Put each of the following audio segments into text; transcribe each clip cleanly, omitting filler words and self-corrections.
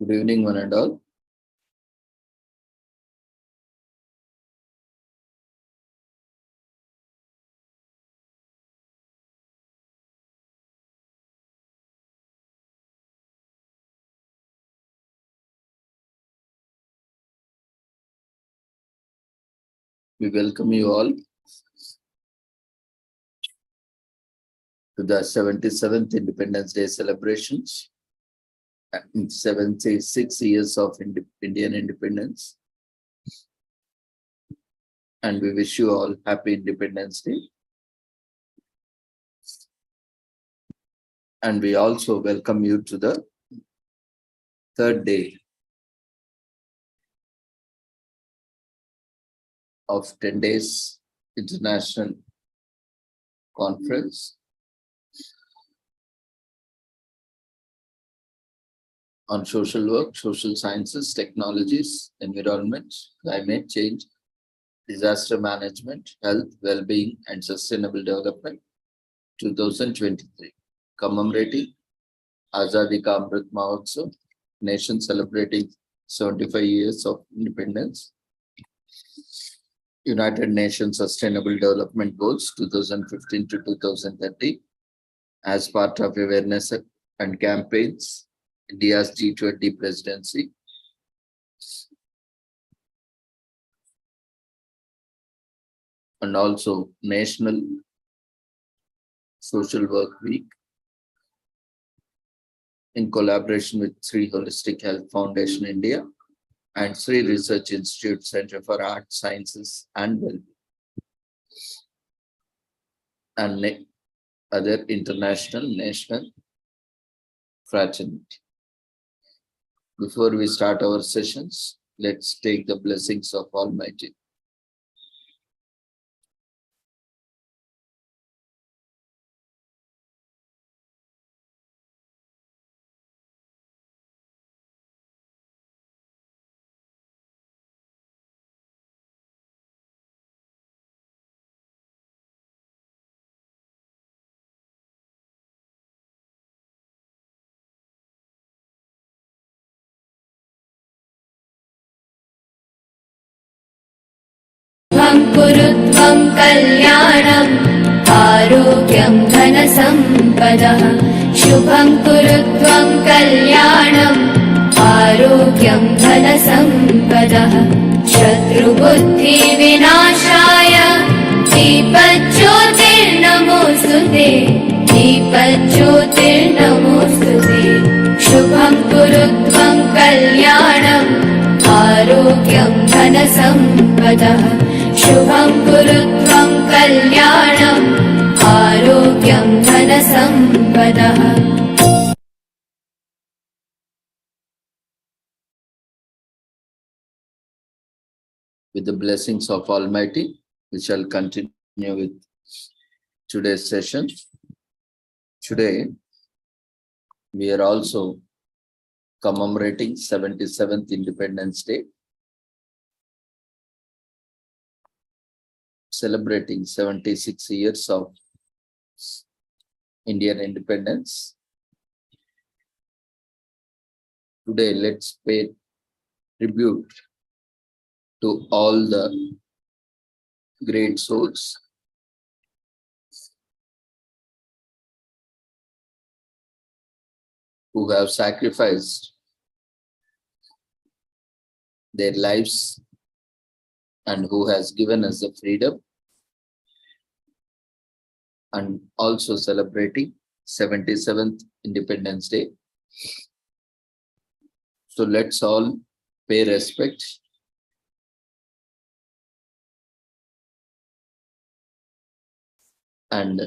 Good evening, one and all. We welcome you all to the 77th Independence Day celebrations and 76 years of Indian independence. And we wish you all happy Independence Day. And we also welcome you to the third day of 10 days international conference on social work, social sciences, technologies, environment, climate change, disaster management, health, well-being, and sustainable development 2023, commemorating Azadi Ka Amrit Mahotsav, nation celebrating 75 years of independence, United Nations Sustainable Development Goals 2015 to 2030, as part of awareness and campaigns, India's G20 presidency, and also National Social Work Week in collaboration with Sri Holistic Health Foundation India and Sri Research Institute Center for Arts, Sciences and Wellbeing, and other international, national fraternity. Before we start our sessions, let's take the blessings of Almighty. कुरुत्वं कल्याणम् आरोग्यं धनसम्पदः शुभं कुरुत्वं कल्याणम् आरोग्यं धनसम्पदः शत्रुबुद्धिविनाशाय दीपज्योतिर्नमोऽस्तुते दीपज्योतिर्नमोऽस्तुते शुभं कुरुत्वं कल्याणम् आरोग्यं धनसम्पदः शुभं कुरुत्वं कल्याणम् आरोग्यं धनसम्पदः. With the blessings of Almighty, we shall continue with today's session. Today, we are also commemorating 77th Independence Day, celebrating 76 years of Indian independence. Today, let's pay tribute to all the great souls who have sacrificed their lives and who has given us the freedom, and also celebrating 77th Independence Day. So let's all pay respect and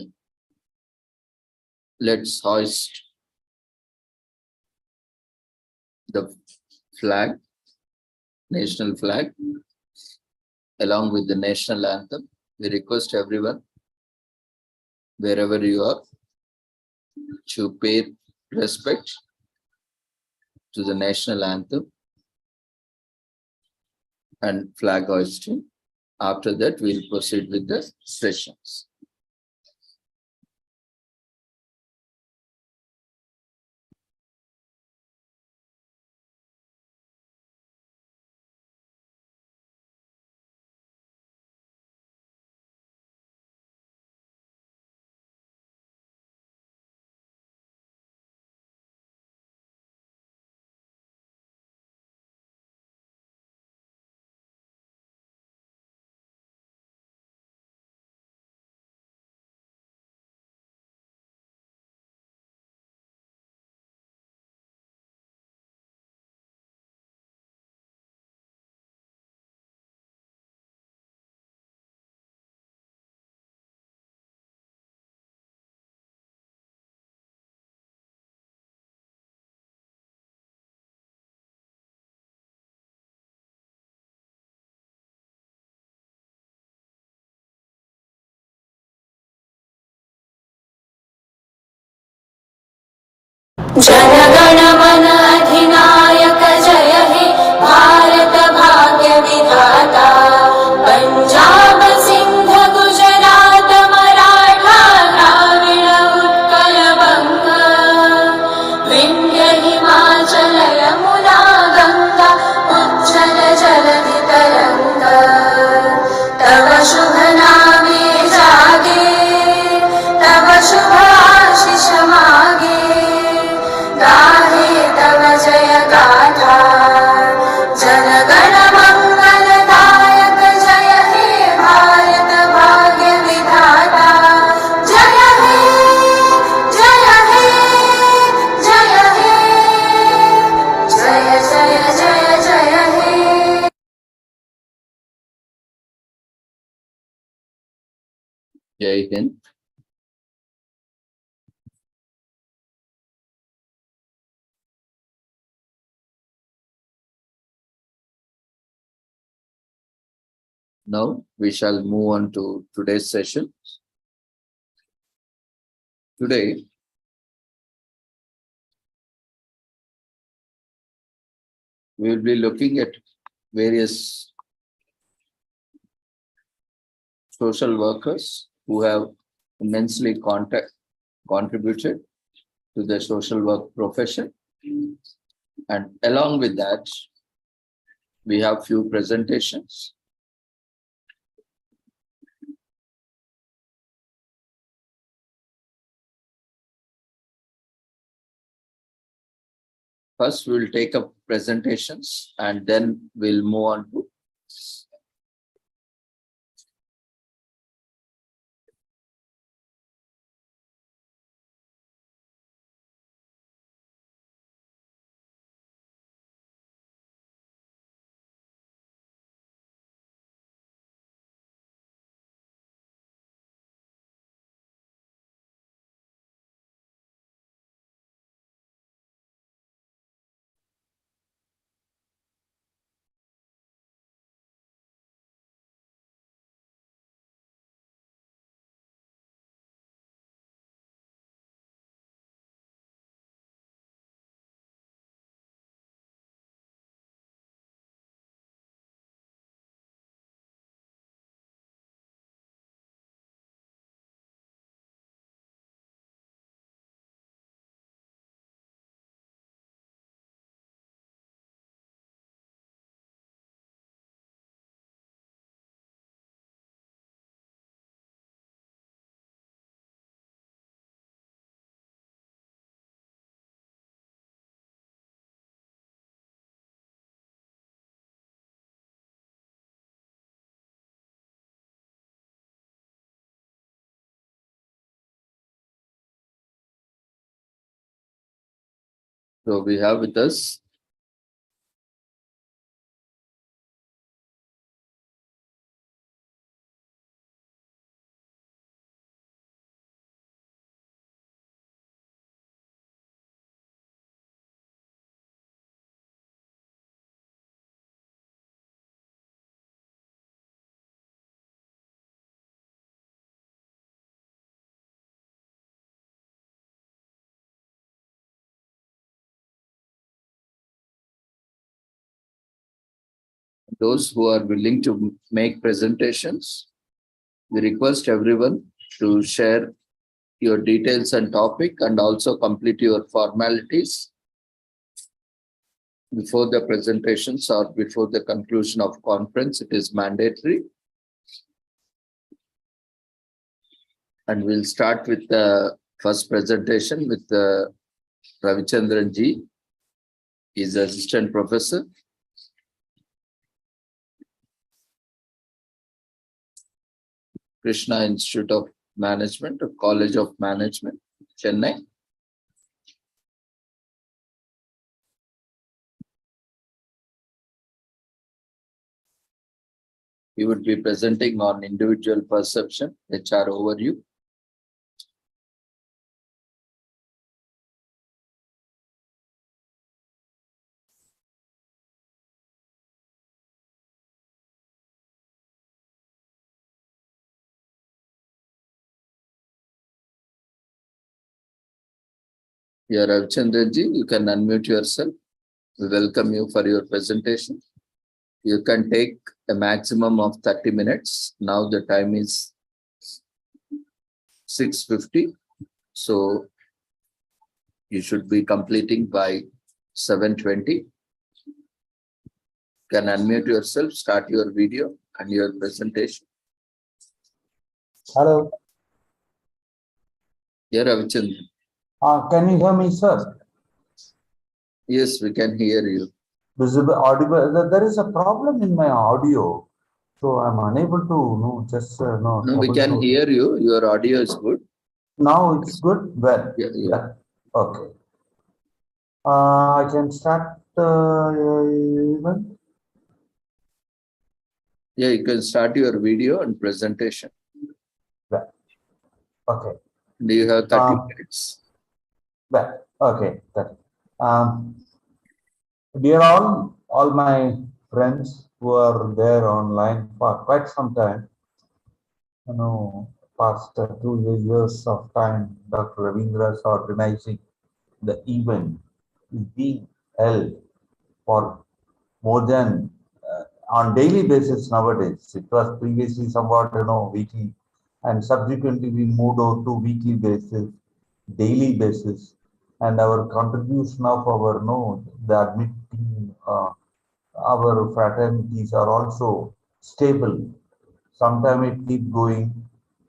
let's hoist the flag, national flag, along with the national anthem. We request everyone, wherever you are, to pay respect to the national anthem and flag hoisting. After that, we'll proceed with the sessions. जनगण मन अधिनायक जय हे भारत भाग्य विधाता पंजाब सिंध गुजरात मराठा द्राविड उत्कल बंग विंध्य हिमाचल यमुना गंगा उज्जल जलधि तरंग तव शुभ नामे जागे तव शुभ आशीष मागे गाहे तव जय गाथा जनगण मंगलदायक जय हे भारत भाग्य विधाता जय हे जय हे जय हे जय जय जय जय हे। Jai Hind. Now we shall move on to today's session. Today, we will be looking at various social workers who have immensely contributed to the social work profession. And along with that, we have few presentations. First, we will take up presentations and then we'll move on to so we have with us those who are willing to make presentations. We request everyone to share your details and topic and also complete your formalities before the presentations or before the conclusion of conference. It is mandatory. And we'll start with the first presentation with Ravichandran Ji. He's assistant professor. Krishna Institute of Management, College of Management, Chennai. He would be presenting on individual perception, HR overview. Yeah, Ravichandranji, you can unmute yourself. We welcome you for your presentation. You can take a maximum of 30 minutes. Now the time is 6:50. So you should be completing by 7:20. Can unmute yourself, start your video and your presentation. Hello. Yeah, Ravichandran. Can you hear me, sir? Yes, we can hear you. Visible, audible. There is a problem in my audio, so I'm unable to No, we can hear you. Your audio is good. Now it's good. Well, Yeah. Okay. I can start even. Yeah, you can start your video and presentation. Well, okay. Do you have 30 minutes? Well, okay. Dear all my friends who are there online for quite some time, past 2 years of time, Dr. Ravindra is organizing the event is being held for more than on daily basis nowadays. It was previously somewhat, weekly, and subsequently we moved over to weekly basis, daily basis, and our contribution of our, the admitting our fraternities are also stable. Sometimes it keep going.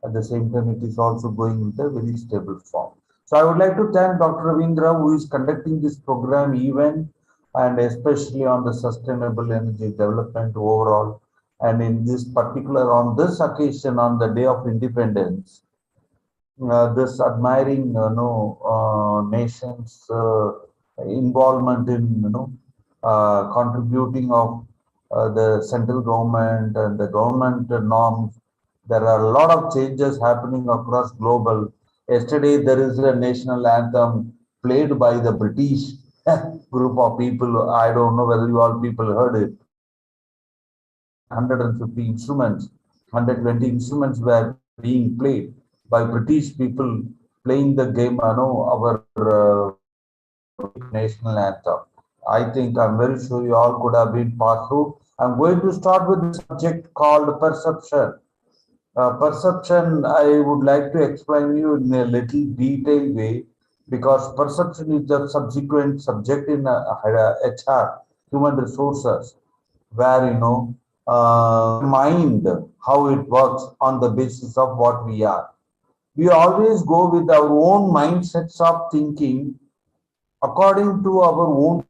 At the same time, it is also going with a very stable form. So I would like to thank Dr. Ravindra, who is conducting this program even, and especially on the sustainable energy development overall. And in this particular, on this occasion, on the Day of Independence, this admiring, nations' involvement in, contributing of the central government and the government norms. There are a lot of changes happening across global. Yesterday, there is a national anthem played by the British group of people. I don't know whether you all people heard it. 150 instruments, 120 instruments were being played by British people playing the game, our national anthem. I think I'm very sure you all could have been passed through. I'm going to start with the subject called perception. Perception, I would like to explain you in a little detailed way because perception is the subsequent subject in HR, human resources, where mind how it works on the basis of what we are. We always go with our own mindsets of thinking according to our own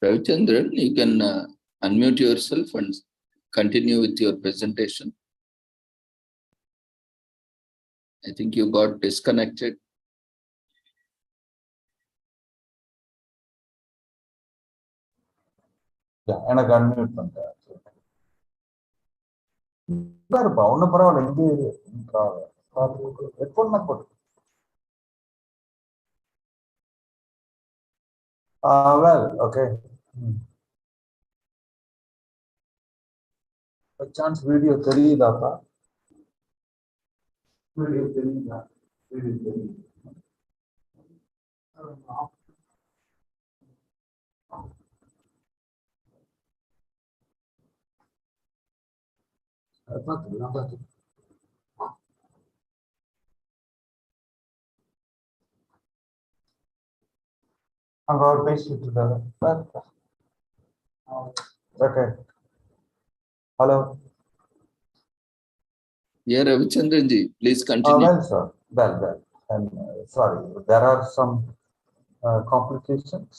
Ravichandran, you can unmute yourself and continue with your presentation. I think you got disconnected. Yeah, எனக்கு unmute பண்றேன். இருப்பா ஒன்னும் பரவாயில்ல, இங்கே headphone தான் போட்டு. Well, okay. By chance video தெரியுதாப்பா? Video தெரியுதா? Video தெரியுது. அங்க அவர் பேசிட்டு இருக்காரு. Okay. Hello. Yeah, Ravichandran ji, please continue. Well, sir. Well. And sorry, there are some complications.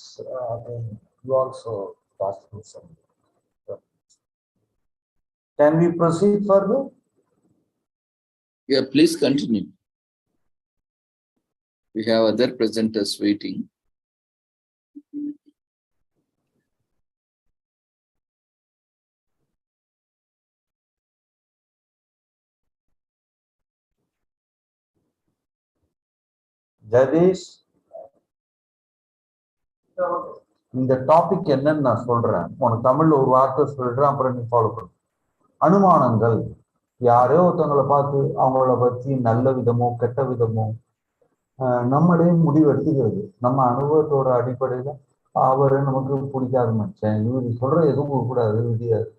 You also passed through some. Can we proceed further? Yeah, please continue. We have other presenters waiting. Jagdish, இந்த topic என்னன்னு நான் சொல்றேன். உனக்கு தமிழ்ல ஒரு வார்த்தை சொல்றேன், அப்புறம் நீ ஃபாலோ பண்ணு. அனுமானங்கள். யாரோ ஒருத்தவங்களை பார்த்து அவங்கள பத்தி நல்ல விதமோ கெட்ட விதமோ நம்மளே முடிவு எடுத்துக்கிறது. நம்ம அனுபவத்தோட அடிப்படையில அவரு நமக்கு பிடிக்காத மனுஷன், இவரு சொல்ற எதுவும் கூடாது, விதியாது.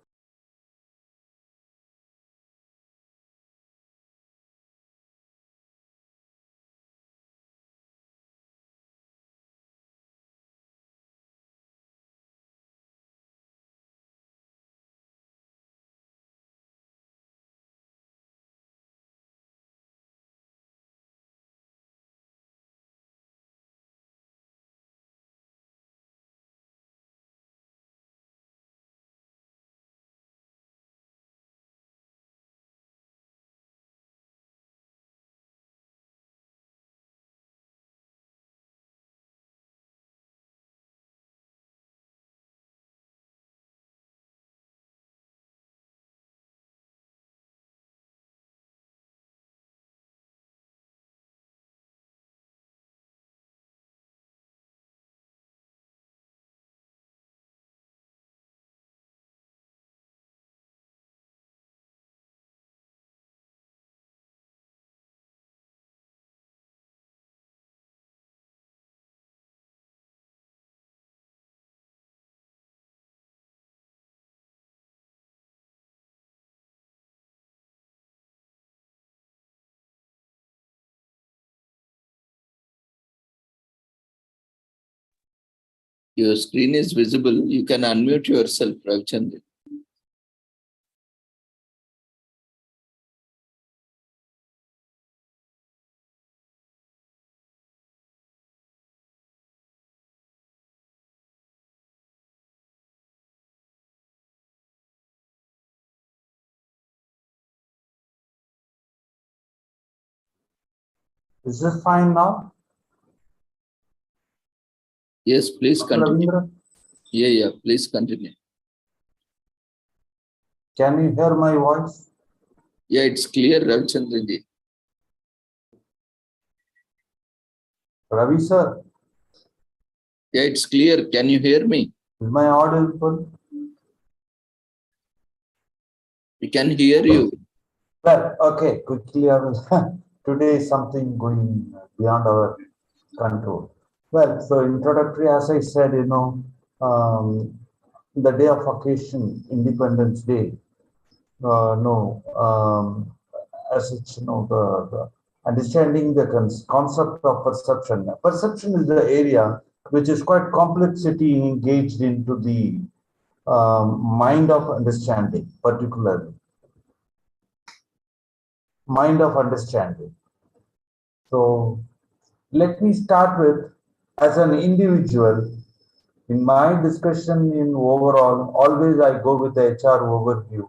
Your screen is visible. You can unmute yourself, Ravichandran. Is this fine now? Yes, please continue. Ravindra? Yeah, please continue. Can you hear my voice? Yeah, it's clear, Ravichandran ji. Ravi sir? Yeah, it's clear. Can you hear me? Is my audible? We can hear you. Well, okay, quickly I will. Today is something going beyond our control. Well, so introductory, as I said, the day of occasion, Independence Day, as it's, the understanding the concept of perception. Perception is the area which is quite complexity engaged into the mind of understanding, particularly. Mind of understanding. So let me start with, as an individual, In my discussion in overall, always I go with the HR overview.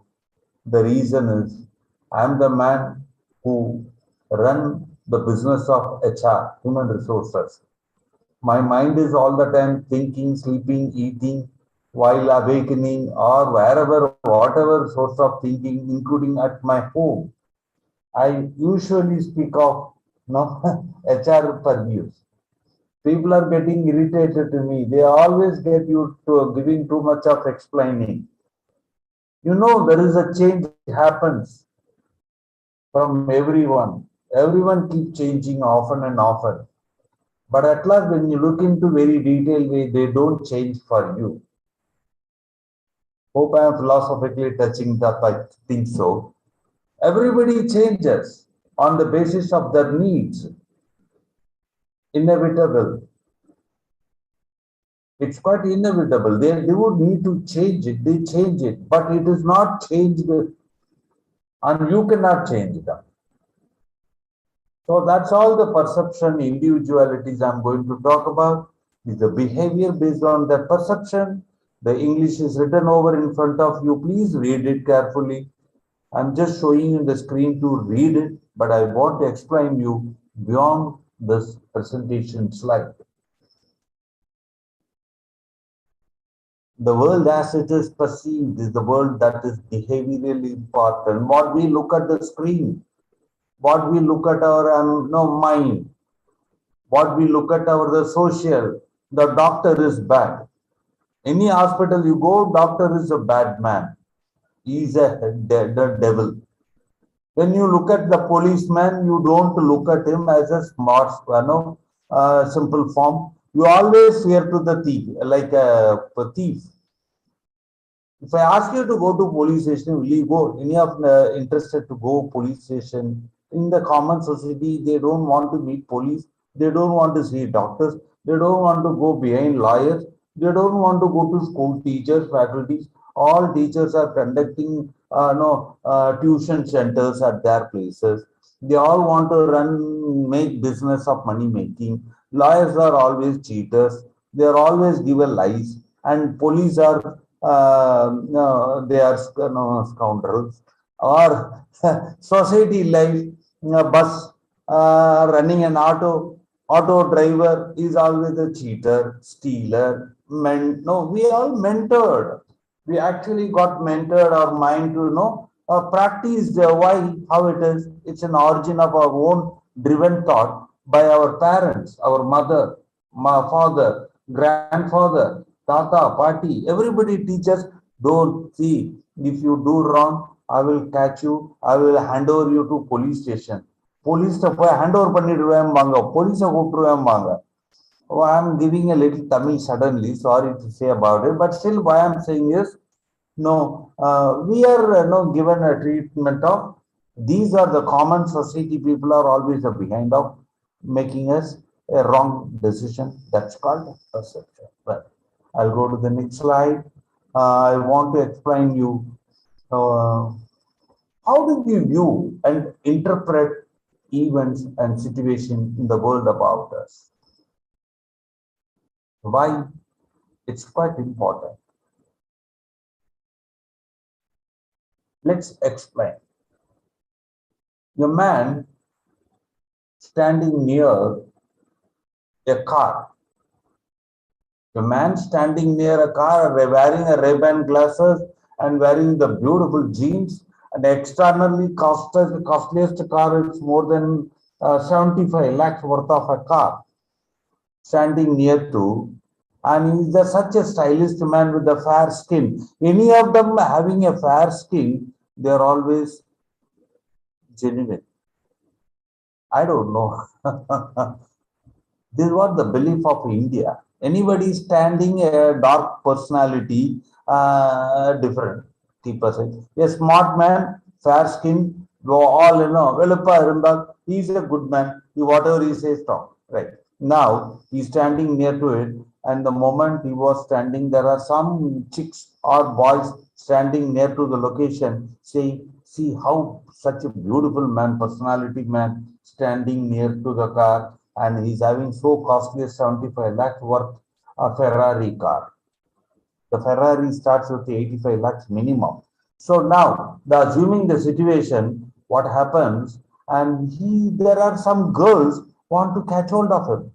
The reason is I'm the man who run the business of HR, human resources. My mind is all the time thinking, sleeping, eating, while awakening, or wherever, whatever source of thinking, including at my home. I usually speak of HR purviews. People are getting irritated to me. They always get you to giving too much of explaining. There is a change happens from everyone. Everyone keeps changing often and often. But at last, when you look into very detailed way, they don't change for you. Hope I am philosophically touching that. I think so. Everybody changes on the basis of their needs. Inevitable. It's quite inevitable. They would need to change it. They change it, but it is not changed, and you cannot change them. So that's all the perception individualities I'm going to talk about. Is the behavior based on the perception. The English is written over in front of you. Please read it carefully. I'm just showing you the screen to read it, but I want to explain you beyond this presentation slide. The world as it is perceived is the world that is behaviorally important. What we look at the screen, what we look at our mind, what we look at the social, the doctor is bad. Any hospital you go, doctor is a bad man. He is the devil. When you look at the policeman, you don't look at him as a smart, simple form. You always fear to the thief, like a thief. If I ask you to go to police station, will you go? Any of the interested to go police station? In the common society, they don't want to meet police. They don't want to see doctors. They don't want to go behind lawyers. They don't want to go to school teachers, faculties. All teachers are conducting tuition centers at their places. They all want to make business of money making. Lawyers are always cheaters. They are always given lies. And police are they are scoundrels. Or society life, bus running an auto driver is always a cheater, stealer. We all mentored. We actually got mentored our mind to practice why, how it is. It's an origin of our own driven thought by our parents, our mother, my father, grandfather, tata, party. Everybody teaches, don't see, if you do wrong, I will catch you, I will hand over you to police station. Police hand over police Oh, I'm giving a little Tamil suddenly, sorry to say about it, but still why I'm saying is, we are given a treatment of, these are the common society people are always behind of making us a wrong decision. That's called perception. Well, I'll go to the next slide. I want to explain you how do we view and interpret events and situations in the world about us. Why? It's quite important. Let's explain. A man standing near a car. A man standing near a car wearing a Ray-Ban glasses and wearing the beautiful jeans, and externally costliest car is more than 75 lakhs worth of a car standing near to, and he's such a stylish man with a fair skin. Any of them having a fair skin, they are always genuine. I don't know. This is what the belief of India. Anybody standing a dark personality, different. A smart man, fair skin, all he's a good man. Whatever he says, talk. Right. Now he's standing near to it, and the moment he was standing, there are some chicks or boys standing near to the location, saying, see how such a beautiful man, personality man, standing near to the car, and he's having so costly 75 lakhs worth a Ferrari car. The Ferrari starts with the 85 lakhs minimum. So now, assuming the situation, what happens, and there are some girls want to catch hold of him.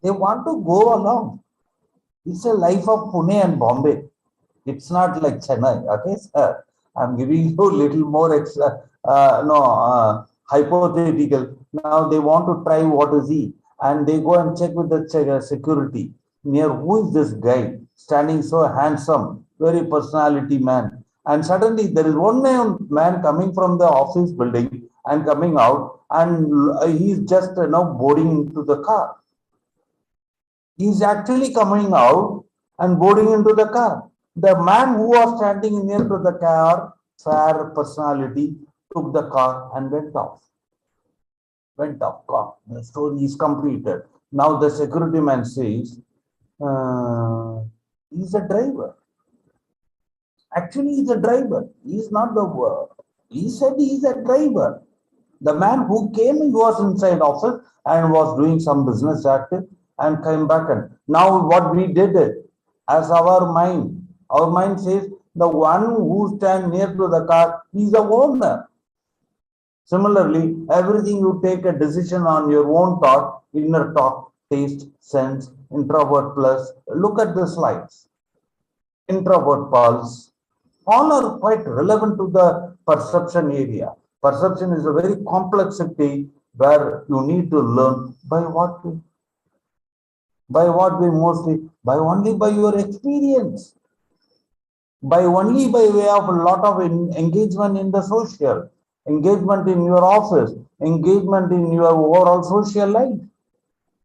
They want to go along. It's a life of Pune and Bombay. It's not like Chennai. Okay, sir. I'm giving you a little more extra, hypothetical. Now they want to try what is he, and they go and check with the security near who is this guy standing so handsome, very personality man. And suddenly there is one man coming from the office building and coming out, and he's just boarding into the car. He's actually coming out and boarding into the car. The man who was standing near to the car, fair personality, took the car and went off. The story is completed. Now the security man says, he's a driver. Actually, he's a driver. He's not the word. He said he's a driver. The man who came, he was inside office and was doing some business active and came back. And now what we did as our mind says the one who stands near to the car is the owner. Similarly, everything you take a decision on your own thought, inner thought, taste, sense, introvert plus. Look at the slides. Introvert pulse. All are quite relevant to the perception area. Perception is a very complexity where you need to learn by what way? By what way mostly? By only by your experience. By only by way of a lot of engagement in the social, engagement in your office, engagement in your overall social life.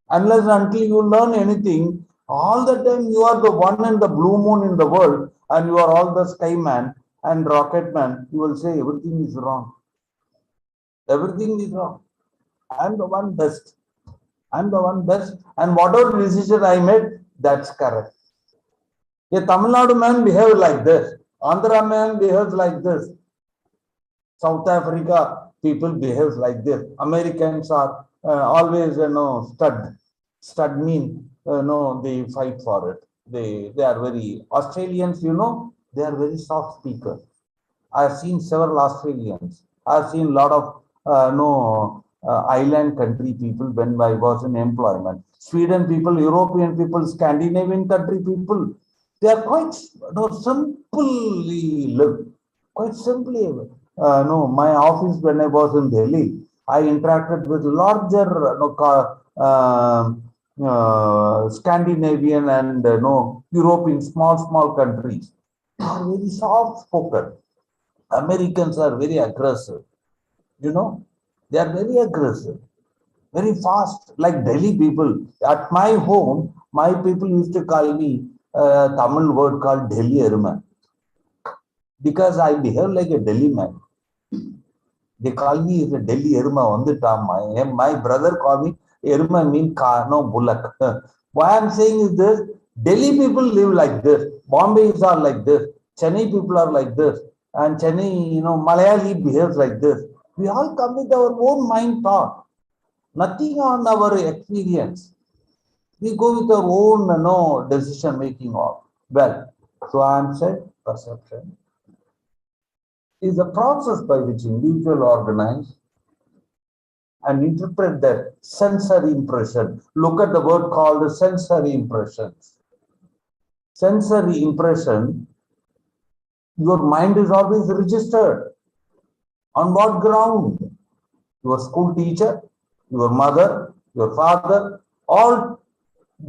Unless until you learn anything, all the time you are the one and the blue moon in the world, and you are all the sky man and rocket man, you will say everything is wrong. Everything is wrong. I'm the one best. I'm the one best. And whatever decision I made, that's correct. A Tamil Nadu man behaves like this. Andhra man behaves like this. South Africa people behave like this. Americans are always, stud. Stud mean, they fight for it. They are very, Australians, they are very soft speakers. I have seen several Australians. I have seen a lot of, island country people when I was in employment. Sweden people, European people, Scandinavian country people, they are quite simply live. Quite simply. My office when I was in Delhi, I interacted with larger Scandinavian and European small countries. They are very soft spoken. Americans are very aggressive. They are very aggressive, very fast, like Delhi people. At my home, my people used to call me a Tamil word called Delhi Eruma, because I behave like a Delhi man. They call me a Delhi Eruma on the time. My brother called me Eruma mean car, no bullock. Why I'm saying is this: Delhi people live like this, Bombays are like this, Chennai people are like this, and Chennai, Malayali behaves like this. We all come with our own mind thought, nothing on our experience. We go with our own decision making. Well, so I am said perception is a process by which individuals organize and interpret their sensory impression. Look at the word called sensory impressions. Sensory impression, your mind is always registered. On what ground? Your school teacher, your mother, your father, all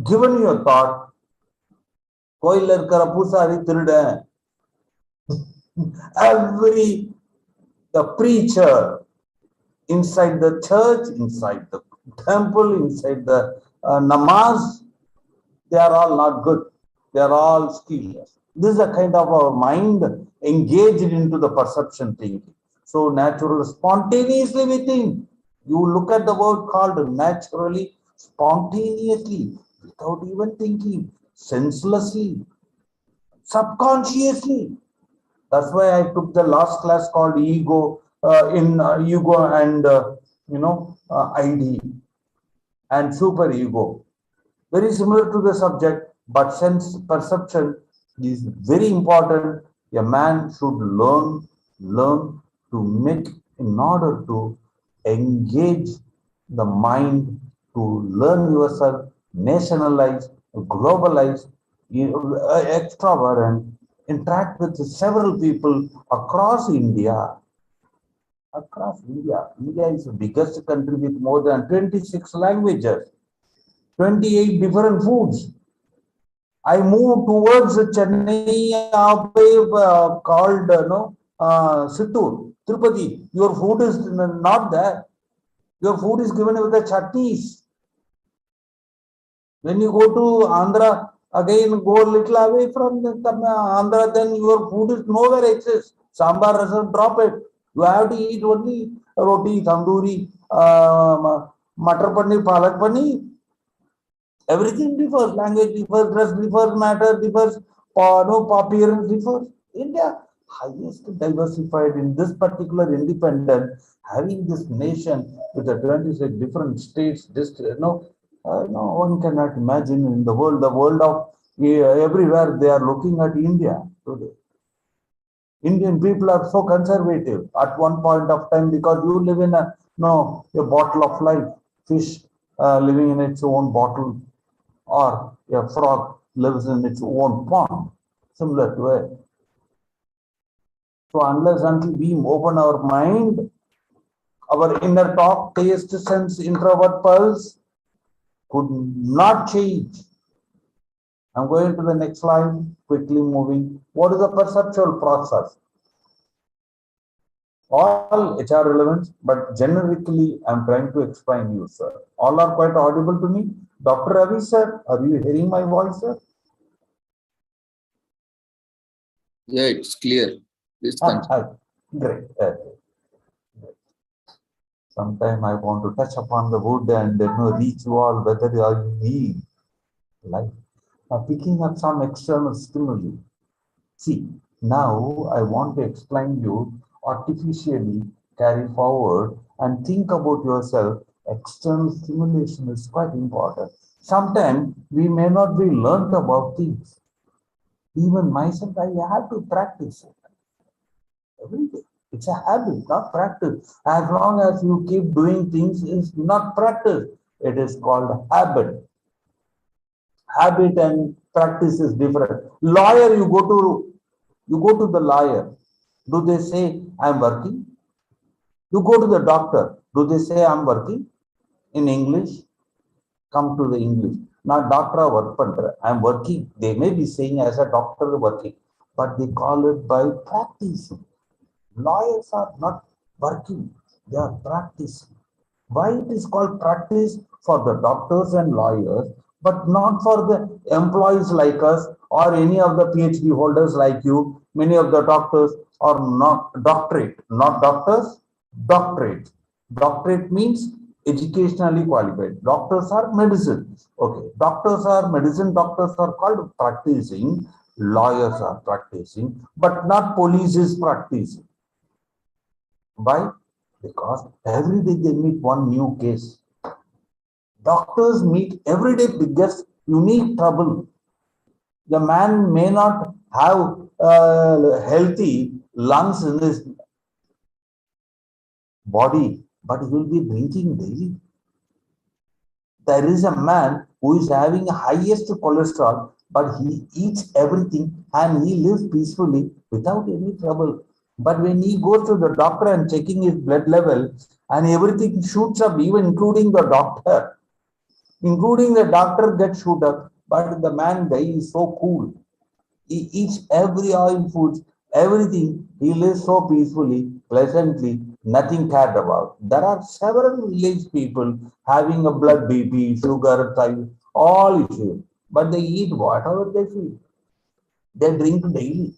given your thought. The preacher inside the church, inside the temple, inside the namaz, they are all not good. They are all stealers. This is a kind of our mind engaged into the perception thinking. So natural, spontaneously we think. You look at the word called naturally, spontaneously, without even thinking, senselessly, subconsciously. That's why I took the last class called ego, ego and ID and super ego. Very similar to the subject. but sense perception is very important. A man should learn to make in order to engage the mind, to learn yourself, nationalize, globalize, extrovert, and interact with several people across India. Across India. India is the biggest country with more than 26 languages, 28 different foods. I moved towards Chennai, called Sittur, Tirupati. Your food is not there. Your food is given with the chutneys. When you go to Andhra, again go a little away from the Andhra, then your food is nowhere exists. Sambar rasam, drop it. You have to eat only roti, tandoori, matar paneer, palak paneer. Everything differs, language differs, dress differs, matter differs, appearance differs. India, highest diversified in this particular independent, having this nation with the 26 different states, districts, no, one cannot imagine in the world of everywhere they are looking at India today. Indian people are so conservative at one point of time because you live in a bottle of life, fish living in its own bottle, or a frog lives in its own pond, similar to it. So unless until we open our mind, our inner talk, taste, sense, introvert pulse could not change. I'm going to the next slide, quickly moving. What is the perceptual process? All HR relevant, but generically I'm trying to explain you, sir. All are quite audible to me. Dr. Ravi, sir, are you hearing my voice, sir? Yeah, it's clear. Please continue. Great. Sometime I want to touch upon the wood and reach you all whether you need life. Now, picking up some external stimuli. See, now I want to explain you artificially carry forward and think about yourself. External stimulation is quite important. Sometimes we may not be learned about things. Even myself, I have to practice it every day. It's a habit, not practice. As long as you keep doing things, it's not practice. It is called habit. Habit and practice is different. Lawyer, you go to the lawyer. Do they say, I'm working? You go to the doctor. Do they say, I'm working? In English, come to the English. Now, doctor work pandra, I'm working. They may be saying as a doctor working, but they call it by practicing. Lawyers are not working, they are practicing. Why it is called practice? For the doctors and lawyers, but not for the employees like us or any of the PhD holders like you. Many of the doctors are not doctorate, not doctors, doctorate. Doctorate means educationally qualified. Doctors are medicine. Okay, doctors are medicine, doctors are called practicing, lawyers are practicing, but not police is practicing. Why? Because every day they meet one new case. Doctors meet every day biggest unique trouble. The man may not have healthy lungs in his body, but he will be drinking daily. There is a man who is having highest cholesterol, but he eats everything and he lives peacefully without any trouble. But when he goes to the doctor and checking his blood level and everything shoots up, even including the doctor gets shoot up, but the man guy is so cool. He eats every oil foods, everything. He lives so peacefully, pleasantly, nothing cared about. There are several village people having a blood BP, sugar, thyroid, all issues. But they eat whatever they feel. They drink daily.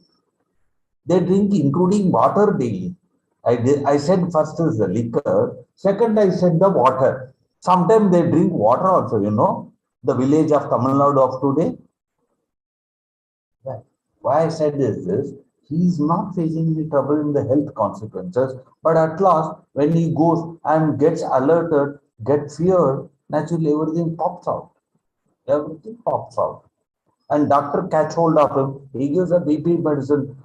They drink including water daily. I said first is the liquor. Second, I said the water. Sometimes they drink water also, the village of Tamil Nadu of today. Why I said this, he is not facing any trouble in the health consequences, but at last, when he goes and gets alerted, gets feared, naturally everything pops out. Everything pops out. and doctor catch hold of him. He gives a BP medicine,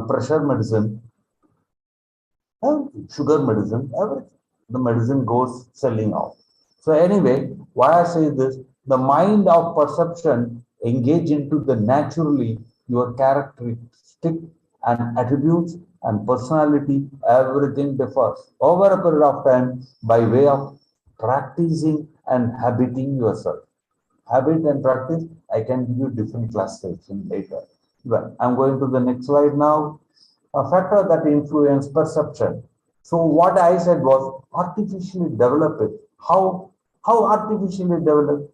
pressure medicine, sugar medicine, everything. The medicine goes selling out. So anyway, why I say this, the mind of perception engage into the naturally your characteristic and attributes and personality, everything differs over a period of time by way of practicing and habiting yourself. Habit and practice, I can give you different classification later. Well, I'm going to the next slide now. A factor that influence perception. So what I said was artificially develop it. How artificially develop?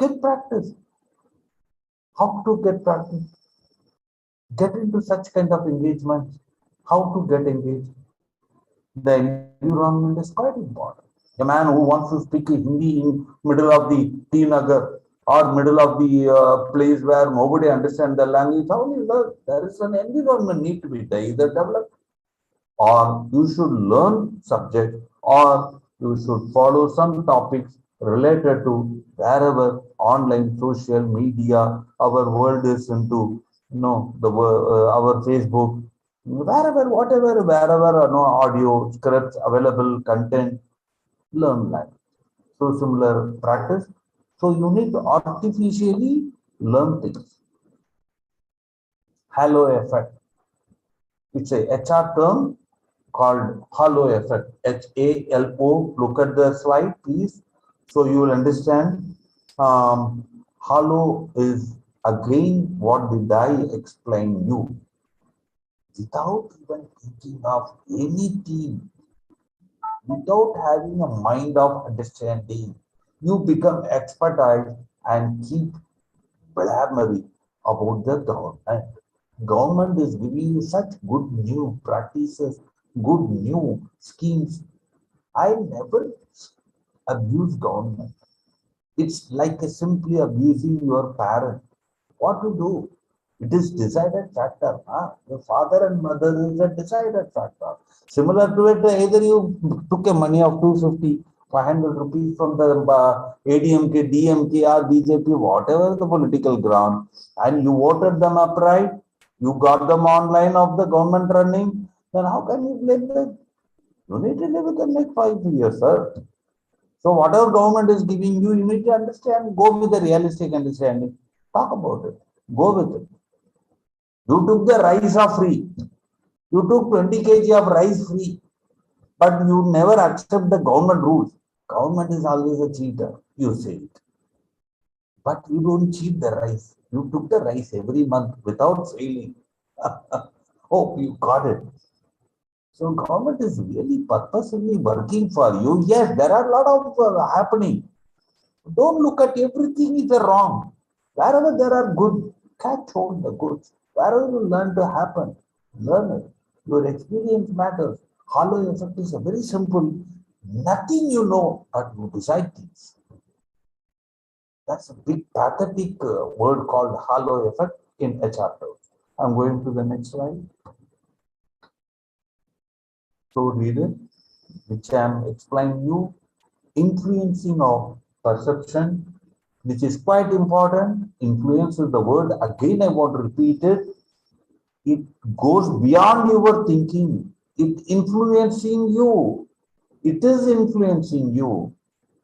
Get practice. How to get practice? Get into such kind of engagement. How to get engaged? The environment is quite important. A man who wants to speak Hindi in middle of the T Nagar or middle of the place where nobody understands the language, how will you learn? There is an environment need to be there, either developed, or you should learn subject, or you should follow some topics related to wherever online social media, our world is into, our Facebook, wherever, audio, scripts, available content, learn that. So similar practice. So you need to artificially learn things. Halo effect. It's a HR term called halo effect. HALO. Look at the slide, please. So you will understand. Halo is again, what did I explain you? Without even thinking of anything, without having a mind of understanding, you become expertise and keep blabbering about the government. Government is giving you such good new practices, good new schemes. I never abuse government. It's like simply abusing your parent. What to do? It is decided factor. Your father and mother is a decided factor. Similar to it, either you took a money of 250, 500 rupees from the ADMK, DMK or BJP, whatever the political ground, and you voted them upright, you got them online of the government running, then how can you blame them? You need to live with them like 5 years, sir. So whatever government is giving you, you need to understand, go with the realistic understanding, talk about it, go with it. You took the rice of free. You took 20 kg of rice free, but you never accept the government rules. Government is always a cheater, you say it. But you don't cheat the rice. You took the rice every month without failing. Oh, you got it. So government is really purposely working for you. Yes, there are a lot of happening. Don't look at everything is wrong. Wherever there are good, catch hold the goods. Wherever you learn to happen, learn it. Your experience matters. Halo effect is a very simple. Nothing you know, but you decide things. That's a big pathetic word called halo effect in HR terms. I'm going to the next slide. So read it, which I'm explaining you, influencing of perception, which is quite important. Influence is the word. Again, I want to repeat it. It goes beyond your thinking. It influencing you. It is influencing you.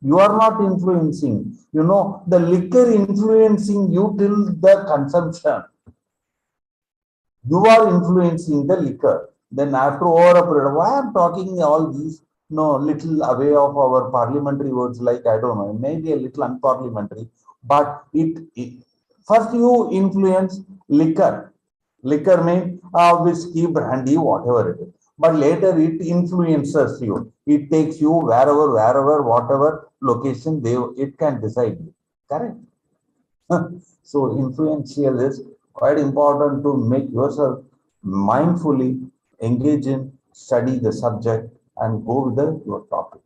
You are not influencing. You know, the liquor influencing you till the consumption. You are influencing the liquor. Then after over a period, why I'm talking all these, little away of our parliamentary words, like, I don't know, maybe a little unparliamentary, but it first you influence liquor. Liquor means whiskey, brandy, whatever it is. But later it influences you. It takes you wherever, whatever location it can decide you. Correct? So influential is quite important to make yourself mindfully engage in, study the subject and go with your topic.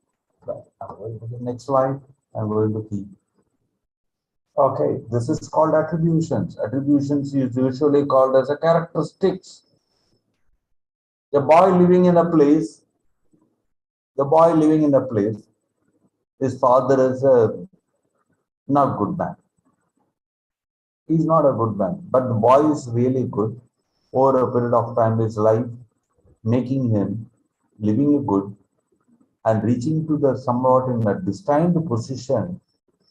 Right. I'm going to the next slide. I'm going to keep. Okay, this is called attributions. Attributions is usually called as a characteristics. The boy living in a place, his father is a not good man. He's not a good man, but the boy is really good. Over a period of time, his life making him living a good and reaching to the somewhat in a destined position.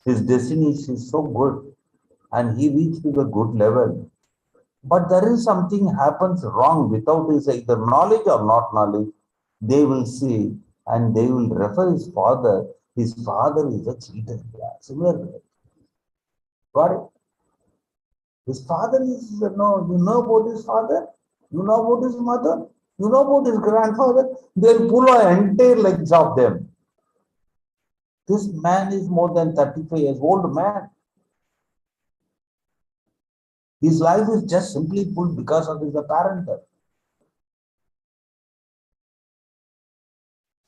His destiny is so good, and he reached to the good level. But there is something happens wrong without his either knowledge or not knowledge. They will say and they will refer his father. His father is a cheater. Yeah, similar. Got it? His father is no. You know about his father. You know about his mother. You know about his grandfather. They'll pull an entire legs of them. This man is more than 35 years old man. His life is just simply pulled because of his parental.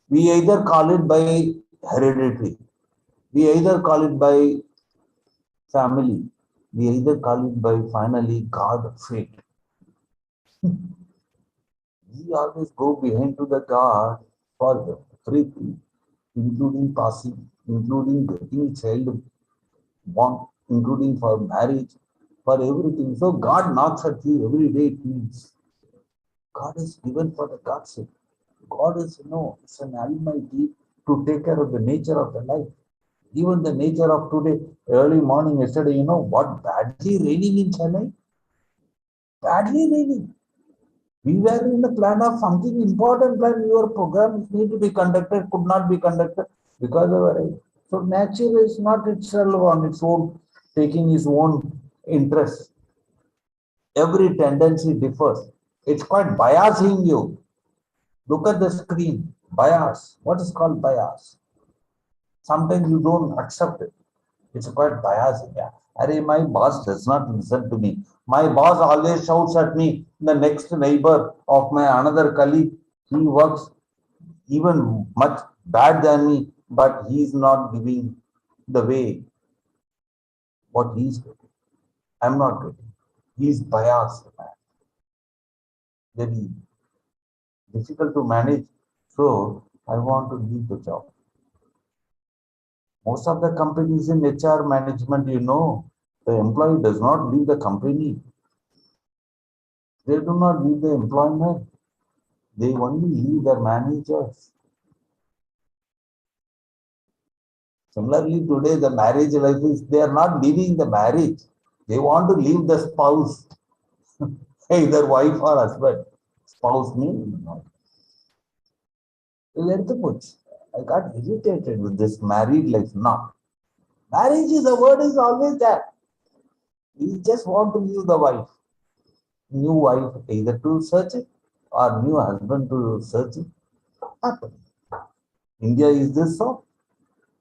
We either call it by hereditary, we either call it by family, we either call it by finally God fate. We always go behind to the God for everything, including passing, including getting child born, including for marriage, for everything. So God knocks at you every day. It means God is given for the God's sake. God is, it's an almighty to take care of the nature of the life. Even the nature of today, early morning, yesterday, what badly raining in Chennai? Badly raining. We were in the plan of something important plan. Your program need to be conducted, could not be conducted because of rain. So nature is not itself on its own, taking its own interest. Every tendency differs. It's quite biasing you. Look at the screen. Bias. What is called bias? Sometimes you don't accept it. It's quite biasing. Yeah. My boss does not listen to me. My boss always shouts at me. The next neighbor of my another colleague, he works even much bad than me, but he's not giving the way what he's getting. I'm not getting. He's biased, man. Very difficult to manage. So I want to leave the job. Most of the companies in HR management, the employee does not leave the company. They do not leave the employment. They only leave the managers. Similarly, today the marriage life is, they are not leaving the marriage. They want to leave the spouse, either wife or husband. Spouse means not. I got irritated with this married life now. Marriage is, the word is always there. We just want to leave the wife. New wife either to search it or new husband to search it. Happen. India is this so?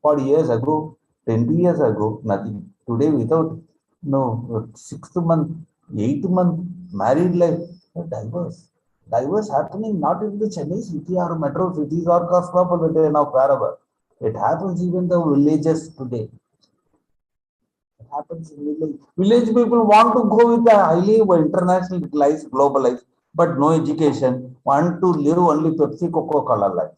40 years ago, 20 years ago, nothing. Today, without 6th month, 8th month, married life, divorce. Divorce happening not in the Chennai city or metro cities or cosmopolitan of wherever. It happens even in the villages today. It happens in village. Village people want to go with a highly internationalized, globalized, but no education, want to live only Pepsi, Coca-Cola life.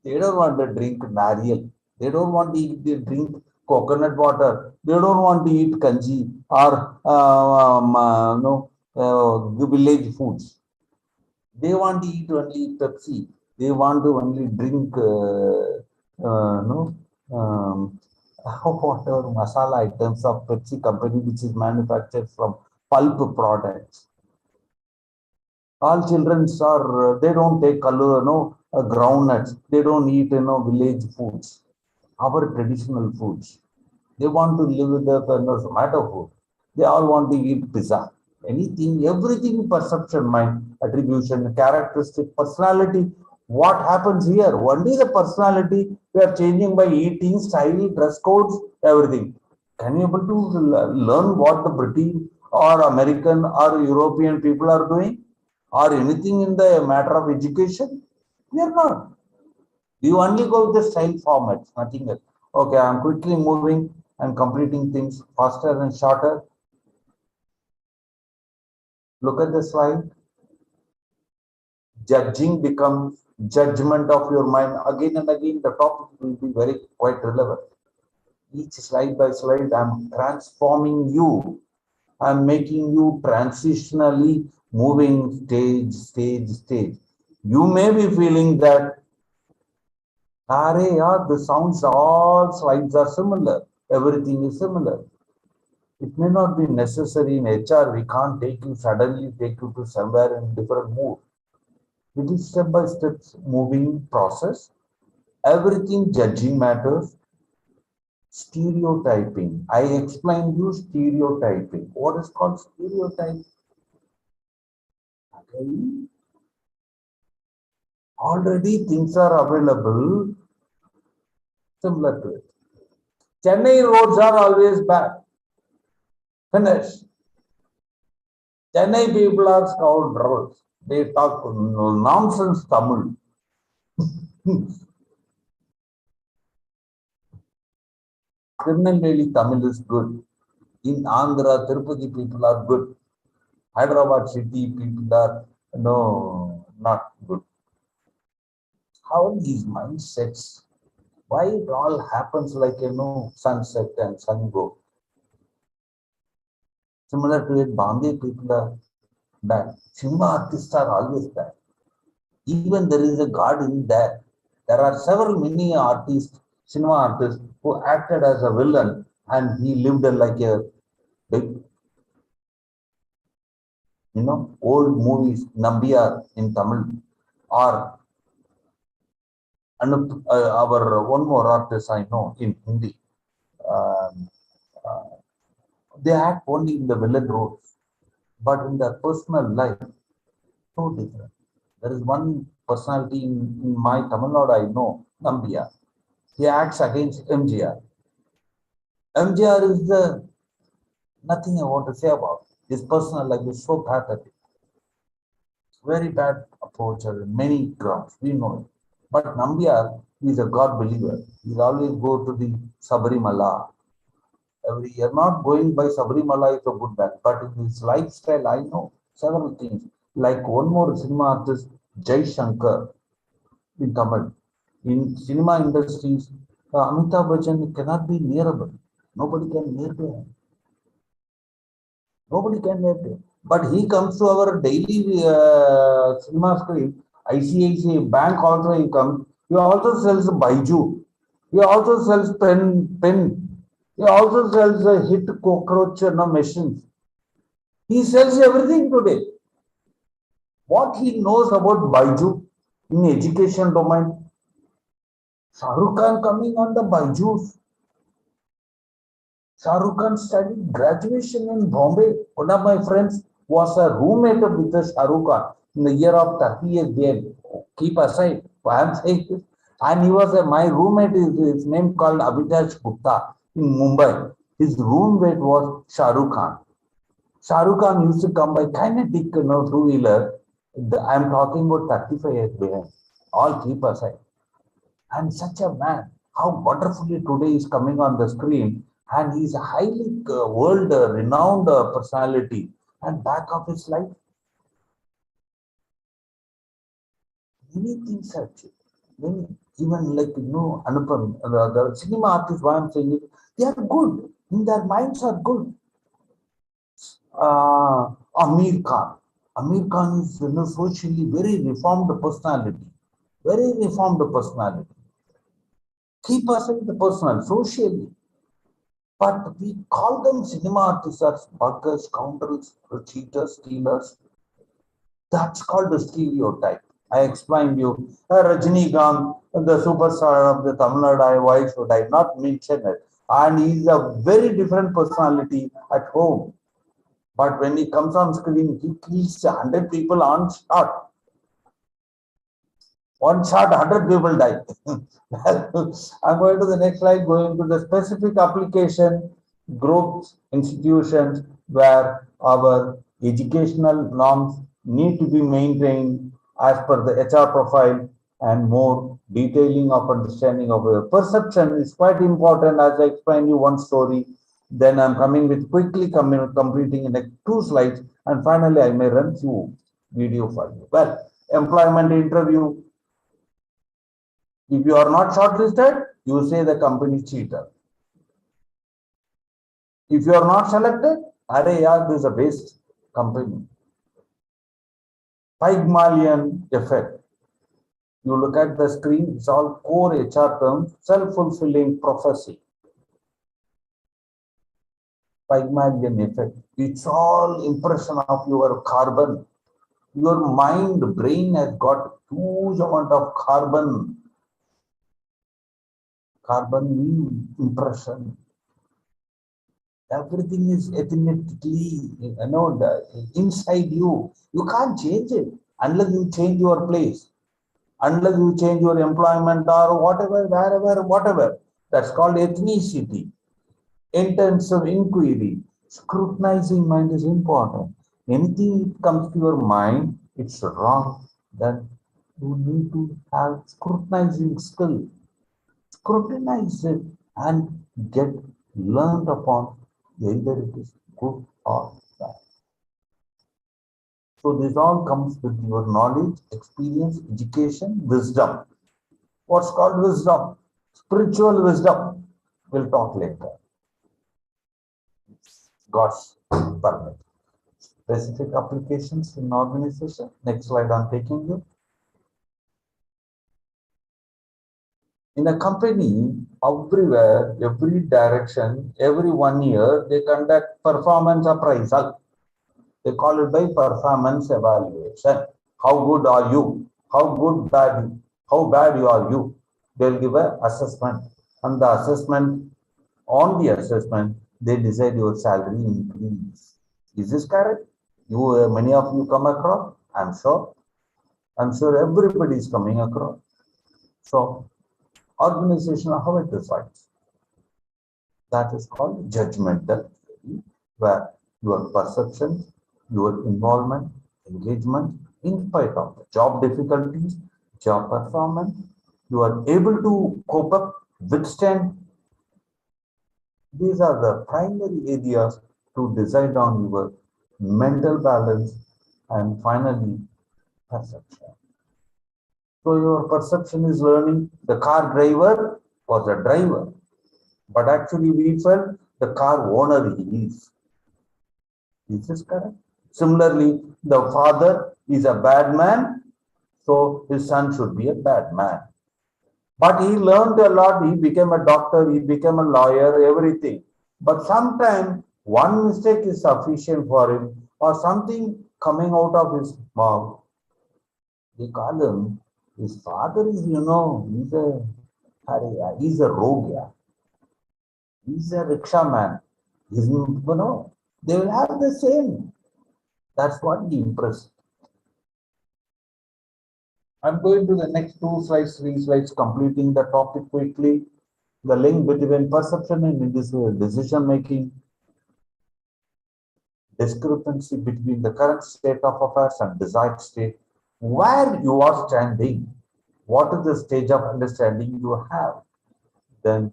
They don't want to drink Nariel. They don't want to drink coconut water. They don't want to eat kanji or village foods. They want to eat only Pepsi. They want to only drink whatever masala items of Pepsi company, which is manufactured from pulp products. All children are, they don't take groundnuts. They don't eat, village foods, our traditional foods. They want to live with the tomato food. They all want to eat pizza. Anything, everything, perception, mind, attribution, characteristic, personality. What happens here? Only the personality we are changing by eating, style, dress codes, everything. Can you able to learn what the British or American or European people are doing? Or anything in the matter of education? We are not. You only go with the style formats, nothing else. Okay, I'm quickly moving and completing things faster and shorter. Look at the slide. Judging becomes judgment of your mind. Again and again, the topic will be very quite relevant. Each slide by slide, I'm transforming you I'm making you transitionally moving stage. You may be feeling that, yeah, the sounds, all slides are similar. Everything is similar. It may not be necessary in HR. We can't suddenly take you to somewhere in different mood. It is step-by-step moving process. Everything judging matters. Stereotyping. I explained you stereotyping. What is called stereotype? Okay. Already things are available similar to it. Chennai roads are always bad. Finish. Chennai people are scoundrels. They talk nonsense Tamil. Tirunelveli Tamil is good. In Andhra, Tirupati people are good. Hyderabad city people are not good. How these mindsets? Why it all happens like sunset and sun go? Similar to it, Bombay people are bad. Cinema artists are always bad. Even there is a God in there. There are several many artists, cinema artists, who acted as a villain and he lived like a big, old movies, Nambiyar in Tamil, or our one more artist I know in Hindi. They act only in the villain roles, but in their personal life, so different. There is one personality in my Tamil Nadu I know, Nambiyar. He acts against MGR. MGR is nothing I want to say about. His personal life is so pathetic. Very bad approach on many grounds. We know it. But Nambiyar is a God believer. He'll always go to the Sabarimala every year. Not going by Sabarimala is a good bad, but in his lifestyle, I know several things. Like one more cinema artist, Jai Shankar in Tamil. In cinema industries, Amitabh Bachchan cannot be nearable. Nobody can near to him. Nobody can near to him. But he comes to our daily cinema screen. ICICI Bank also he comes. He also sells Baiju. He also sells pen. He also sells a hit cockroach machines. He sells everything today. What he knows about Baiju in education domain? Shahrukh Khan coming on the Baijus. Shahrukh Khan studied graduation in Bombay. One of my friends was a roommate with the Shahrukh Khan in the year of 30 years there. Keep aside what I am saying this. And he was my roommate, his name called Abhitash Gupta in Mumbai. His roommate was Shahrukh Khan. Shahrukh Khan used to come by kinetic two-wheeler. I am talking about 35 years behind. All keep aside. And such a man, how wonderfully today is coming on the screen, and he's a highly world-renowned personality. And back of his life, many things have changed. Many, even like Anupam, the cinema artists, why I'm saying it, they are good. In their minds are good. Amir Khan. Amir Khan is socially very reformed personality. Very reformed personality. Keep aside the personal, socially. But we call them cinema artists as buggers, scoundrels, cheaters, stealers. That's called the stereotype. I explained you. Rajinikanth, the superstar of the Tamil Nadu, why should I not mention it? And he's a very different personality at home. But when he comes on screen, he kills 100 people on shot. One shot, 100 people die. I'm going to the next slide, going to the specific application groups, institutions where our educational norms need to be maintained as per the HR profile, and more detailing of understanding of a perception is quite important. As I explained you one story, then I'm coming with quickly completing in the 2 slides, and finally I may run through video for you. Well, employment interview. If you are not shortlisted, you say the company cheater. If you are not selected, Arey, yeah, this is a best company. Pygmalion effect. You look at the screen, it's all core HR terms, self-fulfilling prophecy. Pygmalion effect. It's all impression of your carbon. Your mind, brain has got huge amount of carbon impression. Everything is ethnically, inside you. You can't change it unless you change your place, unless you change your employment or whatever, wherever, whatever. That's called ethnicity. Intensive inquiry. Scrutinizing mind is important. Anything that comes to your mind, it's wrong. Then you need to have scrutinizing skill. Scrutinize it and get learned upon either it is good or bad. So this all comes with your knowledge, experience, education, wisdom. What's called wisdom? Spiritual wisdom. We'll talk later. God's permit. Specific applications in organization. Next slide I'm taking you. In a company, everywhere, every direction, every 1 year, they conduct performance appraisal. They call it by performance evaluation. How good are you? How good, bad, how bad are you? They'll give an assessment. And the assessment, on the assessment, they decide your salary increase. Is this correct? You, many of you come across, I'm sure. I'm sure everybody is coming across. So, organization, how it decides? That is called judgmental, where your perception, your involvement, engagement, in spite of the job difficulties, job performance, you are able to cope up, withstand. These are the primary areas to decide on your mental balance and finally perception. So your perception is learning. The car driver was a driver, but actually we felt the car owner he is. Is this correct? Similarly, the father is a bad man, so his son should be a bad man. But he learned a lot, he became a doctor, he became a lawyer, everything. But sometimes one mistake is sufficient for him, or something coming out of his mouth. They call him, his father is, he's a rogue, yeah. He's a rickshaw man. He's, they will have the same. That's what he impressed. I'm going to the next 2 slides, 3 slides, completing the topic quickly. The link between perception and decision making. Discrepancy between the current state of affairs and desired state. Where you are standing. What is the stage of understanding you have? Then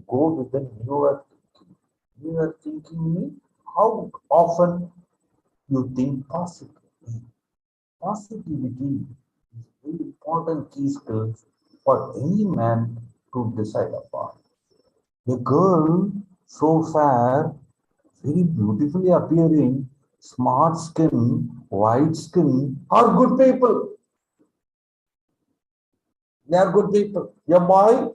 go with the newer thinking. Newer thinking means how often you think positively. Positivity is a very important key skill for any man to decide upon. A girl so fair, very beautifully appearing, smart skin, white skin, are good people. They are good people. A boy,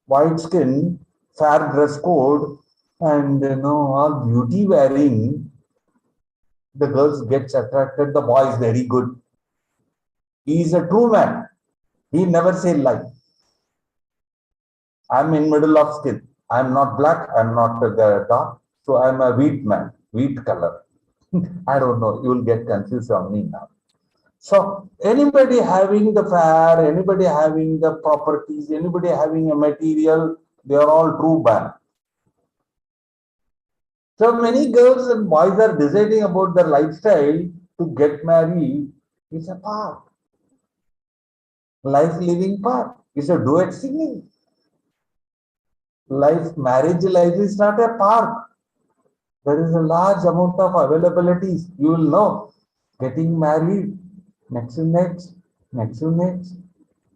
white skin, fair dress code, and all beauty wearing, the girls gets attracted, the boy is very good. He is a true man. He never say lie. I'm in middle of skin. I'm not black, I'm not dark. So I'm a wheat man, wheat color. I don't know, you will get confused on me now. So anybody having the fair, anybody having the properties, anybody having a material, they are all true man. So many girls and boys are deciding about their lifestyle to get married. It's a part. Life living part. It's a duet singing. Marriage life is not a park. There is a large amount of availabilities. You will know. Getting married, next to next.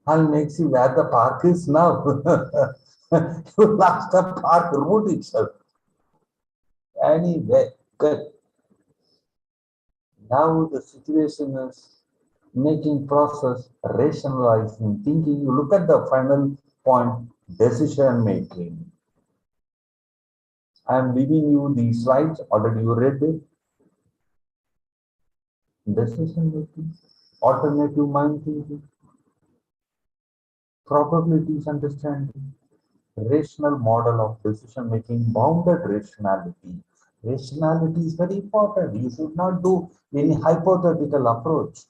I'll make you where the park is now. You lost the park route itself. Anyway, good. Now the situation is making process, rationalizing, thinking. You look at the final point, decision making. I am leaving you these slides. Already you read it. Decision making, alternative mind thinking, probabilities understanding, rational model of decision making, bounded rationality. Rationality is very important. You should not do any hypothetical approach.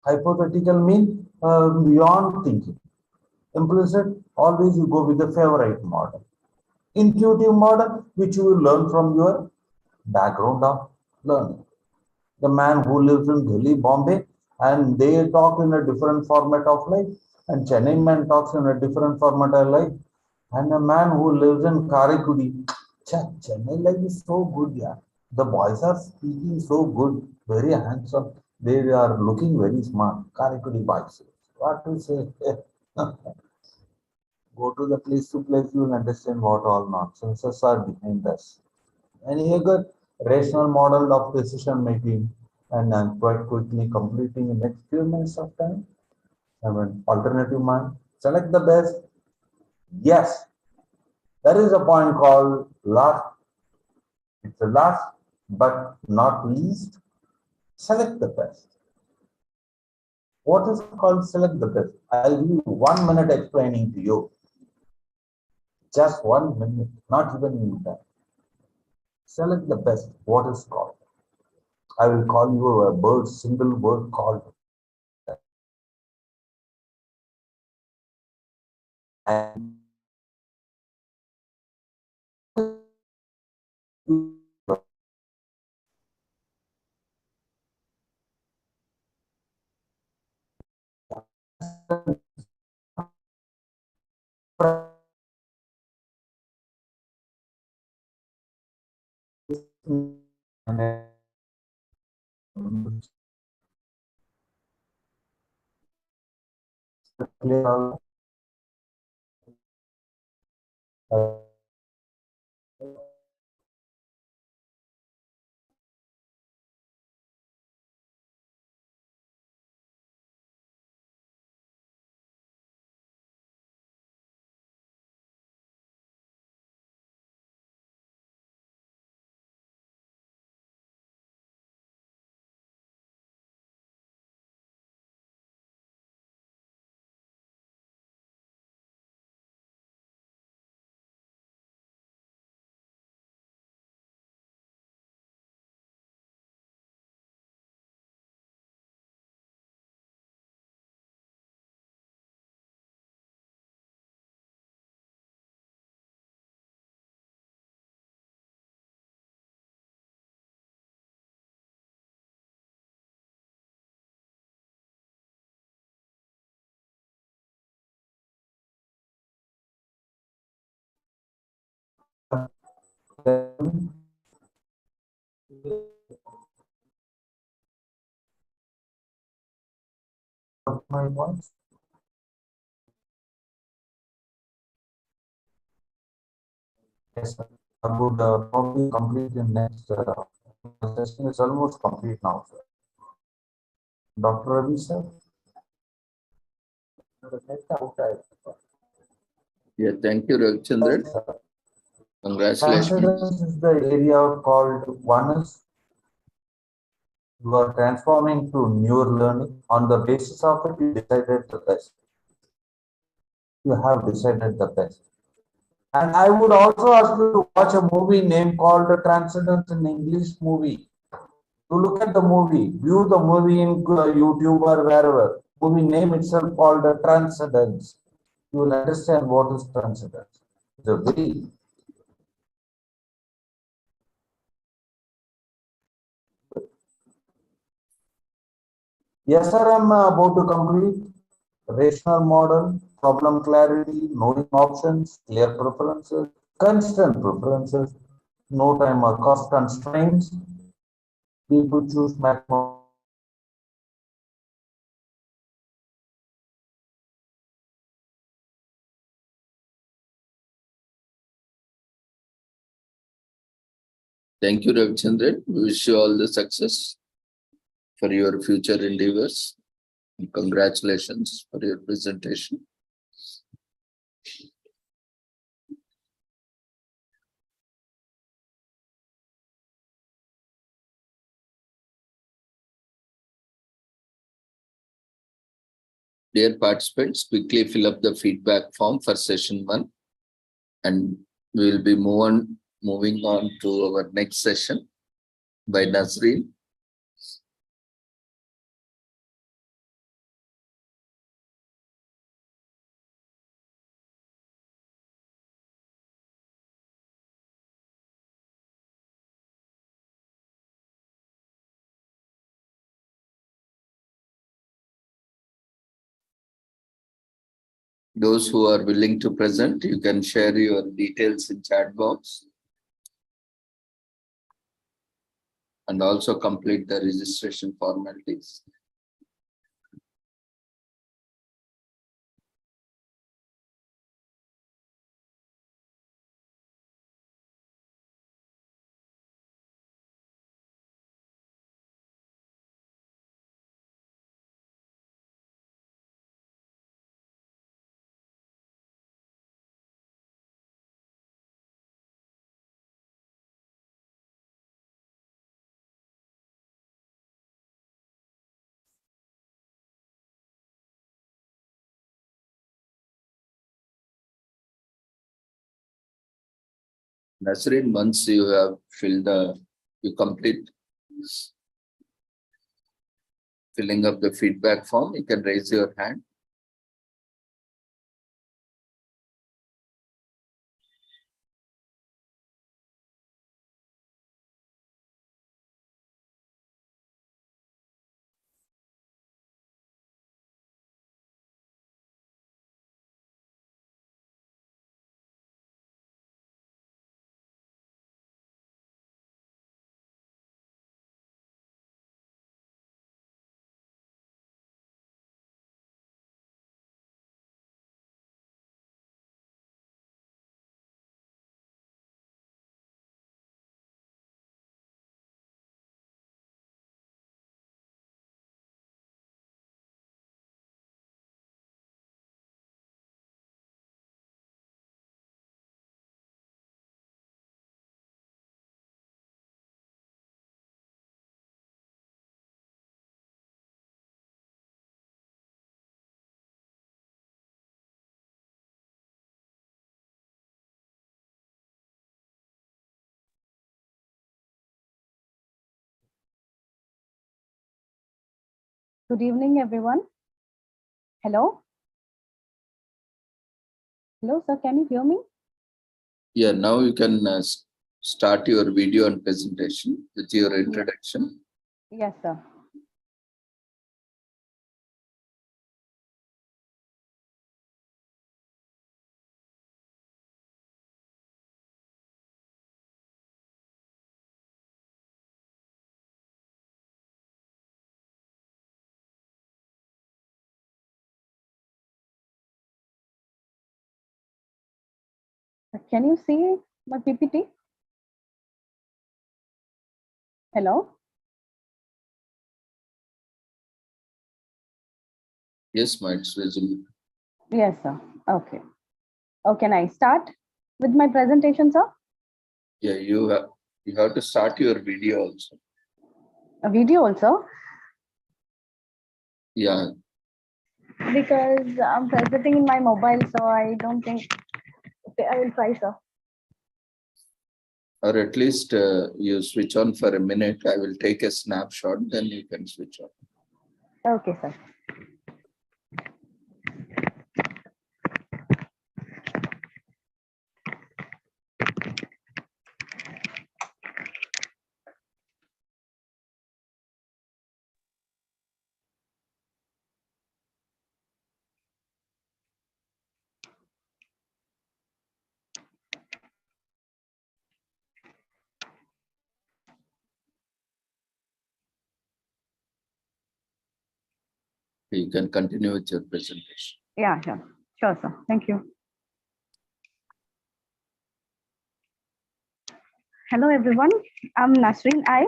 Hypothetical means beyond thinking. Implicit, always you go with the favorite model. Intuitive model, which you will learn from your background of learning. The man who lives in Delhi, Bombay, and they talk in a different format of life, and Chennai man talks in a different format of life, and a man who lives in Karikudi, Chennai life is so good, yeah. The boys are speaking so good, very handsome. They are looking very smart. Karikudi boys. What to say? Go to the place to place, you will understand what all nonsenses are behind us. And here got rational model of decision making, and I'm quite quickly completing in next few minutes of time. I mean, alternative mind, select the best. Yes, there is a point called last. It's the last, but not least. Select the best. What is called select the best? I'll give you 1 minute explaining to you. Just 1 minute, not even in that. Select the best. What is called? I will call you a word, single word called. And my voice. Yes, sir. I would probably complete in next session is almost complete now, sir. Dr. Ravi, sir. Yeah, thank you, Ravichandran. Congratulations. Transcendence is the area called oneness. You are transforming to newer learning. On the basis of it, you decided the best. You have decided the best. And I would also ask you to watch a movie named called Transcendence in English movie. You look at the movie, view the movie in YouTube or wherever. Movie name itself called Transcendence. You will understand what is transcendence. It's a very yes, sir. I'm about to complete rational model, problem clarity, knowing options, clear preferences, constant preferences, no time or cost constraints. People choose maximum. Thank you, Ravichandran. We wish you all the success for your future endeavors. And congratulations for your presentation. Dear participants, quickly fill up the feedback form for session 1, and we will be moving on to our next session by Nasreen. Those who are willing to present, you can share your details in chat box and also complete the registration formalities. Nasreen, once you have you complete filling up the feedback form, you can raise your hand. Good evening, everyone. Hello? Hello, sir, can you hear me? Yeah, now you can start your video and presentation with your introduction. Yes, sir. Can you see my PPT? Hello? Yes, my it's visible. Yes, sir. Okay. Oh, can I start with my presentation, sir? Yeah, you have to start your video also. A video also? Yeah. Because I'm presenting in my mobile, so I don't think. Okay, I will try, sir. Or at least you switch on for a minute. I will take a snapshot, then you can switch on. Okay, sir. You can continue with your presentation. Yeah, sure. Sure, sir. Thank you. Hello everyone, I'm Nasreen I,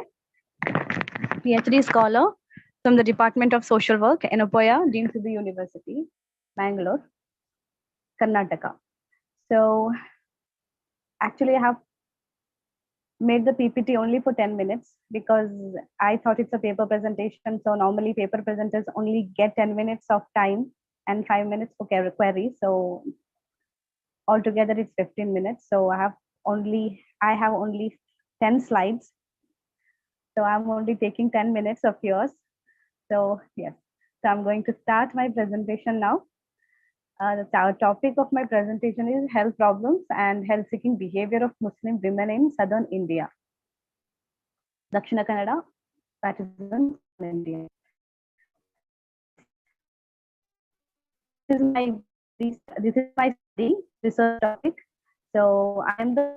PhD scholar from the Department of Social Work, Enopoya, deemed to the University, Bangalore, Karnataka. So actually I have made the PPT only for 10 minutes because I thought it's a paper presentation. So normally paper presenters only get 10 minutes of time and 5 minutes for query. So altogether it's 15 minutes. So I have only 10 slides. So I'm only taking 10 minutes of yours. So yes, so I'm going to start my presentation now. The topic of my presentation is health problems and health seeking behavior of Muslim women in southern India. Dakshina Kannada, that is in India. This is my study research topic. So I'm the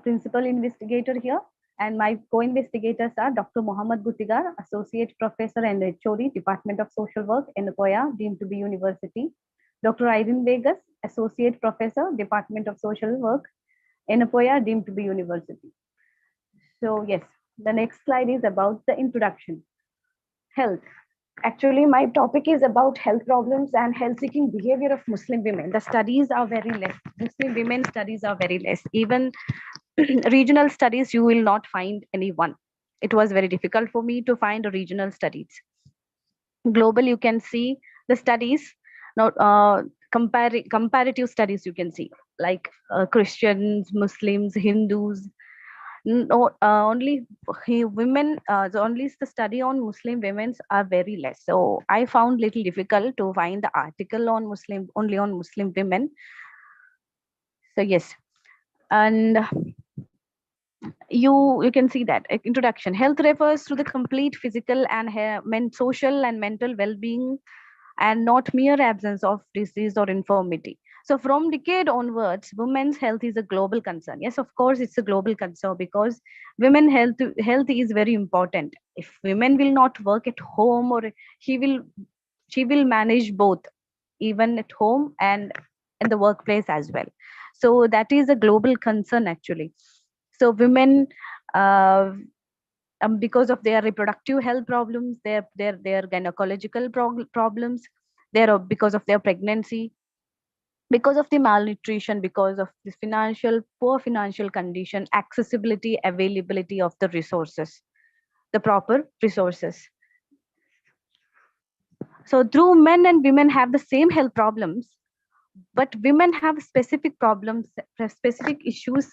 principal investigator here, and my co-investigators are Dr. Mohammad Gutigar, Associate Professor and HOD, Department of Social Work, Enopoya, deemed to be University. Dr. Irene Vegas, Associate Professor, Department of Social Work, Enopoya, deemed to be University. So yes, the next slide is about the introduction. Health. Actually, my topic is about health problems and health-seeking behavior of Muslim women. The studies are very less. Muslim women studies are very less. Even regional studies, you will not find anyone. It was very difficult for me to find regional studies. Global, you can see the studies. Now, comparative studies you can see, like Christians, Muslims, Hindus. No, only women, only the study on Muslim women's are very less. So I found little difficult to find the article on only on Muslim women. So yes, and you can see that introduction. Health refers to the complete physical and social and mental well-being, and not mere absence of disease or infirmity. So from decade onwards, women's health is a global concern. Yes, of course, it's a global concern because women health is very important. If women will not work at home, or she will manage both, even at home and in the workplace as well. So that is a global concern actually. So women, uh, because of their reproductive health problems, their gynecological problems, because of their pregnancy, because of the malnutrition, because of this poor financial condition, accessibility, availability of the resources, the proper resources. So through men and women have the same health problems, but women have specific problems, specific issues,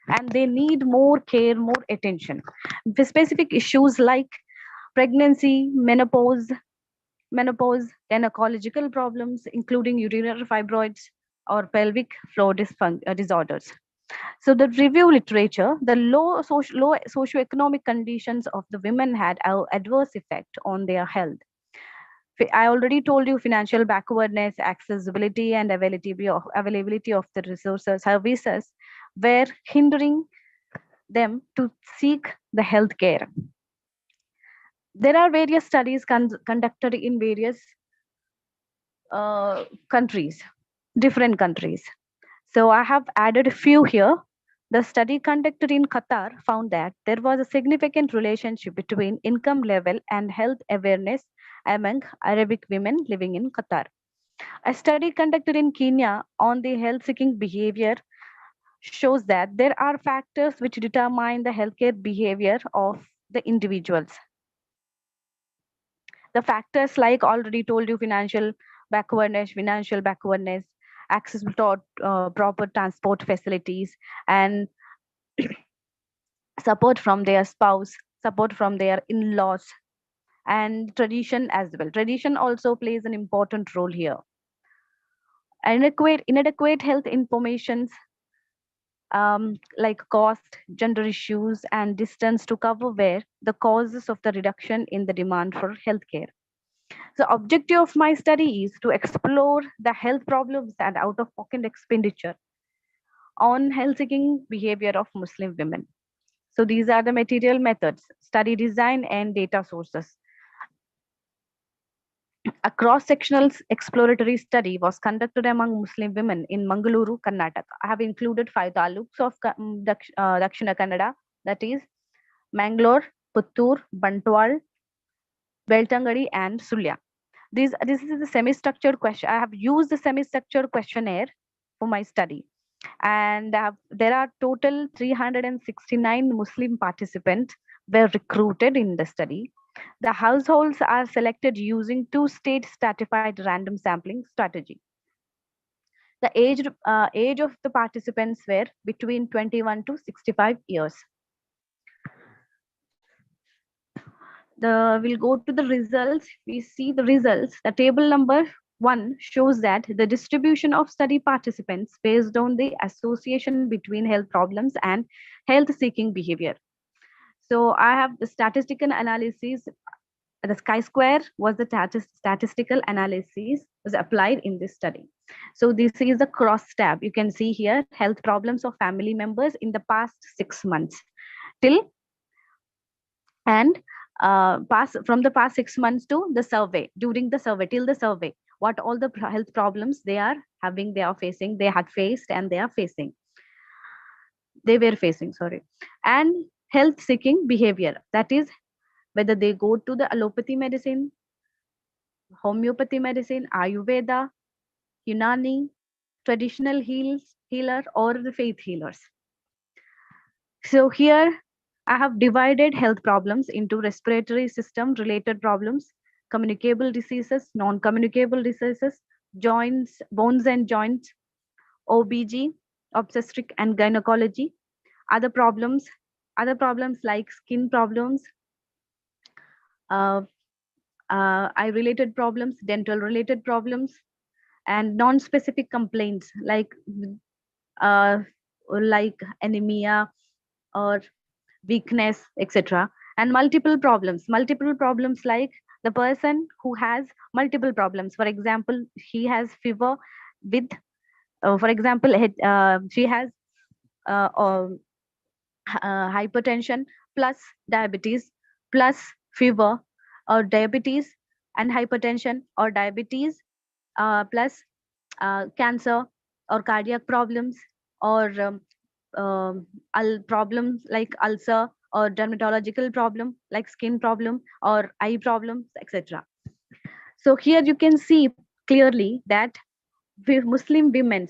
and they need more care, more attention. The specific issues like pregnancy, menopause, gynecological problems, including urinary fibroids or pelvic floor disorders. So the review literature, the low socioeconomic conditions of the women had an adverse effect on their health. I already told you financial backwardness, accessibility, and availability of the resources, services were hindering them to seek the health care. There are various studies conducted in various countries, different countries. So I have added a few here. The study conducted in Qatar found that there was a significant relationship between income level and health awareness among Arabic women living in Qatar. A study conducted in Kenya on the health-seeking behavior shows that there are factors which determine the healthcare behavior of the individuals. The factors like already told you, financial backwardness, access to proper transport facilities, and support from their spouse, support from their in-laws, and tradition as well. Tradition also plays an important role here. Inadequate health information, like cost, gender issues, and distance to cover were the causes of the reduction in the demand for healthcare. The objective of my study is to explore the health problems and out-of-pocket expenditure on health-seeking behavior of Muslim women. So these are the material methods, study design, and data sources. A cross-sectional exploratory study was conducted among Muslim women in Mangaluru, Karnataka. I have included 5 taluks of Dakshina Kannada, that is Mangalore, Puttur, Bantwal, Beltangadi, and Sulya. This is the semi-structured question. I have used the semi-structured questionnaire for my study, and there are total 369 Muslim participants were recruited in the study. The households are selected using two-stage stratified random sampling strategy. The age of the participants were between 21 to 65 years. We'll go to the results. We see the results. The table number 1 shows that the distribution of study participants based on the association between health problems and health seeking behavior. So I have the statistical analysis. The chi-square was the statistical analysis was applied in this study. So this is the cross tab. You can see here health problems of family members in the past 6 months till and from the past 6 months to the survey, during the survey, till the survey, what all the health problems they are having, they are facing, they had faced, and they were facing, sorry. And health seeking behavior, that is whether they go to the allopathy medicine, homeopathy medicine, Ayurveda, Unani, traditional healer, or the faith healers. So here I have divided health problems into respiratory system related problems, communicable diseases, non-communicable diseases, joints, bones and joints, OBG, obstetric and gynecology, other problems like skin problems, eye-related problems, dental-related problems, and non-specific complaints like anemia or weakness, etc. And multiple problems like the person who has multiple problems. For example, he has fever with, for example, she has hypertension plus diabetes plus fever, or diabetes and hypertension, or diabetes plus cancer or cardiac problems, or problems like ulcer, or dermatological problem like skin problem or eye problems, etc. So here you can see clearly that Muslim women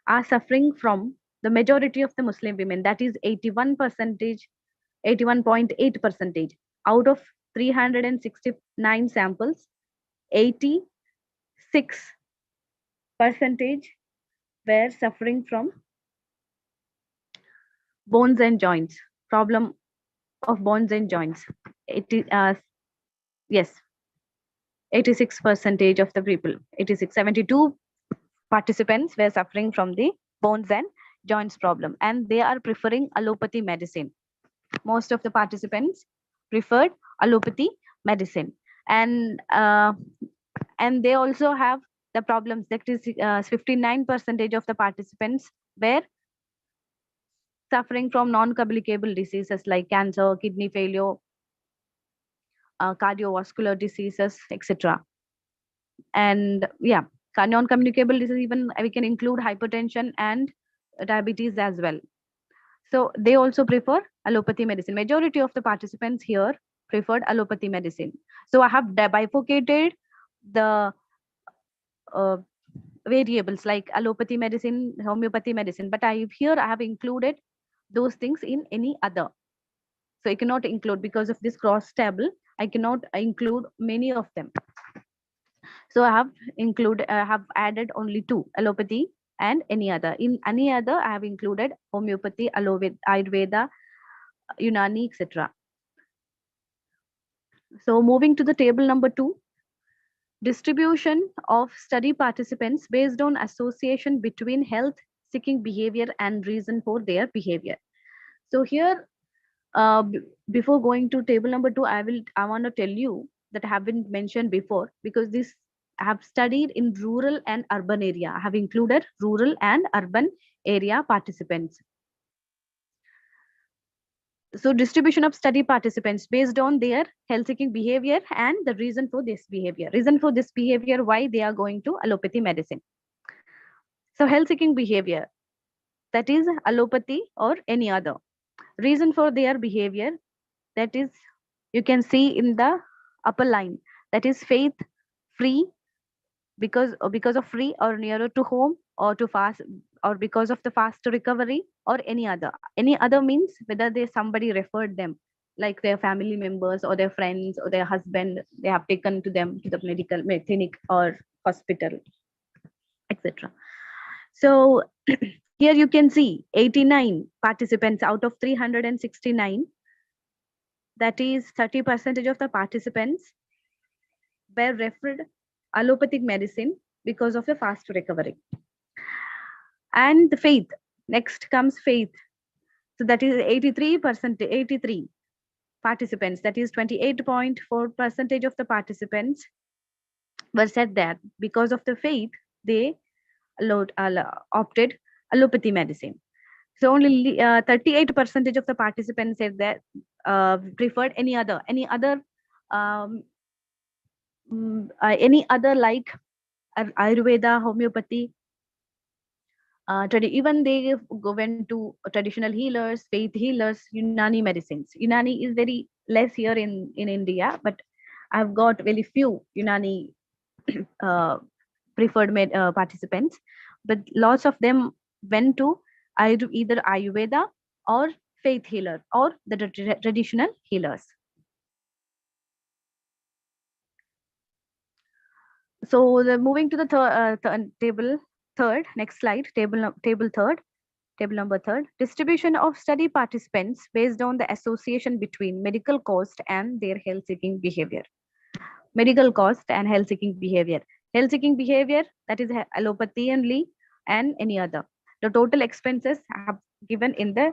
are suffering from, the majority of the Muslim women, that is 81.8% out of 369 samples, 86% were suffering from bones and joints, problem of bones and joints. Yes, 86% of the people, 72 participants were suffering from the bones and joints problem, and they are preferring allopathy medicine. Most of the participants preferred allopathy medicine, and they also have the problems, that is 59% of the participants were suffering from non-communicable diseases like cancer, kidney failure, cardiovascular diseases, etc. And yeah, non-communicable disease, even we can include hypertension and diabetes as well. So they also prefer allopathy medicine. Majority of the participants here preferred allopathy medicine. So I have bifurcated the variables like allopathy medicine, homeopathy medicine, but I have included those things in any other. So I cannot include, because of this cross table, I cannot include many of them. So I have added only 2, allopathy and any other. In any other, I have included homeopathy, Ayurveda, Unani, etc. So moving to the table number 2, distribution of study participants based on association between health seeking behavior and reason for their behavior. So here, before going to table number 2, I want to tell you that I haven't mentioned before, because this I have studied in rural and urban area. I have included rural and urban area participants. So distribution of study participants based on their health seeking behavior and the reason for this behavior. Reason for this behavior, why they are going to allopathy medicine. So health seeking behavior, that is allopathy or any other. Reason for their behavior, that is, you can see in the upper line, that is faith, free, because of free or nearer to home, or to fast, or because of the fast recovery, or any other means, whether they somebody referred them, like their family members or their friends or their husband, they have taken to them to the clinic or hospital, etc. So here you can see 89 participants out of 369, that is 30% of the participants were referred allopathic medicine because of the fast recovery. And the faith, next comes faith. So that is 83%, 83 participants, that is 28.4% of the participants were said that because of the faith, they opted allopathy medicine. So only 38% of the participants said that preferred any other like Ayurveda, homeopathy. Even they went to traditional healers, faith healers, Unani medicines. Unani is very less here in India, but I've got very few Unani preferred participants, but lots of them went to either Ayurveda or faith healer or the traditional healers. So moving to the table third, next slide, table number third, distribution of study participants based on the association between medical cost and their health seeking behavior. Medical cost and health seeking behavior. Health seeking behavior, that is allopathy only, and any other. The total expenses have given in the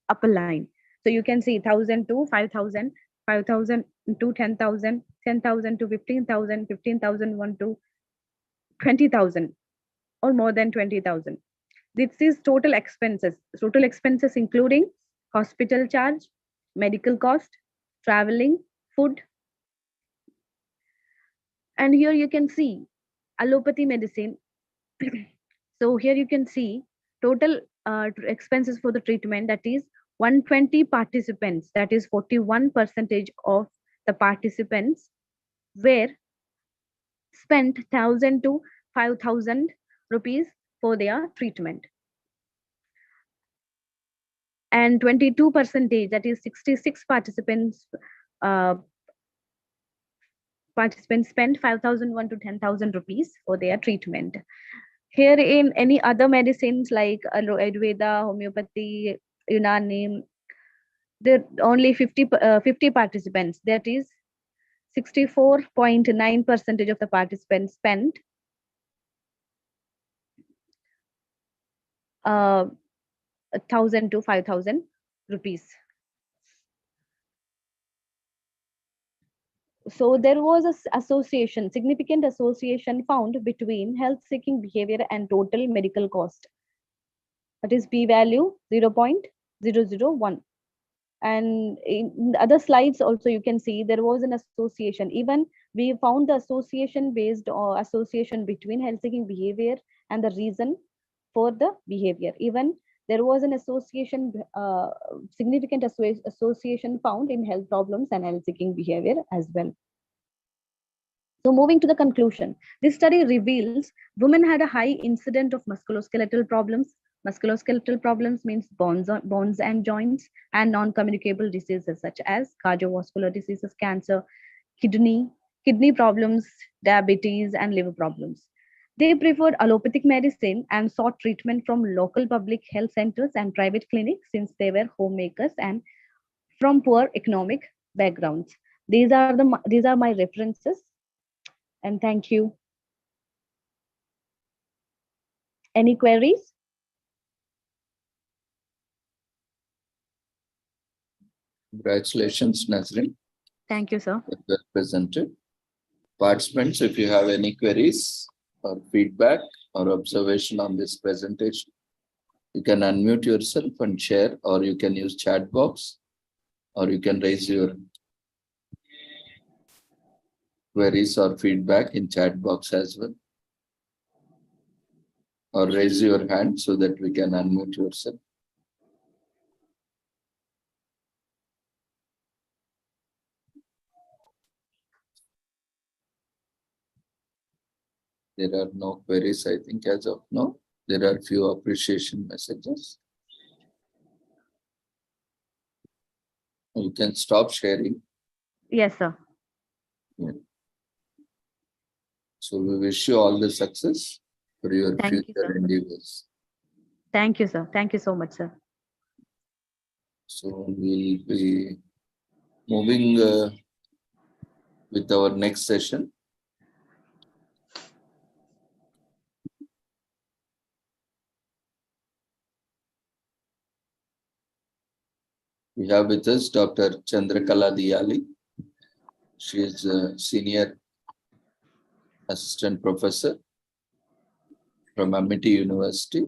upper line. So you can see 1,000 to 5,000, 5,000 to 10,000, 10,000 to 15,000, 15,001 to 20,000, or more than 20,000. This is total expenses. Total expenses including hospital charge, medical cost, traveling, food. And here you can see allopathy medicine. So here you can see total expenses for the treatment, that is 120 participants, that is 41% of the participants were spent 1,000 to 5,000 rupees for their treatment. And 22%, that is 66 participants spent 5,001 to 10,000 rupees for their treatment. Here in any other medicines like Ayurveda, homeopathy, Unani, there are only 50 participants, that is 64.9% of the participants spent 1,000 to 5,000 rupees. So there was a significant association found between health seeking behavior and total medical cost. That is p-value 0.001. And in other slides also you can see there was an association. Even we found the association based or association between health seeking behavior and the reason for the behavior. Even there was an association, significant association found in health problems and health seeking behavior as well. So moving to the conclusion, this study reveals women had a high incidence of musculoskeletal problems. Musculoskeletal problems means bones and joints, and non-communicable diseases such as cardiovascular diseases, cancer, kidney problems, diabetes, and liver problems. They preferred allopathic medicine and sought treatment from local public health centers and private clinics since they were homemakers and from poor economic backgrounds. These are my references, and thank you. Any queries? Congratulations, Nazrin. Thank you, sir. Well presented. Participants, if you have any queries or feedback or observation on this presentation, you can unmute yourself and share, or you can use chat box, or you can raise your queries or feedback in chat box as well, or raise your hand so that we can unmute yourself. There are no queries, I think, as of now. There are few appreciation messages. You can stop sharing. Yes, sir. So we wish you all the success for your Thank you, future sir. endeavors. Thank you, sir. Thank you so much, sir. So we'll be moving with our next session. We have with us Dr. Chandrakala Diyali. She is a senior assistant professor from Amity University.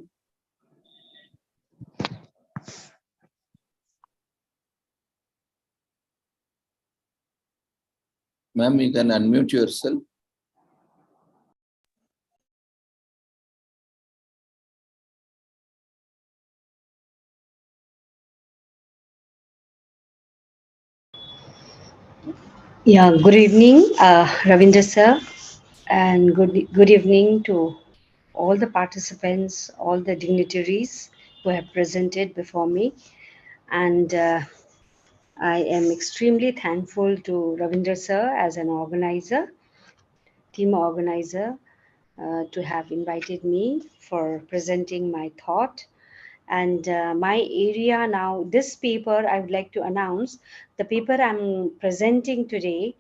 Ma'am, you can unmute yourself. Yeah, good evening, Ravindra sir, and good evening to all the participants, all the dignitaries who have presented before me. And I am extremely thankful to Ravindra sir as an organizer, team organizer, to have invited me for presenting my thought. And my area now, this paper I would like to announce, the paper I'm presenting today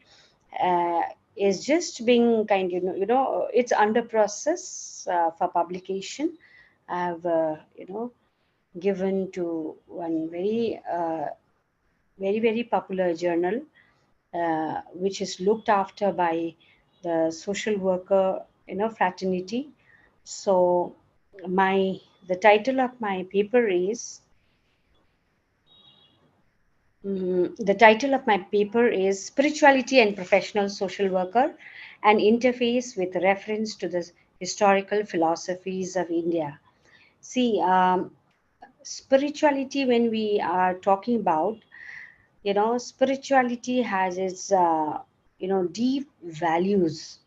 uh, is just being it's under process for publication. I've given to one very popular journal, which is looked after by the social worker fraternity. So my the title of my paper is the title of my paper is Spirituality and Professional Social Worker, an interface with reference to the historical philosophies of India. See, spirituality, when we are talking about, spirituality has its, deep values,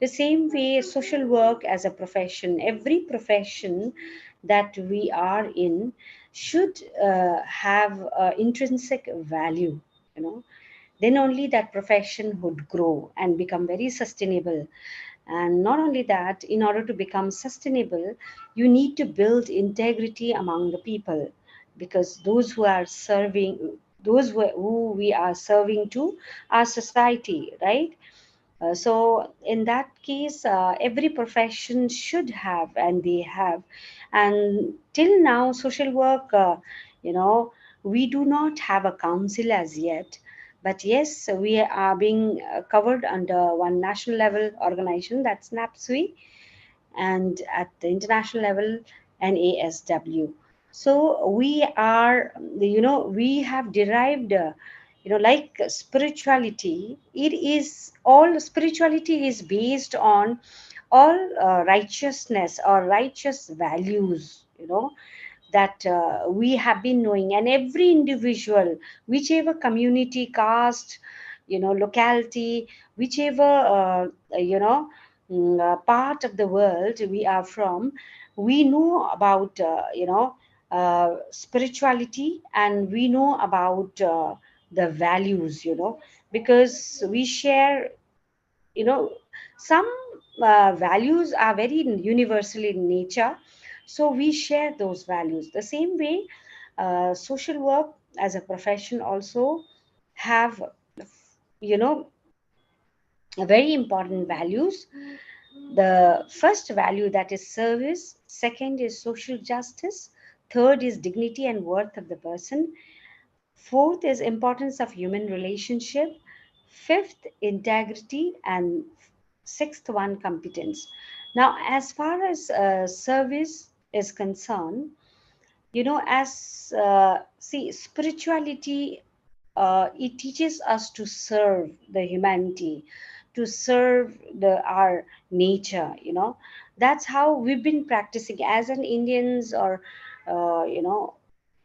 The same way social work as a profession, every profession that we are in should have intrinsic value, then only that profession would grow and become very sustainable. And not only that, in order to become sustainable, you need to build integrity among the people, because those who are serving, who we are serving to, our society, right? So in that case, every profession should have, and they have. And till now, social work, we do not have a council as yet. But yes, we are being covered under one national level organization, that's NAPSWI, and at the international level, NASW. So we are, we have derived, like spirituality, it is all spirituality is based on all righteousness or righteous values, that we have been knowing. And every individual, whichever community, caste, locality, whichever part of the world we are from, we know about spirituality, and we know about the values, because we share, some values are very universal in nature, so we share those values. The same way, social work as a profession also have, you know very important values. The first value, that is service. Second is social justice. Third is dignity and worth of the person. Fourth is importance of human relationship. Fifth, integrity. And sixth one, competence. Now, as far as service is concerned, as see, spirituality, it teaches us to serve the humanity, to serve our nature, that's how we've been practicing as an Indians, or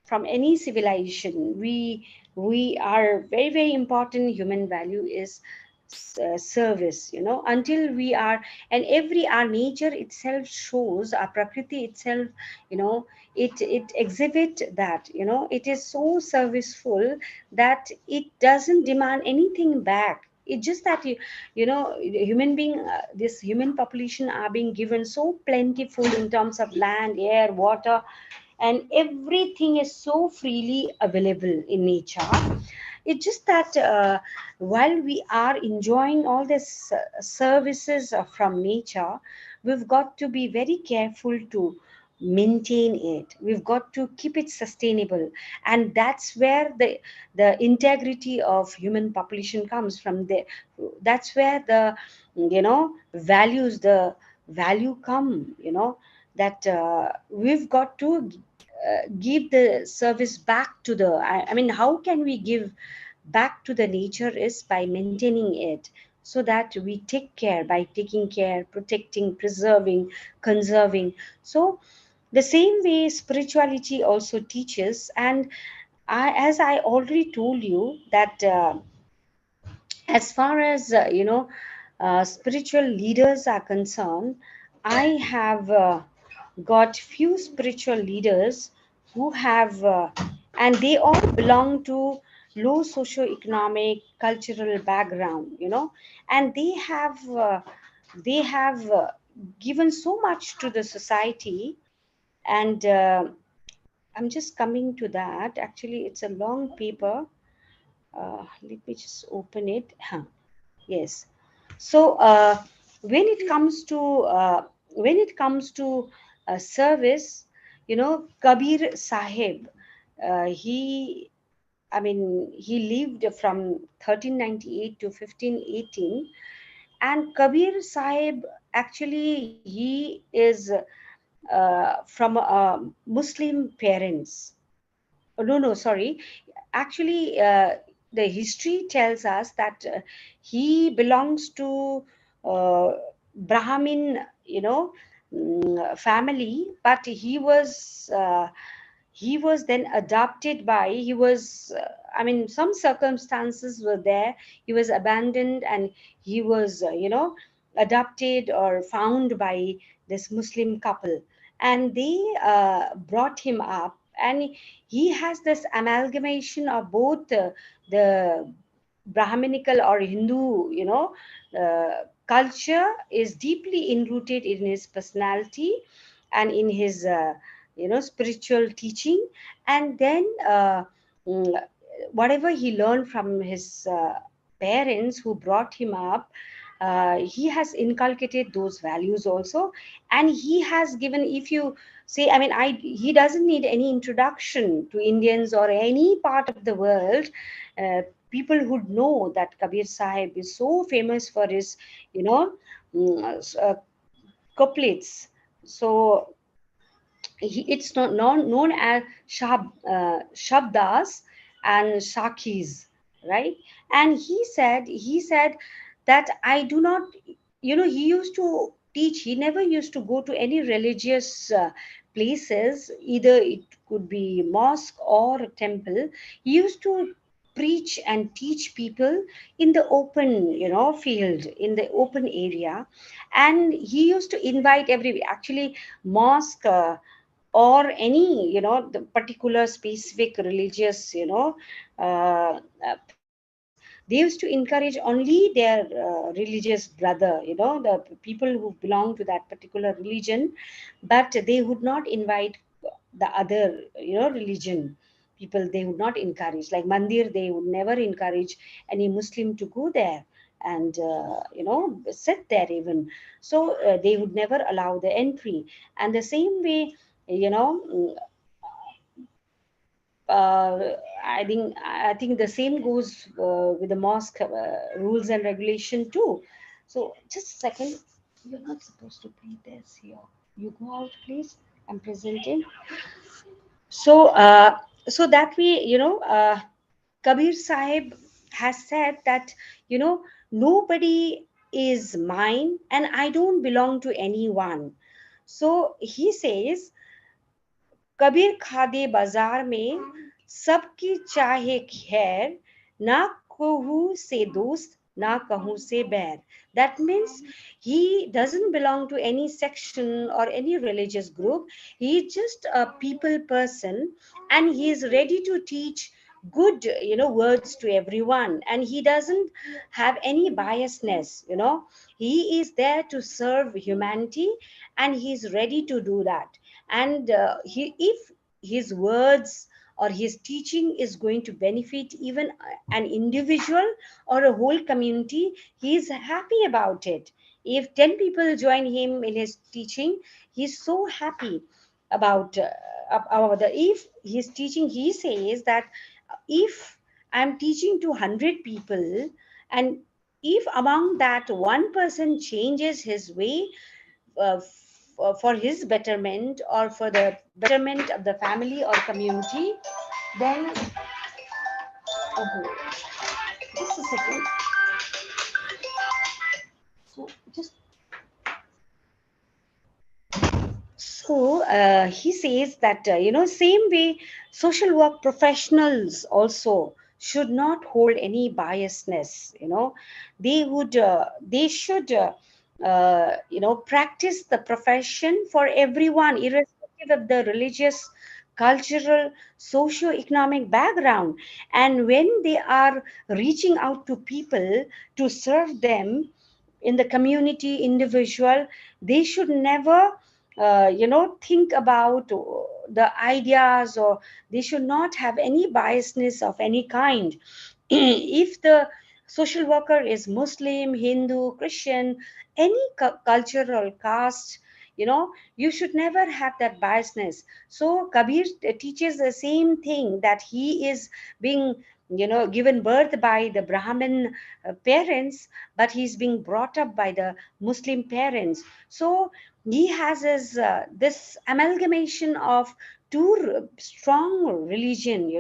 from any civilization. We are very important human value is service, until we are, and our nature itself shows, our prakriti itself, it exhibit that, it is so serviceful that it doesn't demand anything back. It's just that human being, this human population are being given so plentiful in terms of land, air, water, and everything is so freely available in nature. It's just that while we are enjoying all these services from nature, we've got to be very careful to maintain it. We've got to keep it sustainable, and that's where the integrity of human population comes from. That's where the values, the value come. That we've got to give the service back to the, I mean, how can we give back to the nature is by maintaining it, so that we take care, by taking care, protecting, preserving, conserving. So the same way spirituality also teaches. And as I already told you that as far as spiritual leaders are concerned, I have got few spiritual leaders who have and they all belong to low socio-economic cultural background, and they have given so much to the society. And I'm just coming to that. Actually, it's a long paper. Let me just open it. Yes. So when it comes to service, Kabir Sahib, he, I mean, he lived from 1398 to 1518, and Kabir Sahib, actually he is from Muslim parents. Oh, no, no, sorry. Actually, the history tells us that he belongs to uh, Brahmin, family, but he was then adopted by, he was, I mean, some circumstances were there. He was abandoned, and he was, adopted or found by this Muslim couple, and they brought him up. And he has this amalgamation of both the Brahminical or Hindu, culture is deeply enrooted in his personality and in his, spiritual teaching. And then mm, whatever he learned from his parents who brought him up, he has inculcated those values also. And he has given, if you say, I mean, he doesn't need any introduction to Indians or any part of the world. People would know that Kabir Sahib is so famous for his, you know, couplets. So it's not known as Shabdas and Shakis, right? And he said that I do not, he used to teach. He never used to go to any religious places, either it could be mosque or temple. He used to preach and teach people in the open, field, in the open area. And he used to invite every, actually, mosque, or any, the particular specific religious, place, they used to encourage only their religious brother, the people who belong to that particular religion, but they would not invite the other, religion people. They would not encourage, like mandir, they would never encourage any Muslim to go there and sit there even. So they would never allow the entry. And the same way, you know mm, uh, I think the same goes with the mosque rules and regulation too. So just a second, you're not supposed to be this here. You go out, please. I'm presenting. So so that way, Kabir Sahib has said that, nobody is mine and I don't belong to anyone. So he says, Kabir खादे बाजार में सबकी चाहे खैर ना कहू से दोस्त na kahun se bair. That means he doesn't belong to any section or any religious group. He is just a people person, and he is ready to teach good, words to everyone, and he doesn't have any biasness. He is there to serve humanity, and he is ready to do that. And if his words or his teaching is going to benefit even an individual or a whole community, he is happy about it. If 10 people join him in his teaching, he's so happy about if he's teaching. He says that if I'm teaching to 100 people, and if among that one person changes his way, for his betterment or for the betterment of the family or community, then oh, just a second. So just so he says that same way social work professionals also should not hold any biasness. They should practice the profession for everyone, irrespective of the religious, cultural, socio-economic background. And when they are reaching out to people to serve them in the community, individual, they should never think about the ideas, or they should not have any biasness of any kind. If the social worker is Muslim, Hindu, Christian, any cultural caste, you should never have that biasness. So Kabir teaches the same thing, that he is being given birth by the Brahmin parents, but he's being brought up by the Muslim parents. So he has this amalgamation of two strong religion.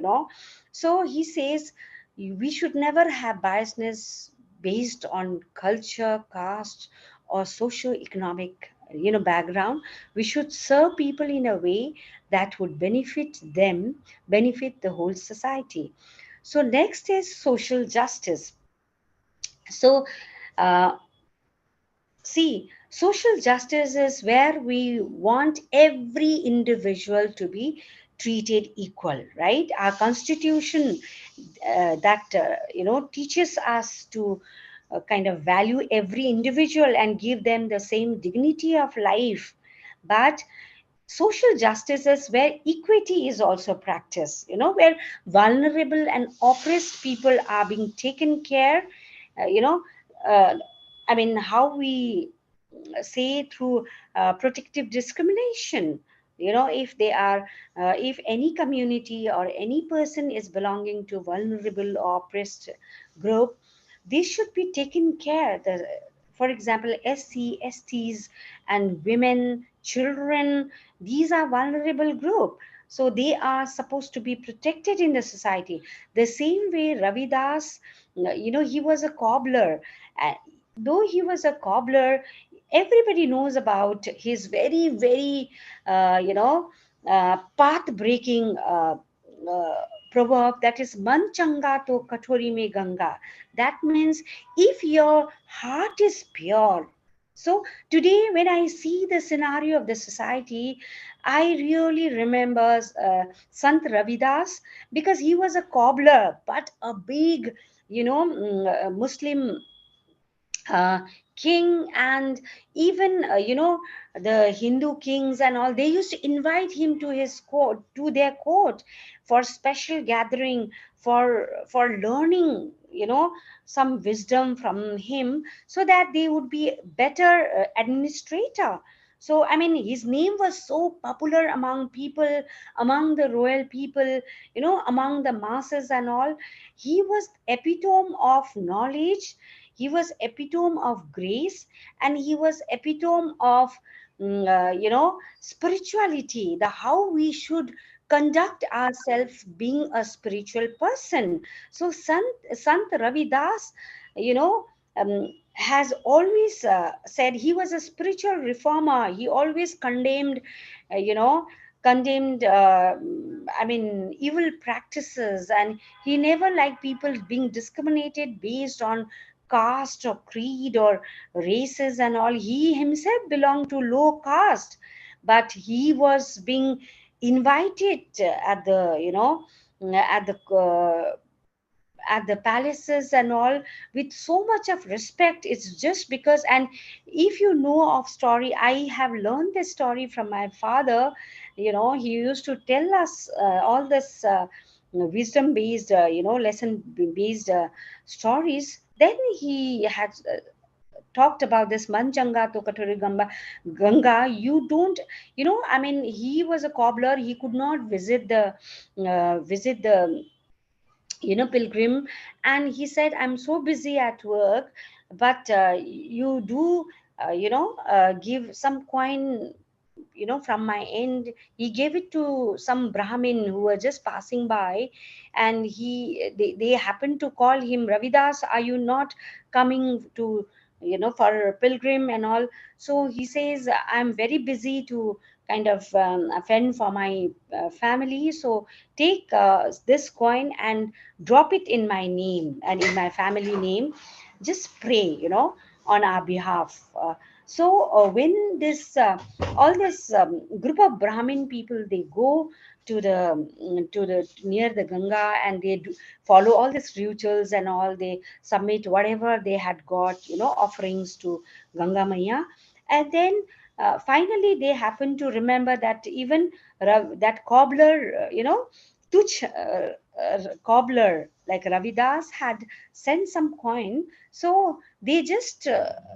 So he says we should never have biasness based on culture, caste, or socio-economic background. We should serve people in a way that would benefit them, benefit the whole society. So next is social justice. So uh, see, social justice is where we want every individual to be treated equal, right? Our constitution that teaches us to kind of value every individual and give them the same dignity of life. But social justice is where equity is also practiced, where vulnerable and oppressed people are being taken care. uh, you know uh, I mean, how we say through protective discrimination. If they are if any community or any person is belonging to vulnerable or oppressed group, they should be taken care. For example, SCSTs and women, children, these are vulnerable group, so they are supposed to be protected in the society. The same way Ravidas, he was a cobbler. uh, though he was a cobbler, everybody knows about his very, very path breaking uh, proverb, that is man changa to kathori me ganga. That means if your heart is pure. So today when I see the scenario of the society, I really remember Sant Ravidas, because he was a cobbler but a big Muslim uh, king. And even the Hindu kings and all, they used to invite him to his court, to their court, for special gathering, for learning some wisdom from him, so that they would be better administrator. So I mean, his name was so popular among people, among the royal people, among the masses and all. He was epitome of knowledge, he was epitome of grace, and he was epitome of spirituality, the how we should conduct ourselves being a spiritual person. So Sant Ravidas, you know has always said, he was a spiritual reformer. He always condemned uh, you know condemned I mean, evil practices, and he never liked people being discriminated based on caste or creed or races and all. He himself belonged to low caste, but he was being invited at the, at the palaces and all with so much of respect. It's just because, and if you know of story, I have learned this story from my father. He used to tell us all this wisdom based, lesson based stories. Then he had talked about this manjanga to katuri ganga. You don't, I mean, he was a cobbler. He could not visit the pilgrim, and he said, I'm so busy at work, but you do give some coin, from my end. He gave it to some brahmin who were just passing by, and they happened to call him, Ravidas, are you not coming to, for pilgrim and all? So he says, I'm very busy to kind of fend for my family, so take this coin and drop it in my name and in my family name. Just pray, on our behalf. So when this all this group of brahmin people, they go to the near the ganga, and they do follow all these rituals and all. They submit whatever they had got, offerings to Ganga Maya. And then finally they happen to remember that even that cobbler, tuch cobbler like Ravidas had sent some coin. So they just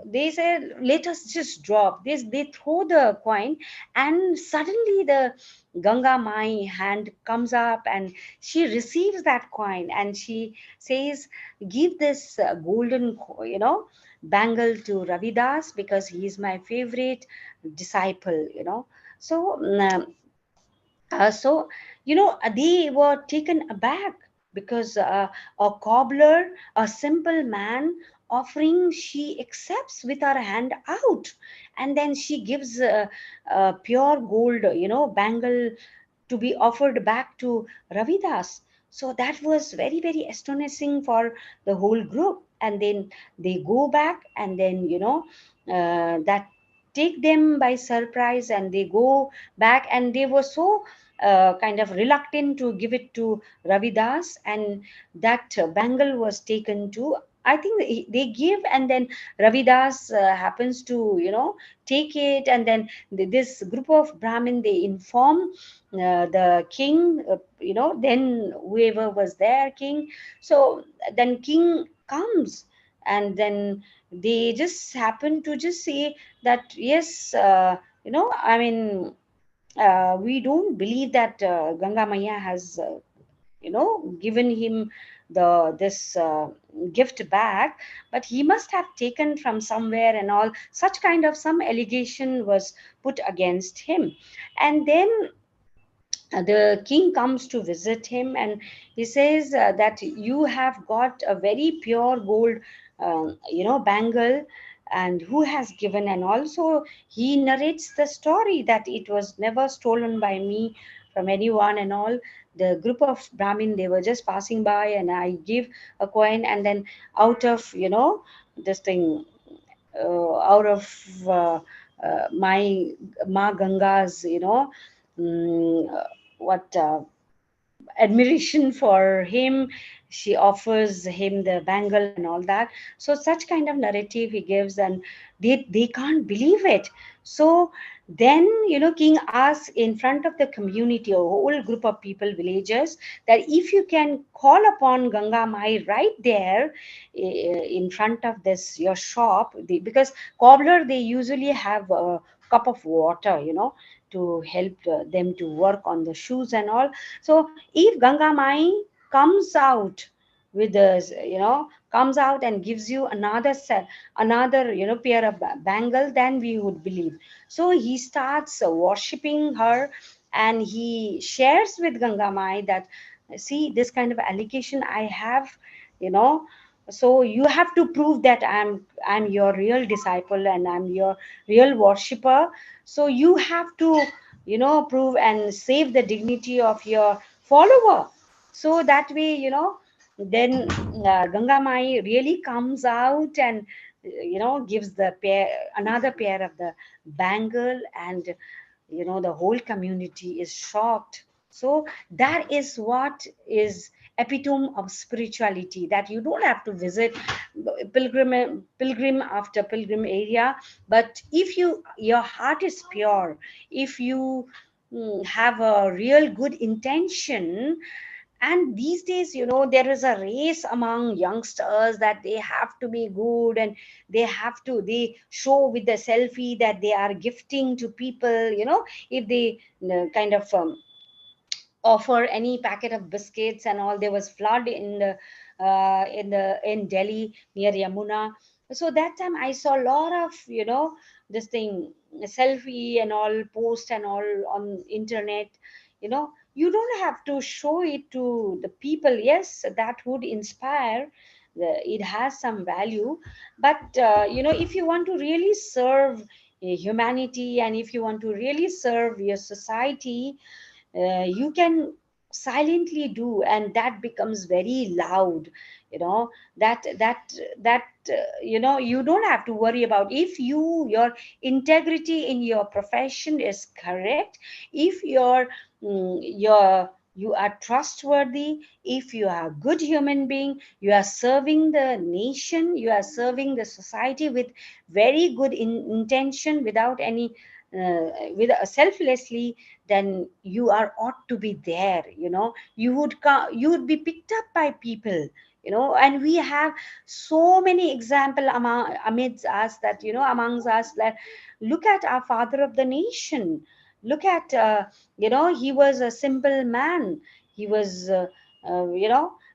they said, let us just drop this. They throw the coin, and suddenly the Ganga Mai hand comes up, and she receives that coin, and she says, give this golden bangle to Ravidas, because he is my favorite disciple. So they were taken aback, because a cobbler, a simple man, offering, she accepts with her hand out, and then she gives pure gold, bangle to be offered back to Ravidas. So that was very, very astonishing for the whole group. And then they go back, and then, that take them by surprise, and they go back, and they were so kind of reluctant to give it to Ravidas, and that bangle was taken to, I think they give, and then Ravidas happens to, take it, and then this group of Brahmin, they inform the king, then whoever was there, king. So then king comes, and then they just happen to just say that, yes, I mean, we don't believe that Ganga Maya has given him this gift back, but he must have taken from somewhere and all. Such kind of some allegation was put against him. And then the king comes to visit him, and he says that you have got a very pure gold bangle, and who has given. And also he narrates the story that it was never stolen by me from anyone and all. The group of Brahmin, they were just passing by, and I give a coin, and then out of this thing, out of my Ma Ganga's, what admiration for him, she offers him the bangle and all that. So such kind of narrative he gives, and they can't believe it. So then, king asks in front of the community, a whole group of people, villagers, that if you can call upon Ganga Mai right there in front of this your shop, because cobbler, they usually have a cup of water, to help them to work on the shoes and all. So if Ganga Mai comes out with this, comes out and gives you another set, another, pair of bangle, then we would believe. So he starts worshipping her, and he shares with Ganga Mai that, see, this kind of allegation I have, you know, so you have to prove that I'm your real disciple, and I'm your real worshipper. So you have to, prove and save the dignity of your follower. So that way, then Ganga Mai really comes out and gives the another pair of the bangle, and the whole community is shocked. So that is what is epitome of spirituality, that you don't have to visit pilgrim after pilgrim area, but if your heart is pure, if you have a real good intention. And these days, there is a race among youngsters that they have to be good, and they show with the selfie that they are gifting to people, if they kind of offer any packet of biscuits and all. There was flood in Delhi near Yamuna. So that time I saw a lot of this thing, selfie and all, post and all on internet. You don't have to show it to the people. Yes, that would inspire. It has some value, but if you want to really serve humanity, and if you want to really serve your society, you can silently do, and that becomes very loud. That you don't have to worry about. If your integrity in your profession is correct, if you are trustworthy, if you are a good human being, you are serving the nation, you are serving the society with very good intention, without any with selflessly, then you are ought to be there. You would be picked up by people. And we have so many example amidst us, that amongst us, that look at our father of the nation. Look at he was a simple man. He was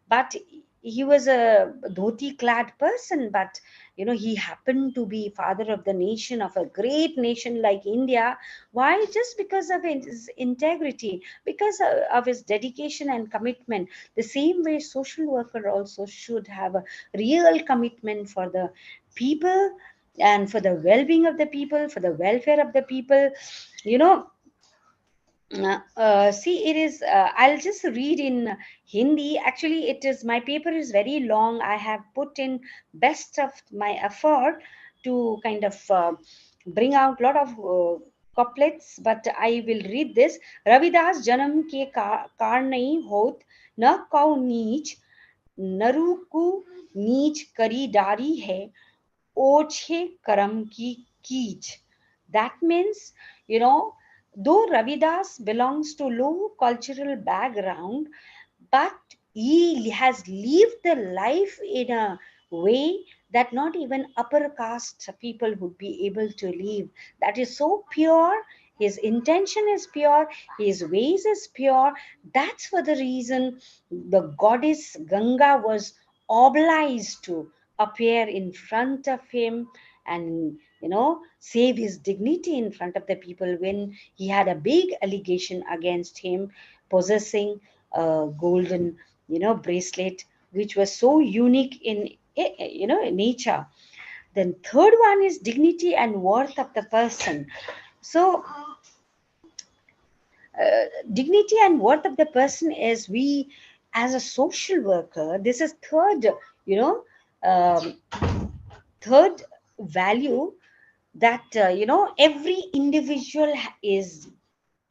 but he was a dhoti clad person, but he happened to be father of the nation, of a great nation like India. Why? Just because of his integrity, because of his dedication and commitment. The same way social worker also should have a real commitment for the people, and for the well-being of the people, for the welfare of the people. you know See, it is. I'll just read in Hindi. Actually, it is, my paper is very long. I have put in best of my effort to kind of bring out lot of couplets, but I will read this. Ravidas janam ke car नहीं होत, न कौ नीच, नरु को नीच करी डारी है, ओछे कर्म की कीच. That means, though Ravidas belongs to low cultural background, but he has lived the life in a way that not even upper caste people would be able to live. That is so pure. His intention is pure. His ways is pure. That's for the reason the goddess Ganga was obliged to appear in front of him, and save his dignity in front of the people when he had a big allegation against him, possessing a golden bracelet, which was so unique in nature. Then third one is dignity and worth of the person. So dignity and worth of the person is, we as a social worker, this is third, um, third value, that every individual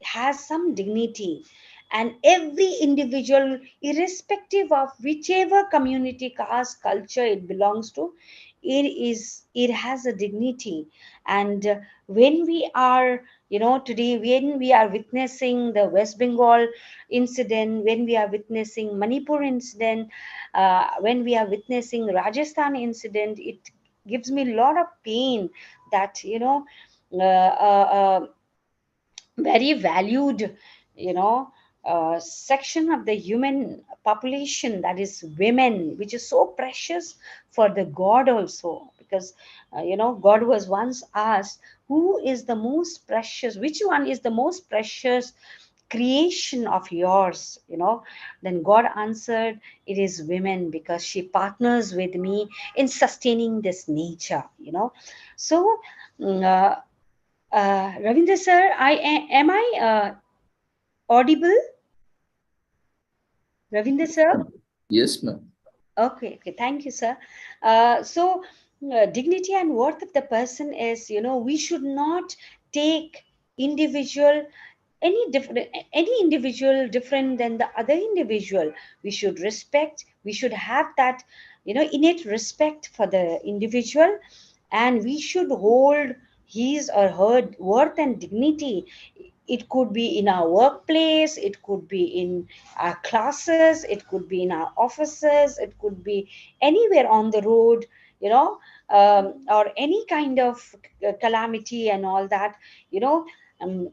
has some dignity, and every individual, irrespective of whichever community, caste, culture it belongs to, it has a dignity. And when we are today, when we are witnessing the West Bengal incident, when we are witnessing Manipur incident, when we are witnessing Rajasthan incident, it gives me a lot of pain that very valued you know section of the human population, that is women, which is so precious for the god also, because God was once asked, who is the most precious, which one is the most precious creation of yours? Then God answered, it is women, because she partners with me in sustaining this nature. So Ravindra sir, am I audible? Ravindra sir? Yes, ma'am. Okay, okay, thank you, sir. Dignity and worth of the person is, we should not take individual any individual different than the other individual. We should respect. We should have that, innate respect for the individual, and we should hold his or her worth and dignity. It could be in our workplace, it could be in our classes, it could be in our offices, it could be anywhere on the road, or any kind of calamity and all that. Um,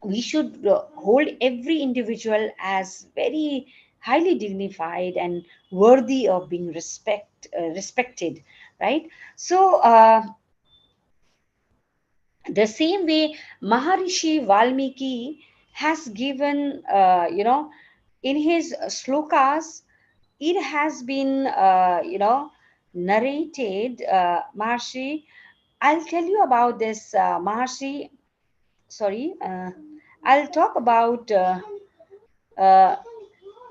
we should hold every individual as very highly dignified and worthy of being respected, right? The same way Maharishi Valmiki has given, in his slokas, it has been, narrated. Maharshi, I'll tell you about this. Maharshi, sorry, I'll talk about uh,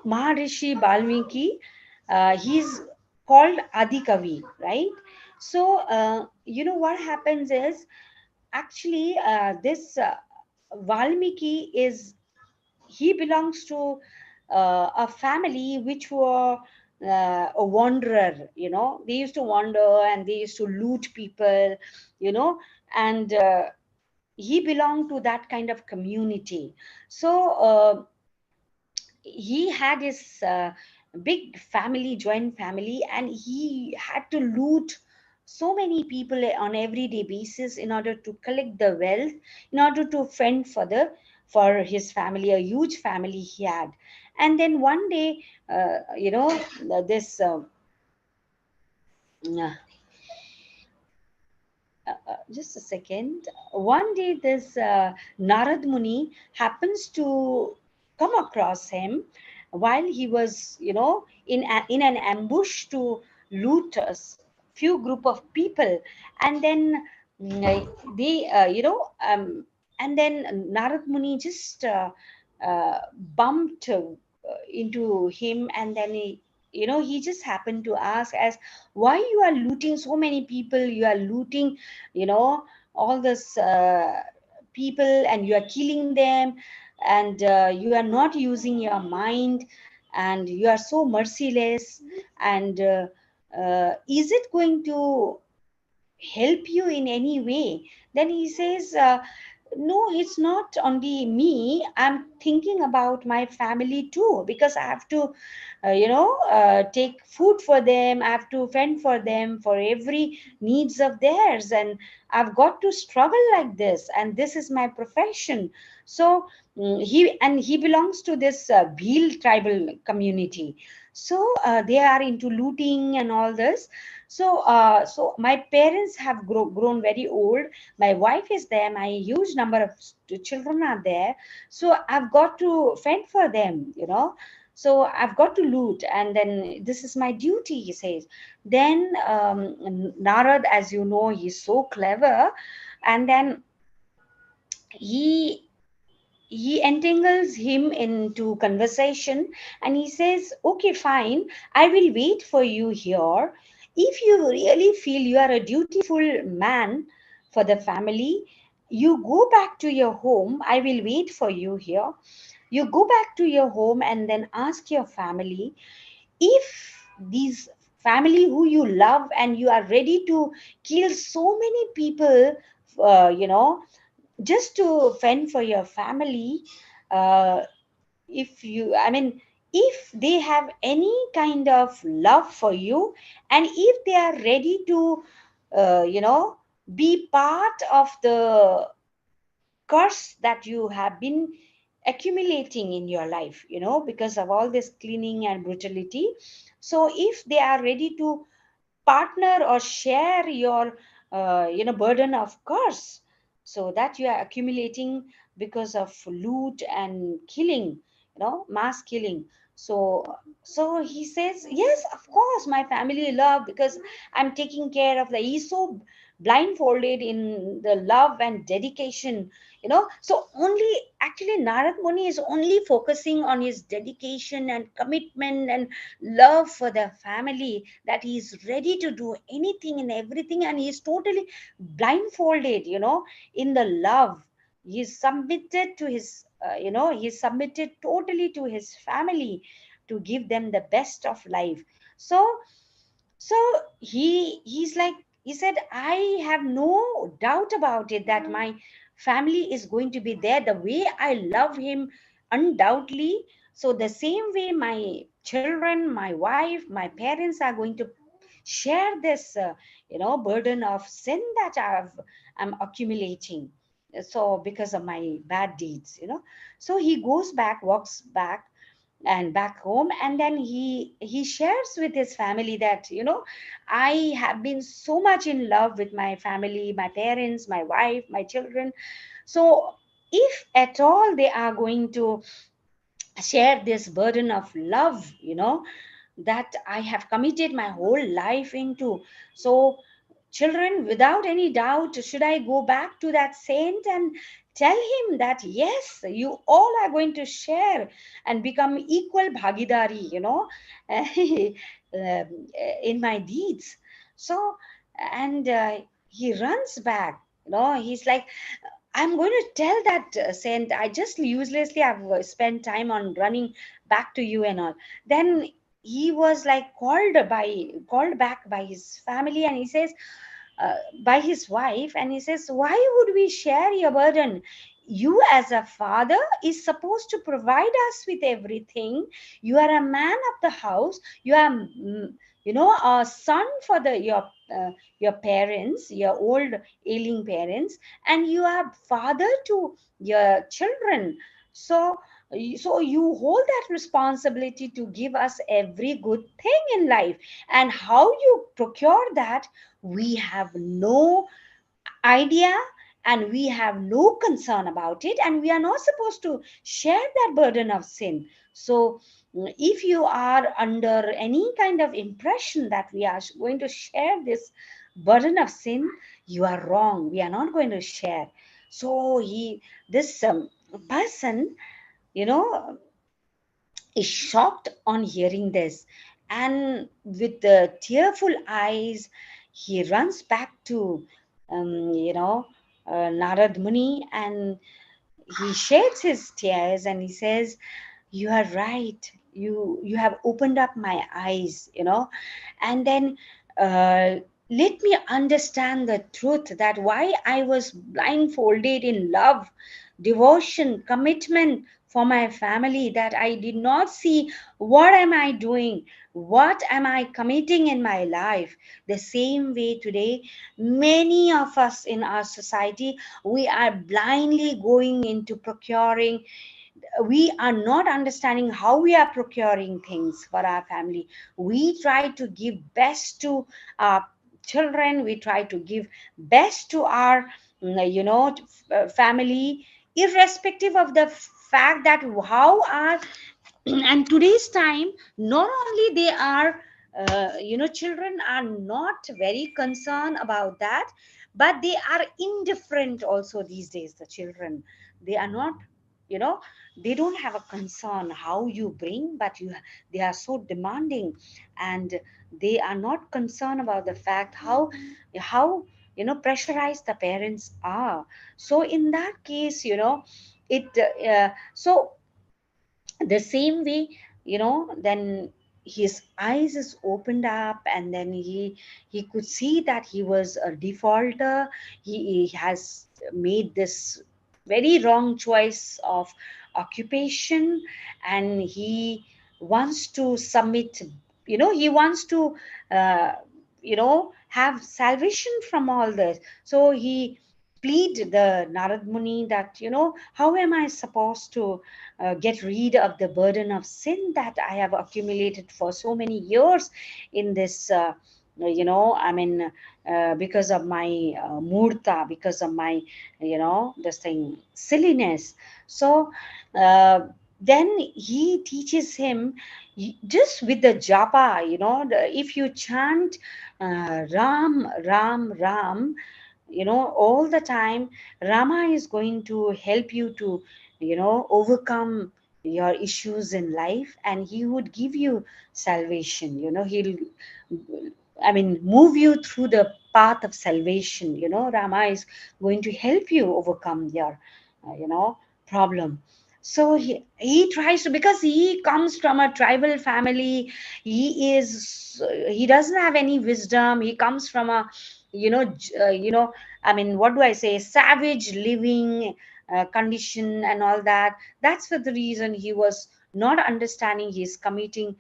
Maharishi Valmiki. He's called Adikavi, right? What happens is, actually, this Valmiki is, he belongs to a family which were a wanderer. They used to wander and they used to loot people, and he belonged to that kind of community. He had his big family, joint family, and he had to loot so many people on everyday basis in order to collect the wealth, in order to fend for his family, a huge family he had. And then one day, this uh, just a second. One day, this Narad Muni happens to come across him while he was, in an ambush to loot a few group of people, and then they, and then Narad Muni just bumped into him, and then he just happened to ask, as, why you are looting so many people, you are looting, all this people, and you are killing them, and you are not using your mind, and you are so merciless, and is it going to help you in any way? Then he says, no, it's not only me, I'm thinking about my family too, because I have to take food for them, I have to fend for them, for every needs of theirs, and I've got to struggle like this, and this is my profession. He belongs to this Bhil tribal community. They are into looting and all this. So my parents have grown very old. My wife is there. My huge number of children are there. So I've got to fend for them, So I've got to loot, and then this is my duty, he says. Then Narad, as you know, he's so clever, and then he he entangles him into conversation, and he says, okay, fine, I will wait for you here. If you really feel you are a dutiful man for the family, you go back to your home. I will wait for you here. You go back to your home and then ask your family if these family who you love and you are ready to kill so many people, just to fend for your family. uh, if you I mean if they have any kind of love for you, and if they are ready to be part of the curse that you have been accumulating in your life, because of all this cleaning and brutality. So if they are ready to partner or share your burden of curse, so that you are accumulating because of loot and killing, mass killing. So he says, yes, of course, my family love, because I'm taking care of the. He's so blindfolded in the love and dedication, so only actually Narad Muni is only focusing on his dedication and commitment and love for the family, that he is ready to do anything and everything, and he is totally blindfolded, in the love. He is submitted to his, he is submitted totally to his family to give them the best of life. So he's like, he said, I have no doubt about it that my family is going to be there the way I love him, undoubtedly. So the same way my children, my wife, my parents are going to share this burden of sin that I'm accumulating, so because of my bad deeds. So he goes back, walks back and back home, and then he shares with his family that, I have been so much in love with my family, my parents, my wife, my children. So if at all they are going to share this burden of love, that I have committed my whole life into, so children, without any doubt, should I go back to that saint and tell him that yes, you all are going to share and become equal bhagidari, in my deeds. So, and he runs back, he's like, I'm going to tell that saint, I just uselessly have spent time on running back to you and all. Then he was like called back by his family, and he says, by his wife, and he says, why would we share your burden? You as a father is supposed to provide us with everything. You are a man of the house. You are a son for your parents, your old ailing parents, and you are father to your children. So you hold that responsibility to give us every good thing in life, and how you procure that, we have no idea, and we have no concern about it, and we are not supposed to share that burden of sin. So if you are under any kind of impression that we are going to share this burden of sin, you are wrong. We are not going to share. So this person, you know is shocked on hearing this, and with the tearful eyes, he runs back to Narad Muni, and he sheds his tears, and he says, you are right, you have opened up my eyes, and then uh, let me understand the truth, that why I was blindfolded in love, devotion, commitment for my family, that I did not see what am I doing, what am I committing in my life. The same way today, many of us in our society, we are blindly going into procuring. We are not understanding how we are procuring things for our family. We try to give best to our children, we try to give best to our family, irrespective of the fact that how our and today's time, not only they are children are not very concerned about that, but they are indifferent also these days. The children, they are not, you know they don't have a concern how you bring, but they are so demanding, and they are not concerned about the fact how pressurized the parents are. So in that case, it so the same way, then his eyes is opened up, and then he could see that he was a defaulter. He has made this very wrong choice of occupation, and he wants to submit, he wants to have salvation from all this. So he plead the Narad Muni that, how am I supposed to get rid of the burden of sin that I have accumulated for so many years in this, because of my murta, because of my, this thing, silliness. So, then he teaches him just with the japa, if you chant Ram, Ram, Ram, all the time, Rama is going to help you to, overcome your issues in life, and he would give you salvation. He'll, I mean, move you through the path of salvation. Rama is going to help you overcome your, problem. So he tries to, because he comes from a tribal family. He doesn't have any wisdom. He comes from a, I mean, what do I say, savage living condition and all that. That's for the reason he was not understanding. He's committing,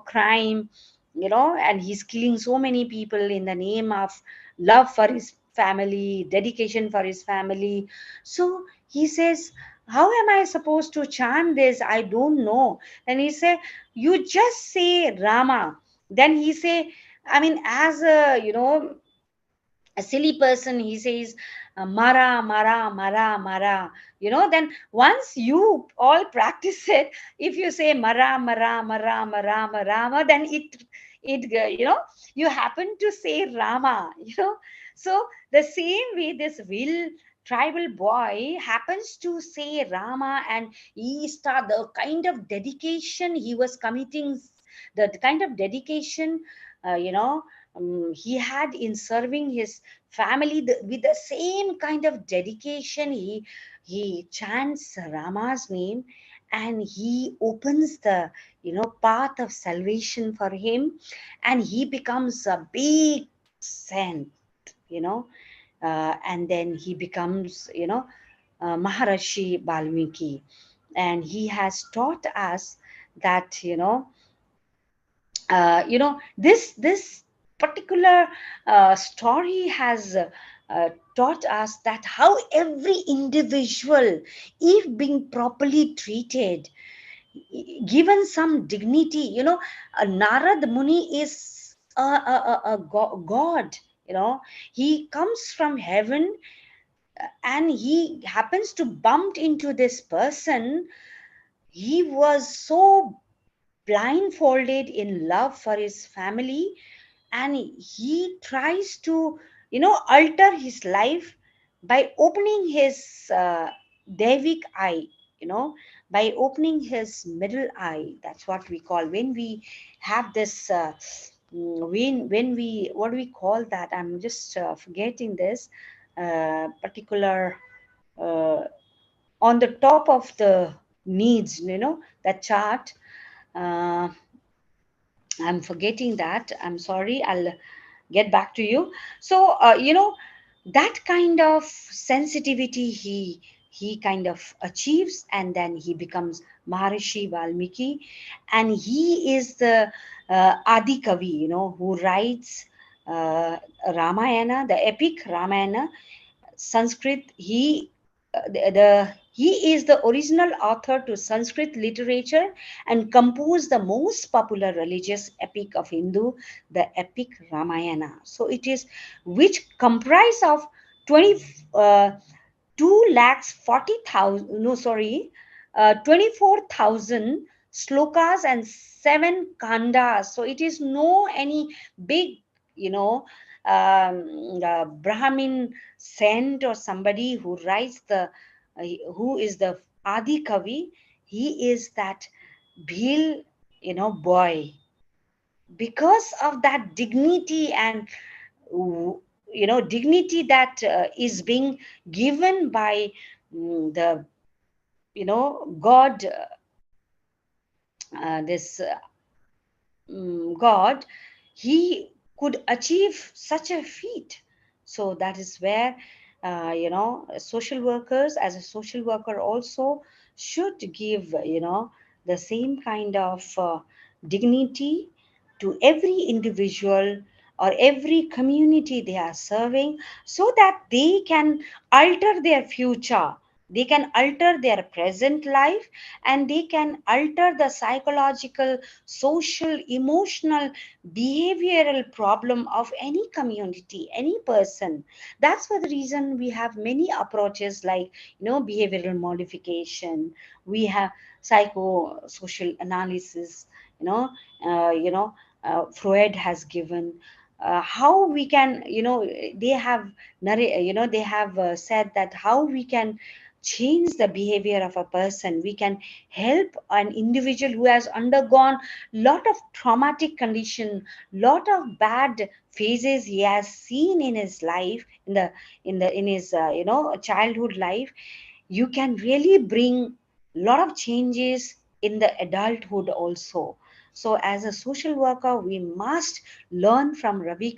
crime, and he's killing so many people in the name of love for his family, dedication for his family. So he says, how am I supposed to chant this? I don't know. And he said, you just say Rama. Then he say, I mean, as a, a silly person, he says mara, mara, mara, mara. Then once you all practice it, if you say mara, mara, mara, mara, mara, then it you happen to say Rama. So the same way, this will tribal boy happens to say Rama, and he start the kind of dedication he was committing, the kind of dedication uh, you know he had in serving his family, with the same kind of dedication. He chants Rama's name, and he opens the path of salvation for him, and he becomes a big saint. you know and then he becomes, Maharishi Balmiki, and he has taught us that, this particular story has taught us that how every individual, if being properly treated, given some dignity, Narad Muni is a god. He comes from heaven, and he happens to bump into this person. He was so blindfolded in love for his family, and he tries to, alter his life by opening his Devic eye, by opening his middle eye. That's what we call when we have this. When we, what do we call that? I'm just forgetting this particular, uh, on the top of the needs, that chart. Uh, I'm forgetting that. I'm sorry. I'll get back to you. So, that kind of sensitivity he kind of achieves, and then he becomes Maharishi Valmiki, and he is the Adi Kavi, who writes Ramayana, the epic Ramayana. Sanskrit. He is the original author to Sanskrit literature, and composed the most popular religious epic of Hindu, the epic Ramayana. So it is, which comprise of 20 2 lakhs 40,000, no sorry, 24,000 slokas and 7 kandas. So it is no any big, you know Brahmin saint or somebody who writes the who is the Adi Kavi. He is that Bhil, boy. Because of that dignity, and dignity that is being given by the, God, this God, he could achieve such a feat. So that is where, social workers, as a social worker, also should give, the same kind of dignity to every individual or every community they are serving, so that they can alter their future They can alter their present life, and they can alter the psychological, social, emotional, behavioral problem of any community, any person. That's for the reason we have many approaches like, behavioral modification. We have psychosocial analysis, you know, you know, Freud has given how we can, they have they have said that how we can change the behavior of a person. We can help an individual who has undergone lot of traumatic condition, lot of bad phases he has seen in his life, in his childhood life. You can really bring lot of changes in the adulthood also. So as a social worker, we must learn from this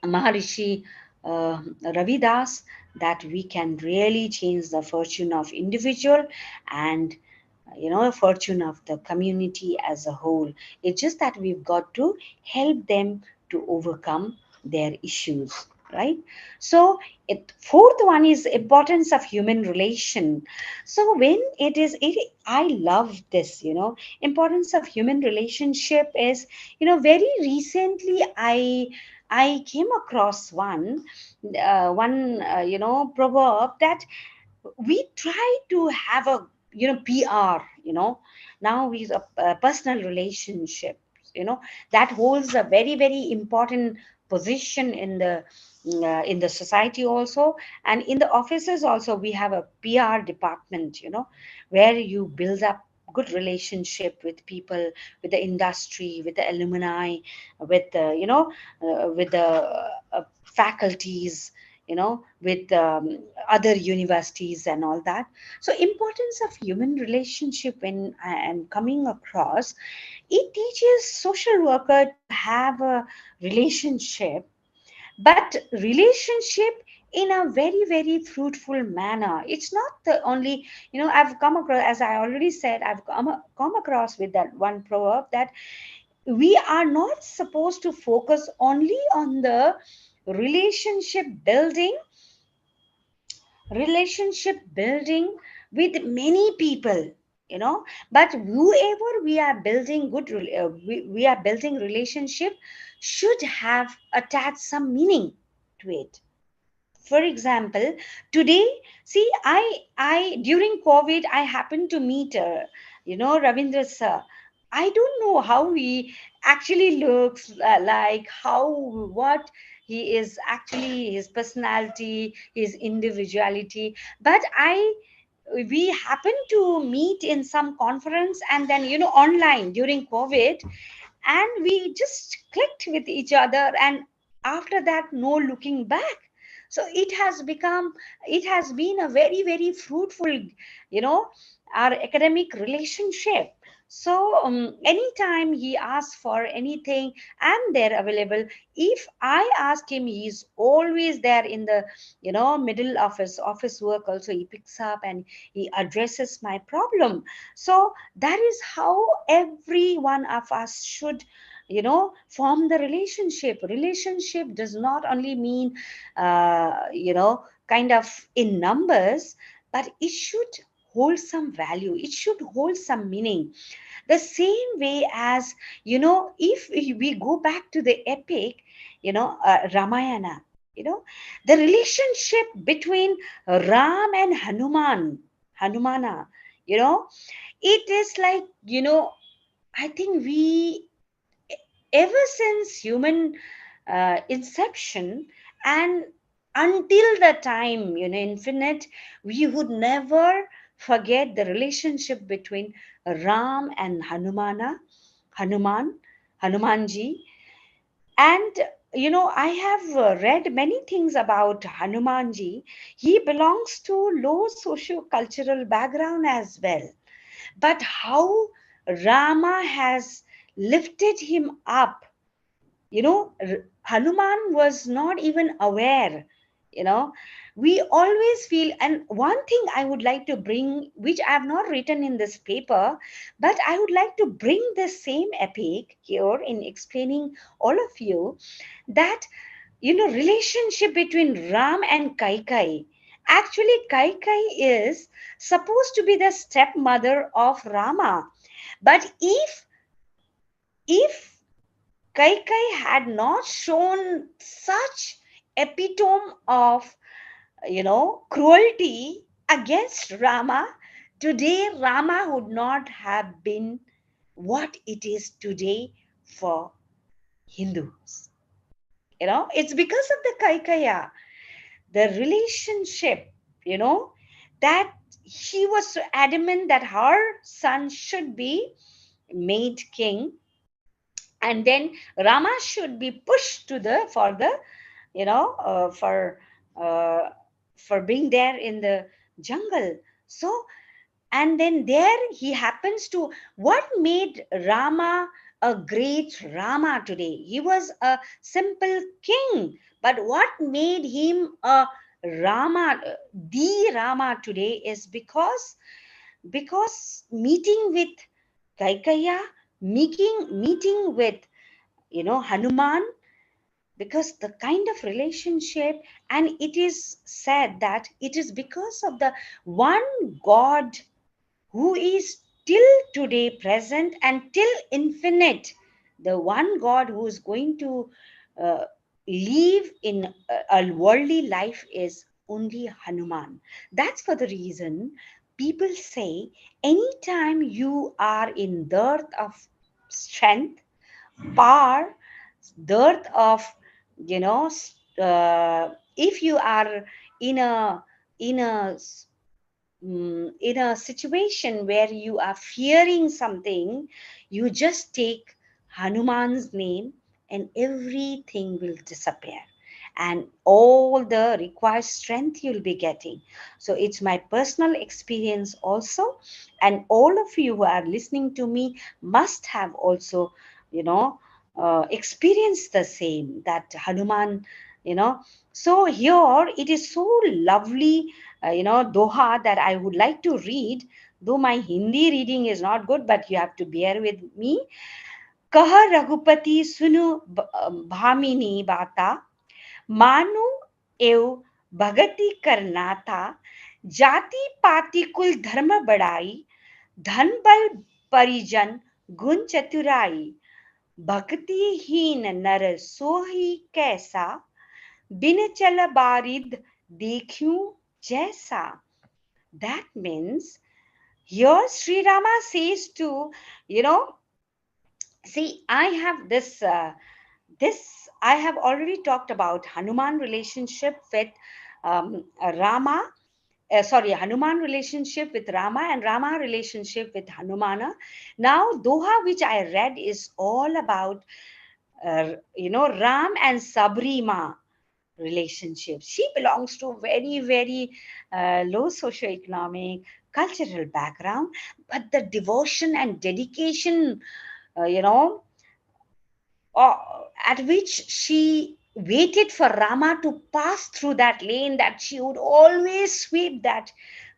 Maharishi Ravidas, that we can really change the fortune of individual and fortune of the community as a whole. It's just that we've got to help them to overcome their issues, right? So fourth one is importance of human relation. So when I love this, importance of human relationship is, very recently I came across one proverb that we try to have a PR, now we personal relationship, that holds a very very important position in the society also, and in the offices also. We have a PR department, where you build up good relationship with people, with the industry, with the alumni, with the with the faculties, with other universities and all that. So importance of human relationship when I am coming across, it teaches social worker to have a relationship, but relationship in a very very fruitful manner. It's not the only, I've come across, as I already said, I've come across with that one proverb that we are not supposed to focus only on the relationship building with many people, but whoever we are building we are building relationship should have attached some meaning to it. For example, today, see, I during COVID I happened to meet Ravindra sir. I don't know how he actually looks like, how, what he is actually, his personality, his individuality. But I we happened to meet in some conference, and then online during COVID, and we just clicked with each other, and after that no looking back. So it has been a very very fruitful, our academic relationship. So anytime he asks for anything, I'm there available. If I ask him, he's always there in the middle of his office work also. He picks up and he addresses my problem. So that is how every one of us should form the relationship does not only mean kind of in numbers, but it should hold some value, it should hold some meaning. The same way as, if we go back to the epic, Ramayana, the relationship between Ram and Hanumana, it is like, I think we, ever since human inception and until the time infinite, we would never forget the relationship between Ram and Hanumanji. And I have read many things about Hanumanji. He belongs to low socio-cultural background as well, but how Rama has lifted him up. Hanuman was not even aware. you know we always feel, and one thing I would like to bring, which I have not written in this paper, but I would like to bring the same epic here in explaining all of you, that relationship between Ram and Kaikai. Actually, Kaikai is supposed to be the stepmother of Rama. But if Kaikai had not shown such epitome of, cruelty against Rama, today Rama would not have been what it is today for Hindus. It's because of the Kaikaya, the relationship, that she was so adamant that her son should be made king, and then Rama should be pushed to the for the you know uh, for being there in the jungle. So, and then there he happens to, what made Rama a great Rama today? He was a simple king, but what made him a Rama, the Rama today, is because meeting with Kaikaya, meeting with Hanuman, because the kind of relationship, and it is said that it is because of the one God who is till today present and till infinite, the one God who is going to uh, live in a worldly life is only Hanuman. That's for the reason people say, anytime you are in dearth of strength, power, dearth of, you know if you are in a in a in a situation where you are fearing something, you just take Hanuman's name and everything will disappear. And all the required strength you'll be getting. So it's my personal experience also. And all of you who are listening to me must have also, experienced the same, that Hanuman, So here it is so lovely, doha that I would like to read, though my Hindi reading is not good, but you have to bear with me. Kah Raghupati sunu bhamini bata, manu ev bhagati karnata, jati pati kul dharma badai, dhan bal परिजन गुण चतुराई, भक्ति हीन नर सोही कैसा, बिन चल बारिद देखूं जैसा. That means here Sri Rama says to, see, I have this I have already talked about Hanuman relationship with Rama. Hanuman relationship with Rama and Rama relationship with Hanumana. Now, Doha, which I read, is all about, Ram and Sabrima relationship. She belongs to very, very low socioeconomic, cultural background, but the devotion and dedication, uh, you know, at which she waited for Rama to pass through that lane, that she would always sweep that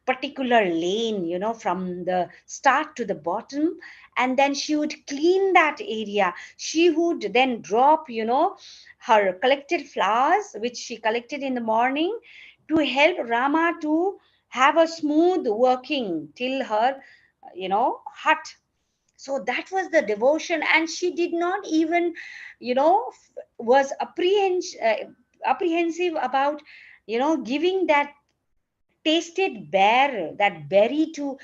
particular lane, from the start to the bottom, and then she would clean that area. She would then drop, her collected flowers, which she collected in the morning, to help Rama to have a smooth working till her, hut. So that was the devotion, and she did not even, was apprehensive about, giving that tasted bear, that berry to,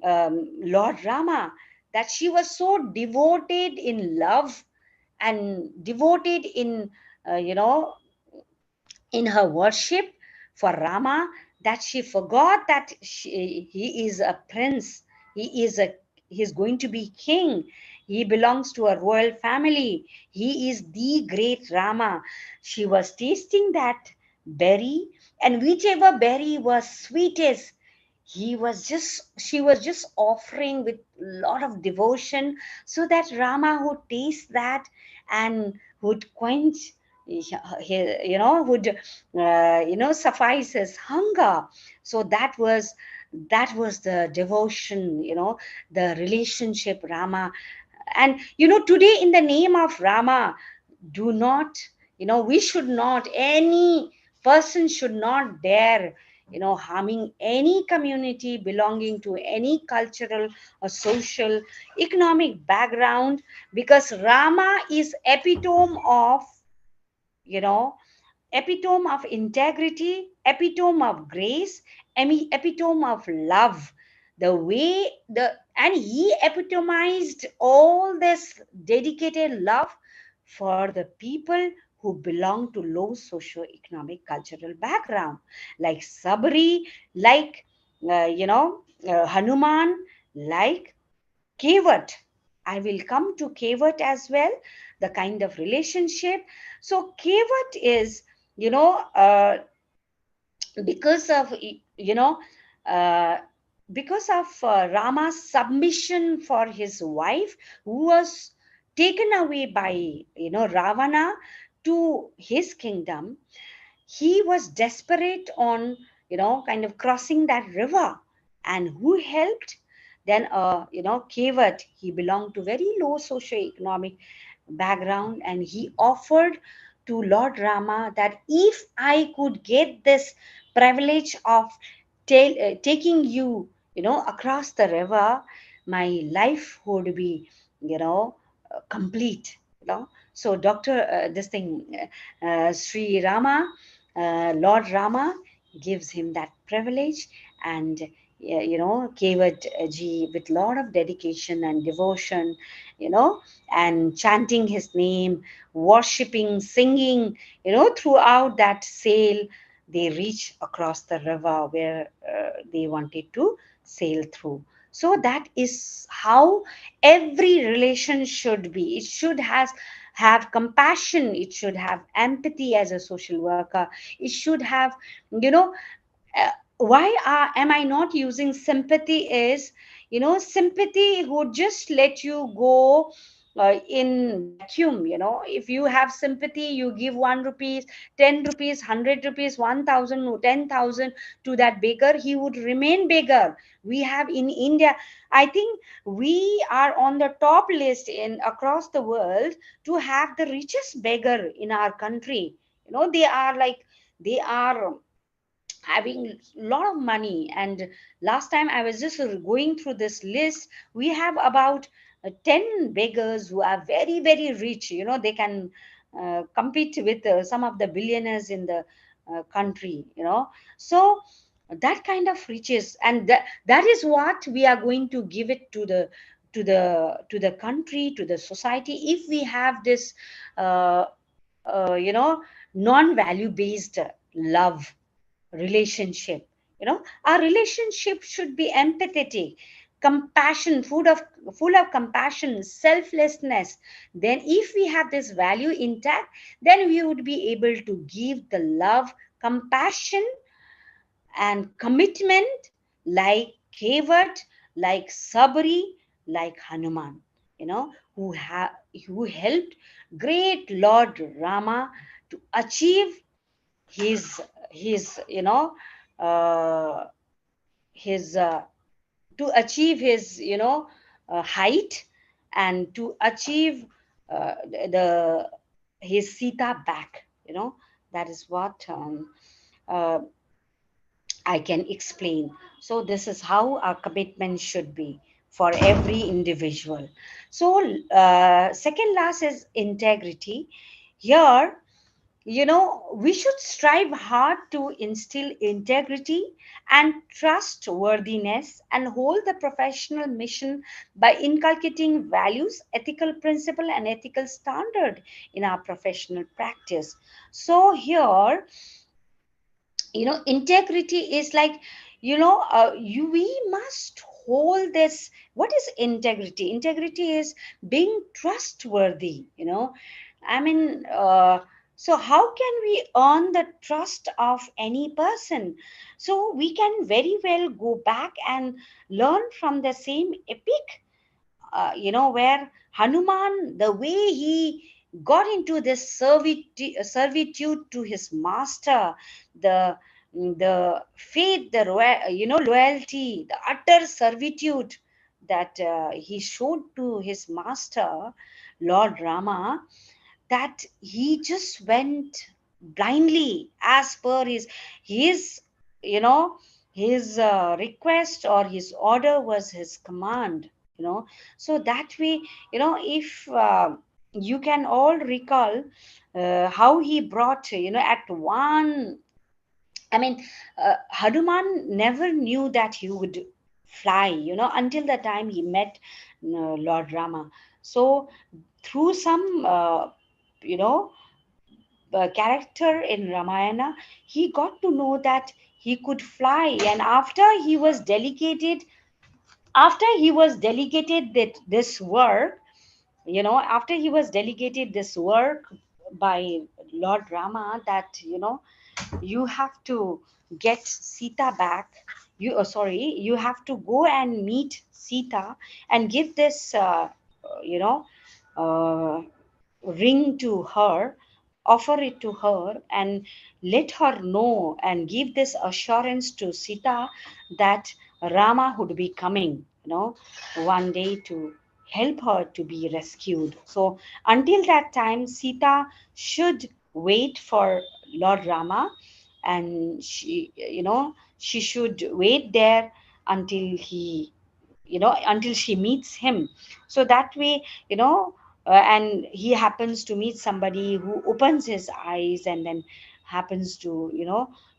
Lord Rama, that she was so devoted in love and devoted in, uh, you know, in her worship for Rama, that she forgot that he is a prince, he is going to be king, he belongs to a royal family, he is the great Rama. She was tasting that berry, and whichever berry was sweetest, she was just offering with lot of devotion, so that Rama would taste that and would quench, would, suffice his hunger. So that was the devotion, the relationship Rama. And today, in the name of Rama, do not We should not, any person should not dare, harming any community belonging to any cultural or social economic background, because Rama is epitome of, you know epitome of integrity, epitome of grace, epitome of love. The way the and he epitomized all this dedicated love for the people who belong to low socio-economic cultural background, like Sabri, like Hanuman, like Kevat. I will come to Kevat as well, the kind of relationship. So Kevat is, you know, because of, uh, Rama's submission for his wife, who was taken away by, Ravana to his kingdom. He was desperate on, kind of crossing that river. And who helped? Then, Kevat, he belonged to very low socio-economic background, and he offered to Lord Rama that if I could get this privilege of taking you, across the river, my life would be, complete. So this thing, Sri Rama, Lord Rama gives him that privilege, and Kevat ji, with lot of dedication and devotion, and chanting his name, worshipping, singing, throughout that sail, they reach across the river where they wanted to sail through. So that is how every relation should be. It should have compassion, it should have empathy as a social worker, it should have, you know uh, why am I not using sympathy? Is, sympathy would just let you go in vacuum. If you have sympathy, you give 1 rupees, 10 rupees, 100 rupees, 1,000, 10,000 to that beggar, he would remain beggar. We have in India, I think we are on the top list in across the world to have the richest beggar in our country. They are having a lot of money. And last time I was just going through this list, we have about 10 beggars who are very, very rich. They can compete with some of the billionaires in the country. So that kind of riches, and that is what we are going to give it to the country, to the society, if we have this uh, uh, you know non-value based love relationship. Our relationship should be empathetic, compassion, full of compassion, selflessness. Then if we have this value intact, then we would be able to give the love, compassion, and commitment, like Kevat, like Sabri, like Hanuman, who helped great Lord Rama to achieve his uh, his to achieve his height, and to achieve the his Sita back. That is what uh, I can explain. So this is how our commitment should be for every individual. So second last is integrity. Here, we should strive hard to instill integrity and trustworthiness, and hold the professional mission by inculcating values, ethical principle, and ethical standard in our professional practice. So here, integrity is like, we must hold this. What is integrity? Integrity is being trustworthy. I mean, so how can we earn the trust of any person? So we can very well go back and learn from the same epic, where Hanuman, the way he got into this servitude to his master, the faith, loyalty, the utter servitude that he showed to his master, Lord Rama. that he just went blindly as per his you know his request, or his order was his command, so that way, if you can all recall how he brought, at one, I mean, Hanuman never knew that he would fly, until the time he met Lord Rama. So through some you know character in Ramayana, he got to know that he could fly. And after he was delegated this work, after he was delegated this work by Lord Rama, that you have to get Sita back. You have to go and meet Sita and give this you know uh, ring to her, offer it to her, and let her know and give this assurance to Sita that Rama would be coming, one day to help her to be rescued. So until that time, Sita should wait for Lord Rama, and she should wait there until until she meets him. So that way, and he happens to meet somebody who opens his eyes, and then happens to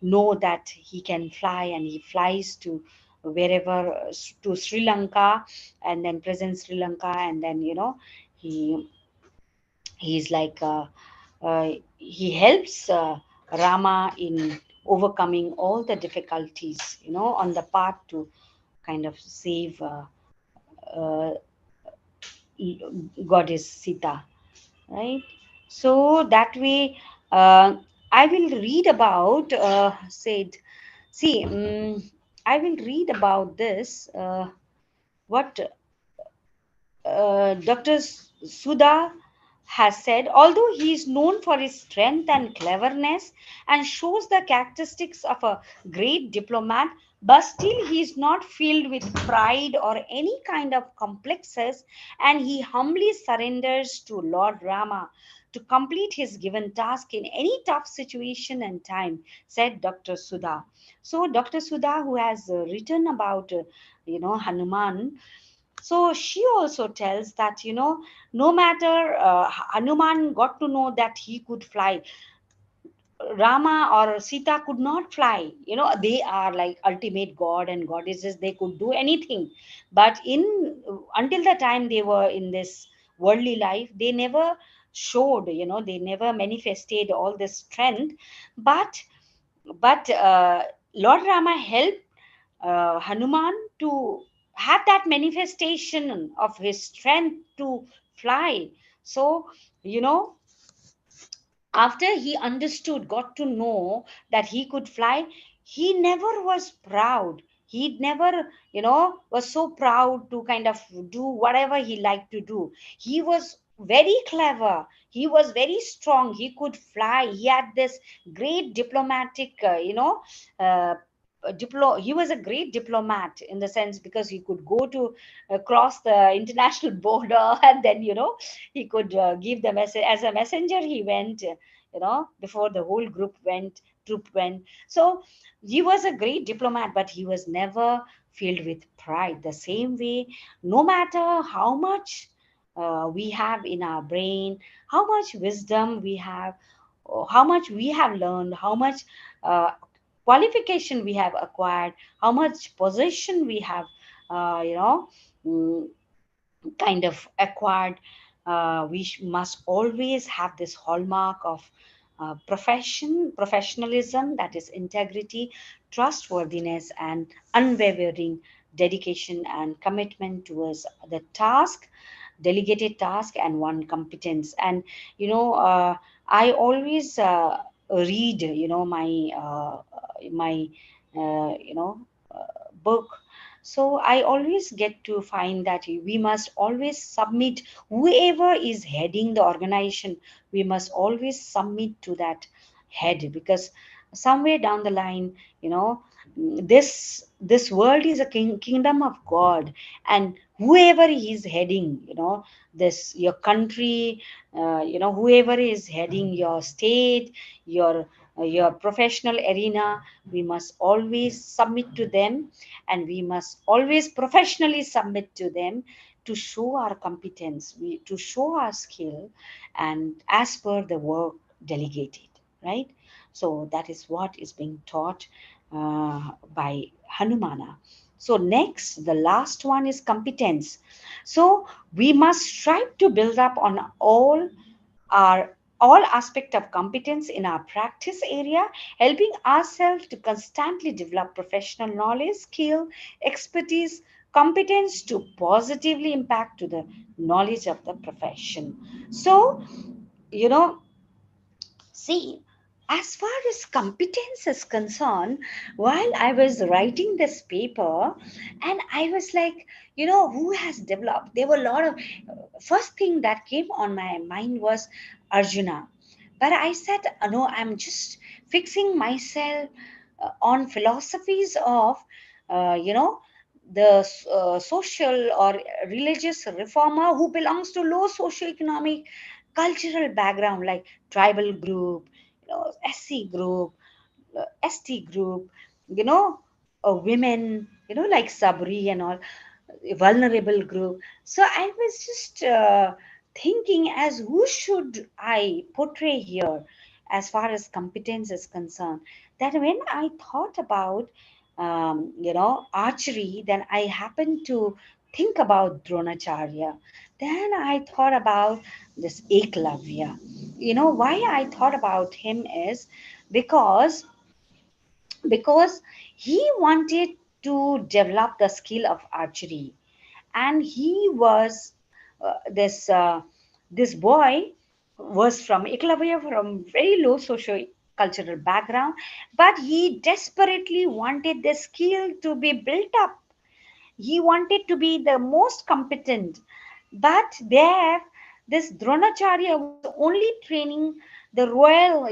know that he can fly, and he flies to wherever, to Sri Lanka, and then present Sri Lanka, and then he he's like he helps Rama in overcoming all the difficulties, on the path to kind of save uh, goddess Sita, right? So that way, I will read about said. See, I will read about this. What Dr. Sudha has said, although he is known for his strength and cleverness and shows the characteristics of a great diplomat, but still he is not filled with pride or any kind of complexes, and he humbly surrenders to Lord Rama to complete his given task in any tough situation and time, said Dr. Sudha. So Dr. Sudha, who has written about Hanuman, so she also tells that, no matter Hanuman got to know that he could fly, Rama or Sita could not fly. They are like ultimate god and goddesses. They could do anything. But until the time they were in this worldly life, they never showed, they never manifested all this strength. But Lord Rama helped Hanuman to have that manifestation of his strength to fly. So, you know, after he understood, got to know that he could fly, he never was proud. He never, was so proud to kind of do whatever he liked to do. He was very clever. He was very strong. He could fly. He had this great diplomatic, he was a great diplomat in the sense because he could go to cross the international border, and then he could give the message as a messenger. He went, before the whole troop went. So he was a great diplomat, but he was never filled with pride. The same way, no matter how much we have in our brain, how much wisdom we have, or how much we have learned, how much qualification we have acquired, how much possession we have, mm, kind of acquired, must always have this hallmark of professionalism, that is integrity, trustworthiness, and unwavering dedication and commitment towards the task, delegated task, and one competence. And I always read, my book. So I always get to find that we must always submit, whoever is heading the organization, we must always submit to that head, because somewhere down the line, this world is a kingdom of God, and whoever is heading, this your country, whoever is heading your state, your professional arena, we must always submit to them, and we must always professionally submit to them, to show our competence, to show our skill, and as per the work delegated, right? So that is what is being taught by Hanumana. So next, the last one is competence. So we must strive to build up on our all aspect of competence in our practice area, helping ourselves to constantly develop professional knowledge, skill, expertise, competence to positively impact to the knowledge of the profession. So, you know, see, as far as competence is concerned, while I was writing this paper, and I was like, who has developed? There were a lot of, first thing that came on my mind was Arjuna. But I said, no, I'm just fixing myself on philosophies of, the social or religious reformer who belongs to low socioeconomic cultural background, like tribal group, SC group, ST group, you know, women, like Sabri and all, vulnerable group. So I was just thinking, as who should I portray here as far as competence is concerned. That when I thought about, archery, then I happened to think about Dronacharya. Then I thought about this Eklavya. Why I thought about him is because because he wanted to develop the skill of archery, and he was this boy was from Eklavya, from very low socio cultural background, but he desperately wanted the skill to be built up. He wanted to be the most competent, but there this Dronacharya was only training the royal,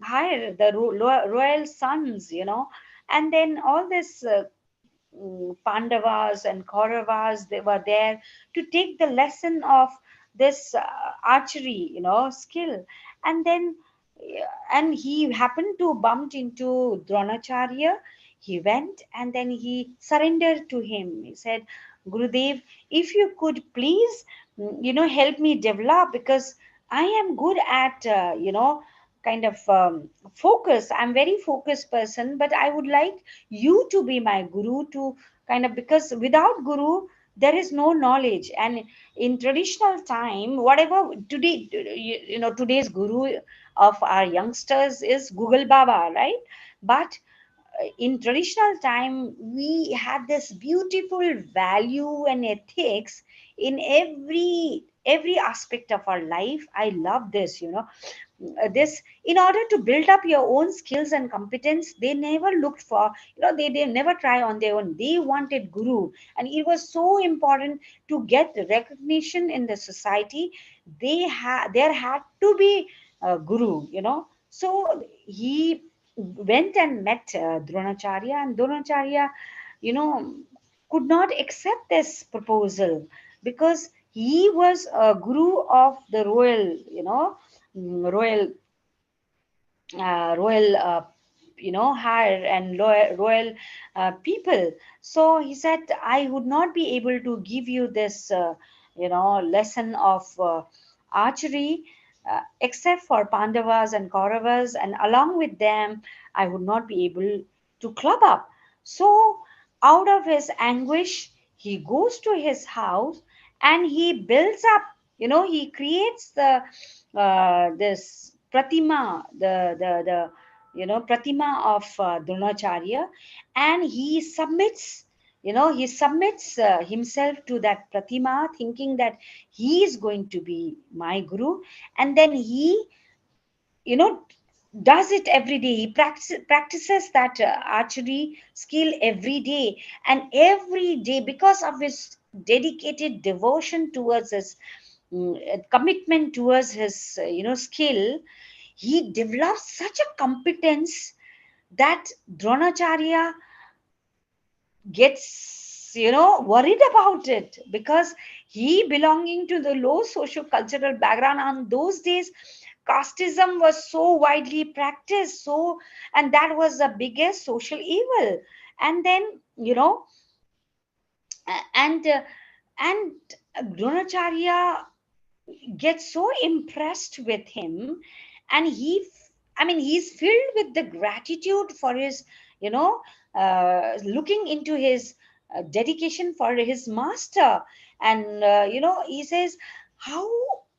higher the royal sons, and then all this Pandavas and Kauravas, they were there to take the lesson of this archery, skill. And then, and he happened to bump into Dronacharya. He went and then he surrendered to him. He said, Gurudev, if you could please, help me develop, because I am good at, kind of focus. I'm very focused person, but I would like you to be my guru, to kind of, because without guru there is no knowledge. And in traditional time, whatever today, today's guru of our youngsters is Google Baba, right? But in traditional time, we had this beautiful value and ethics in every aspect of our life. I love this, this, in order to build up your own skills and competence, they never looked for, they never try on their own. They wanted guru, and it was so important to get recognition in the society. There had to be a guru, so he went and met Dronacharya, and Dronacharya, you know could not accept this proposal, because he was a guru of the royal, royal, royal, higher and loyal, royal people. So he said, I would not be able to give you this, lesson of archery, except for Pandavas and Kauravas, and along with them, I would not be able to club up. So, out of his anguish, he goes to his house and he builds up, he creates the this pratima, the pratima of Dronacharya, and he submits himself to that pratima, thinking that he is going to be my guru. And then he, you know does it every day. He practices that archery skill every day, and every day, because of his dedicated devotion towards his commitment towards his skill, he developed such a competence that Dronacharya gets, worried about it, because he belonging to the low socio-cultural background. On those days, casteism was so widely practiced, and that was the biggest social evil. And then, and and Dronacharya gets so impressed with him, and he's filled with the gratitude for his, looking into his dedication for his master. And he says, how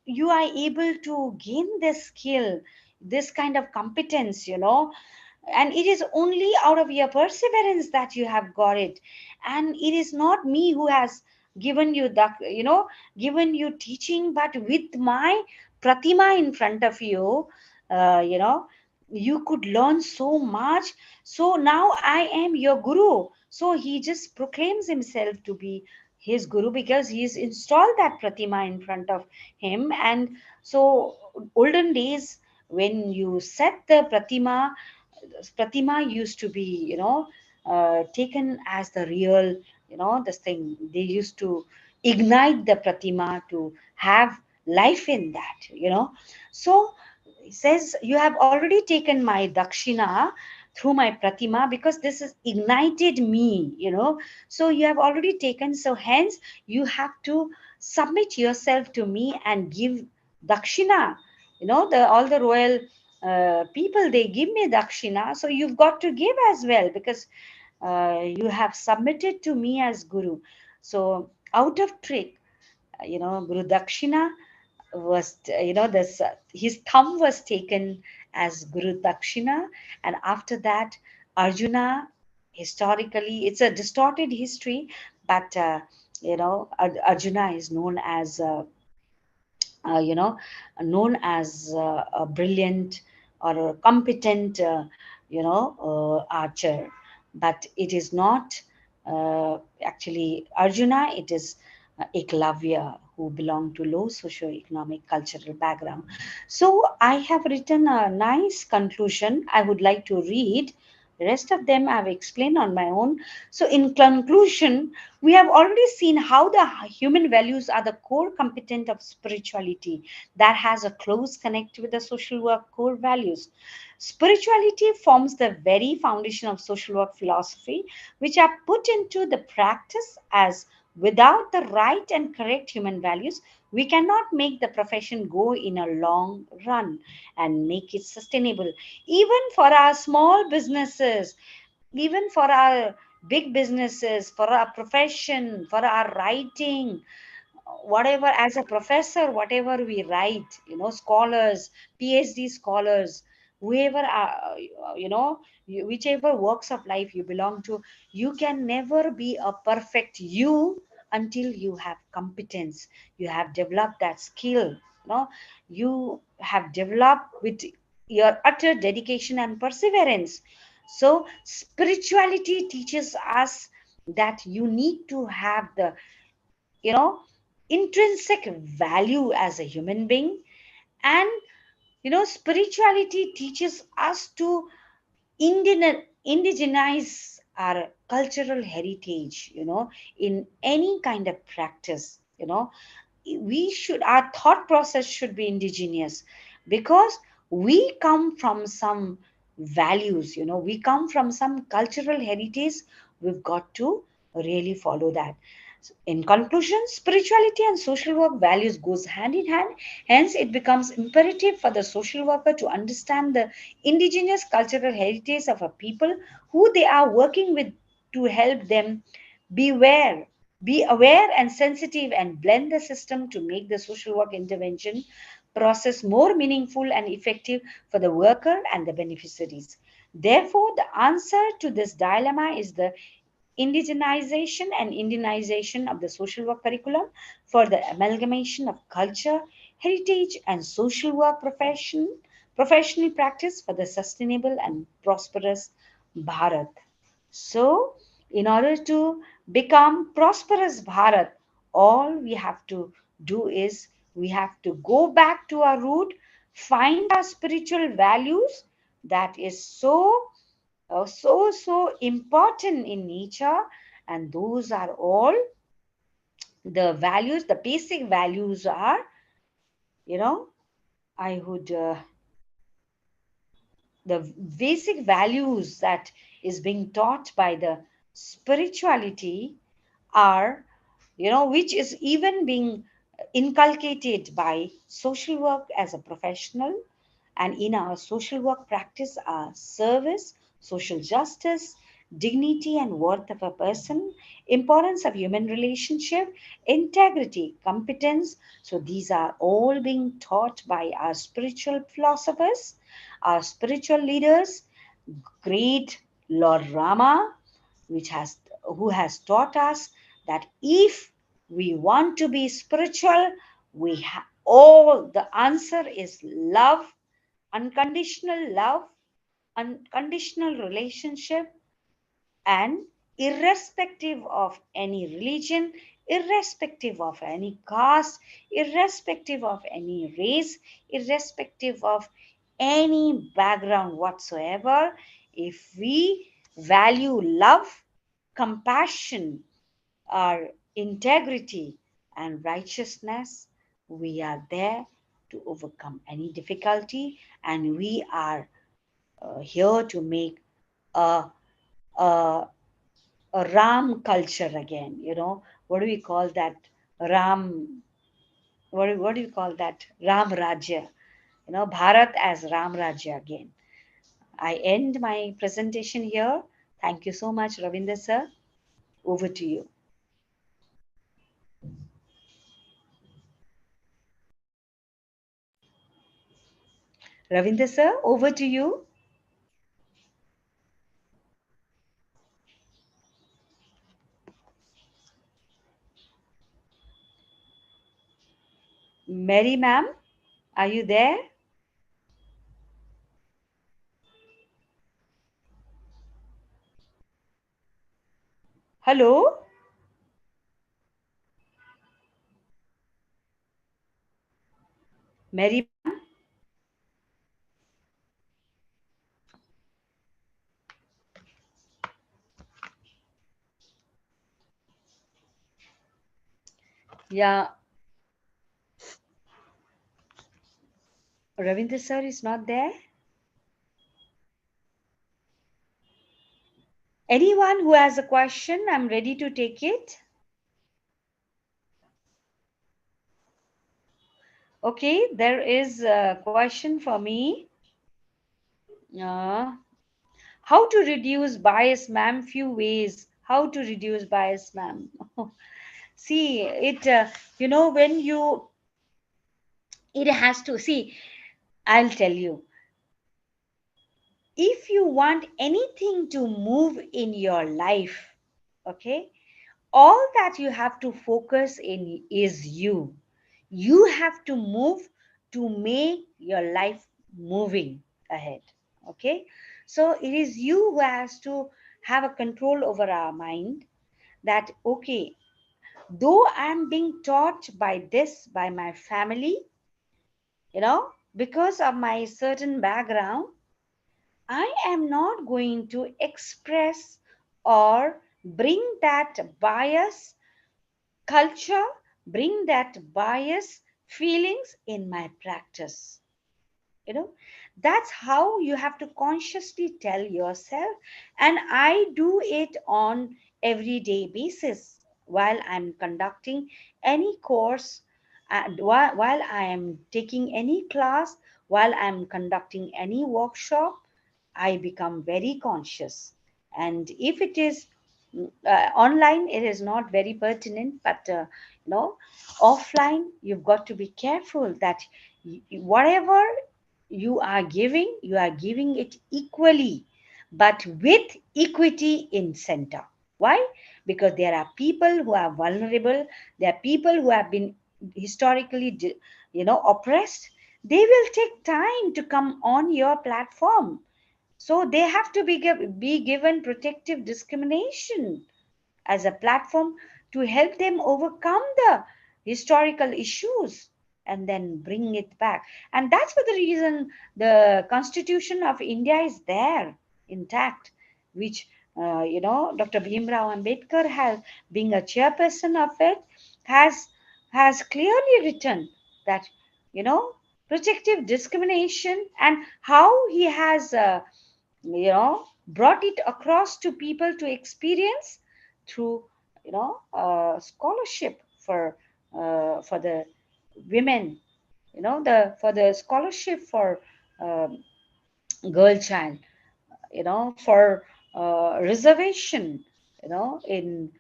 you are able to gain this skill, this kind of competence, and it is only out of your perseverance that you have got it. And it is not me who has given you the, given you teaching, but with my pratima in front of you, you could learn so much. So now I am your guru. So he just proclaims himself to be his guru, because he's installed that pratima in front of him. And so olden days, when you set the pratima used to be, taken as the real, this thing. They used to ignite the pratima to have life in that, So he says, you have already taken my dakshina through my pratima, because this has ignited me, So you have already taken, so hence you have to submit yourself to me and give dakshina. All the royal people, they give me dakshina, so you've got to give as well, because you have submitted to me as guru. So out of trick, Guru Dakshina was, this his thumb was taken as Guru Dakshina. And after that, Arjuna, historically, it's a distorted history, but Arjuna is known as uh, you know, a brilliant or a competent, archer. But it is not actually Arjuna, it is Eklavya, who belong to low socio-economic cultural background. So I have written a nice conclusion. I would like to read. The rest of them I've explained on my own. So in conclusion, we have already seen how the human values are the core component of spirituality that has a close connect with the social work core values. Spirituality forms the very foundation of social work philosophy, which are put into the practice, as without the right and correct human values, we cannot make the profession go in a long run and make it sustainable. Even for our small businesses, even for our big businesses, for our profession, for our writing, whatever, as a professor, whatever we write, scholars, PhD scholars, whoever are, whichever walks of life you belong to, you can never be a perfect you until you have competence, you have developed that skill, you have developed with your utter dedication and perseverance. So spirituality teaches us that you need to have the, you know intrinsic value as a human being. And spirituality teaches us to indigenize our cultural heritage, in any kind of practice, we should, our thought process should be indigenous, because we come from some values, we come from some cultural heritage. We've got to really follow that. So in conclusion, spirituality and social work values goes hand in hand. Hence it becomes imperative for the social worker to understand the indigenous cultural heritage of a people who they are working with, to help them beware be aware and sensitive, and blend the system to make the social work intervention process more meaningful and effective for the worker and the beneficiaries. Therefore, the answer to this dilemma is the indigenization and Indianization of the social work curriculum for the amalgamation of culture, heritage, and social work professional practice for the sustainable and prosperous Bharat. So, in order to become prosperous Bharat, all we have to do is we have to go back to our root, find our spiritual values that is so important in nature, and those are all the values. The basic values are, you know, I would the basic values that is being taught by the spirituality are, which is even being inculcated by social work as a professional, and in our social work practice are service, social justice, dignity and worth of a person, importance of human relationship, integrity, competence. So these are all being taught by our spiritual philosophers, our spiritual leaders, great Lord Rama, which has who has taught us that if we want to be spiritual, we have all the answer is love, unconditional relationship, and irrespective of any religion, irrespective of any caste, irrespective of any race, irrespective of any background whatsoever, if we value love, compassion, our integrity and righteousness, we are there to overcome any difficulty, and we are here to make a, a, a Ram culture again. What do we call that? Ram, what do you call that? Ram Rajya. Bharat as Ram Rajya again. I end my presentation here. Thank you so much, Ravinder sir. Over to you. Ravinder sir, over to you. Mary ma'am, are you there? Hello? Mary ma'am? Yeah, Ravinder sir is not there. Anyone who has a question, I'm ready to take it. Okay, there is a question for me. Uh, how to reduce bias, ma'am? Few ways. How to reduce bias, ma'am? See, when it has to, see, I'll tell you, if you want anything to move in your life, okay, all that you have to focus in is you. You have to move to make your life moving ahead. Okay, so it is you who has to have a control over our mind, that okay, though I'm being taught by this by my family, because of my certain background, I am not going to express or bring that bias culture, bring that bias feelings in my practice. You know, that's how you have to consciously tell yourself. And I do it on everyday basis while I'm conducting any course, and while I am taking any class, while I'm conducting any workshop, I become very conscious. And if it is online, it is not very pertinent, but offline, you've got to be careful that whatever you are giving it equally, but with equity in center. Why? Because there are people who are vulnerable, there are people who have been historically oppressed. They will take time to come on your platform, so they have to be given protective discrimination as a platform to help them overcome the historical issues. and then bring it back. And that's for the reason the Constitution of India is there intact, which Dr. Bhimrao Ambedkar has, being a chairperson of it, has clearly written that protective discrimination, and how he has brought it across to people to experience through scholarship for the women, for the scholarship for girl child, for reservation, in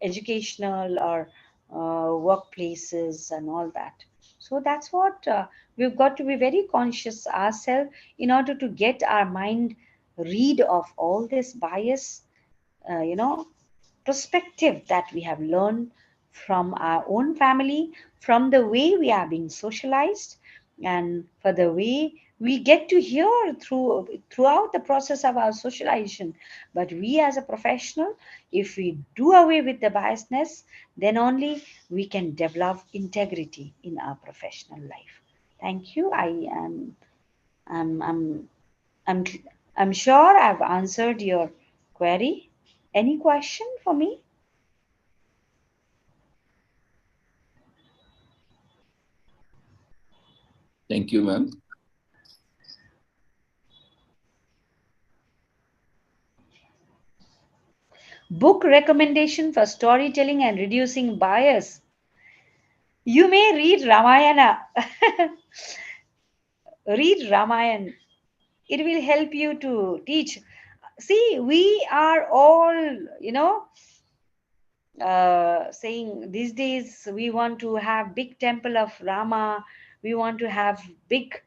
educational or workplaces and all that. So that's what we've got to be very conscious ourselves in order to get our mind rid of all this bias, perspective that we have learned from our own family, from the way we are being socialized, and for the way we get to hear throughout the process of our socialization. But we as a professional, if we do away with the biasness, then only we can develop integrity in our professional life. Thank you. I'm I'm I'm I'm sure I've answered your query. Any question for me? Thank you, ma'am. Book recommendation for storytelling and reducing bias. You may read Ramayana. Read Ramayana. It will help you to teach. See, we are all, saying these days we want to have big temple of Rama. We want to have big,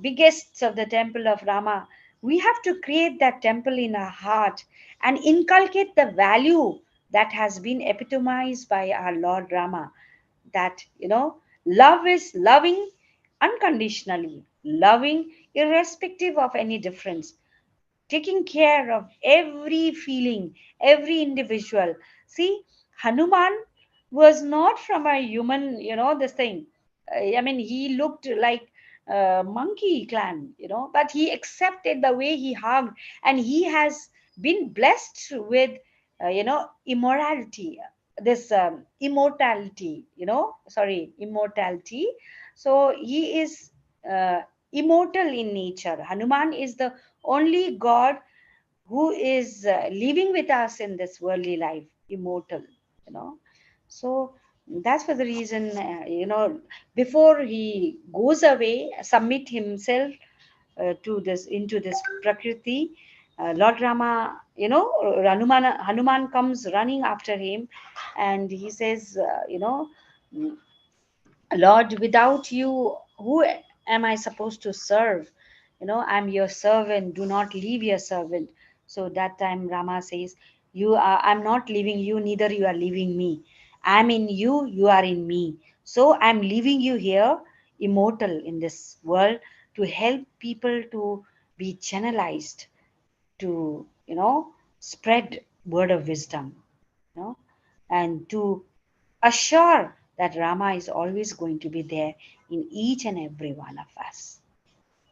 biggest of the temple of Rama. We have to create that temple in our heart and inculcate the value that has been epitomized by our Lord Rama, that love is loving unconditionally, loving irrespective of any difference, taking care of every feeling, every individual. See, Hanuman was not from a human, this thing. I mean, he looked like a monkey clan, but he accepted the way he hugged, and he has been blessed with, immorality, this immortality, immortality. So he is immortal in nature. Hanuman is the only God who is living with us in this worldly life, immortal, you know. So that's for the reason, before he goes away, submit himself to this, into this Prakriti, Lord Rama, Hanuman comes running after him, and he says, Lord, without you, who am I supposed to serve? I'm your servant. Do not leave your servant. So that time Rama says, I'm not leaving you, neither you are leaving me. I'm in you, you are in me. So I'm leaving you here, immortal in this world, to help people to be channelized, to, spread word of wisdom, you know, and to assure that Rama is always going to be there in each and every one of us.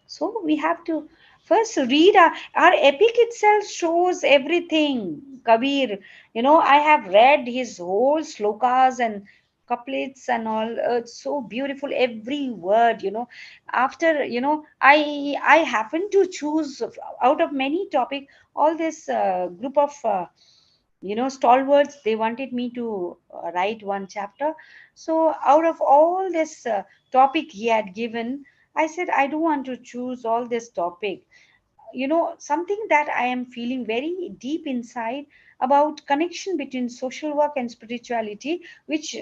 So we have to first read our epic itself shows everything. Kabir, I have read his whole slokas and couplets and all. It's so beautiful, every word. After I happen to choose out of many topic all this group of stalwarts. They wanted me to write one chapter. So out of all this topic he had given, I said I do want to choose all this topic, something that I am feeling very deep inside about connection between social work and spirituality, which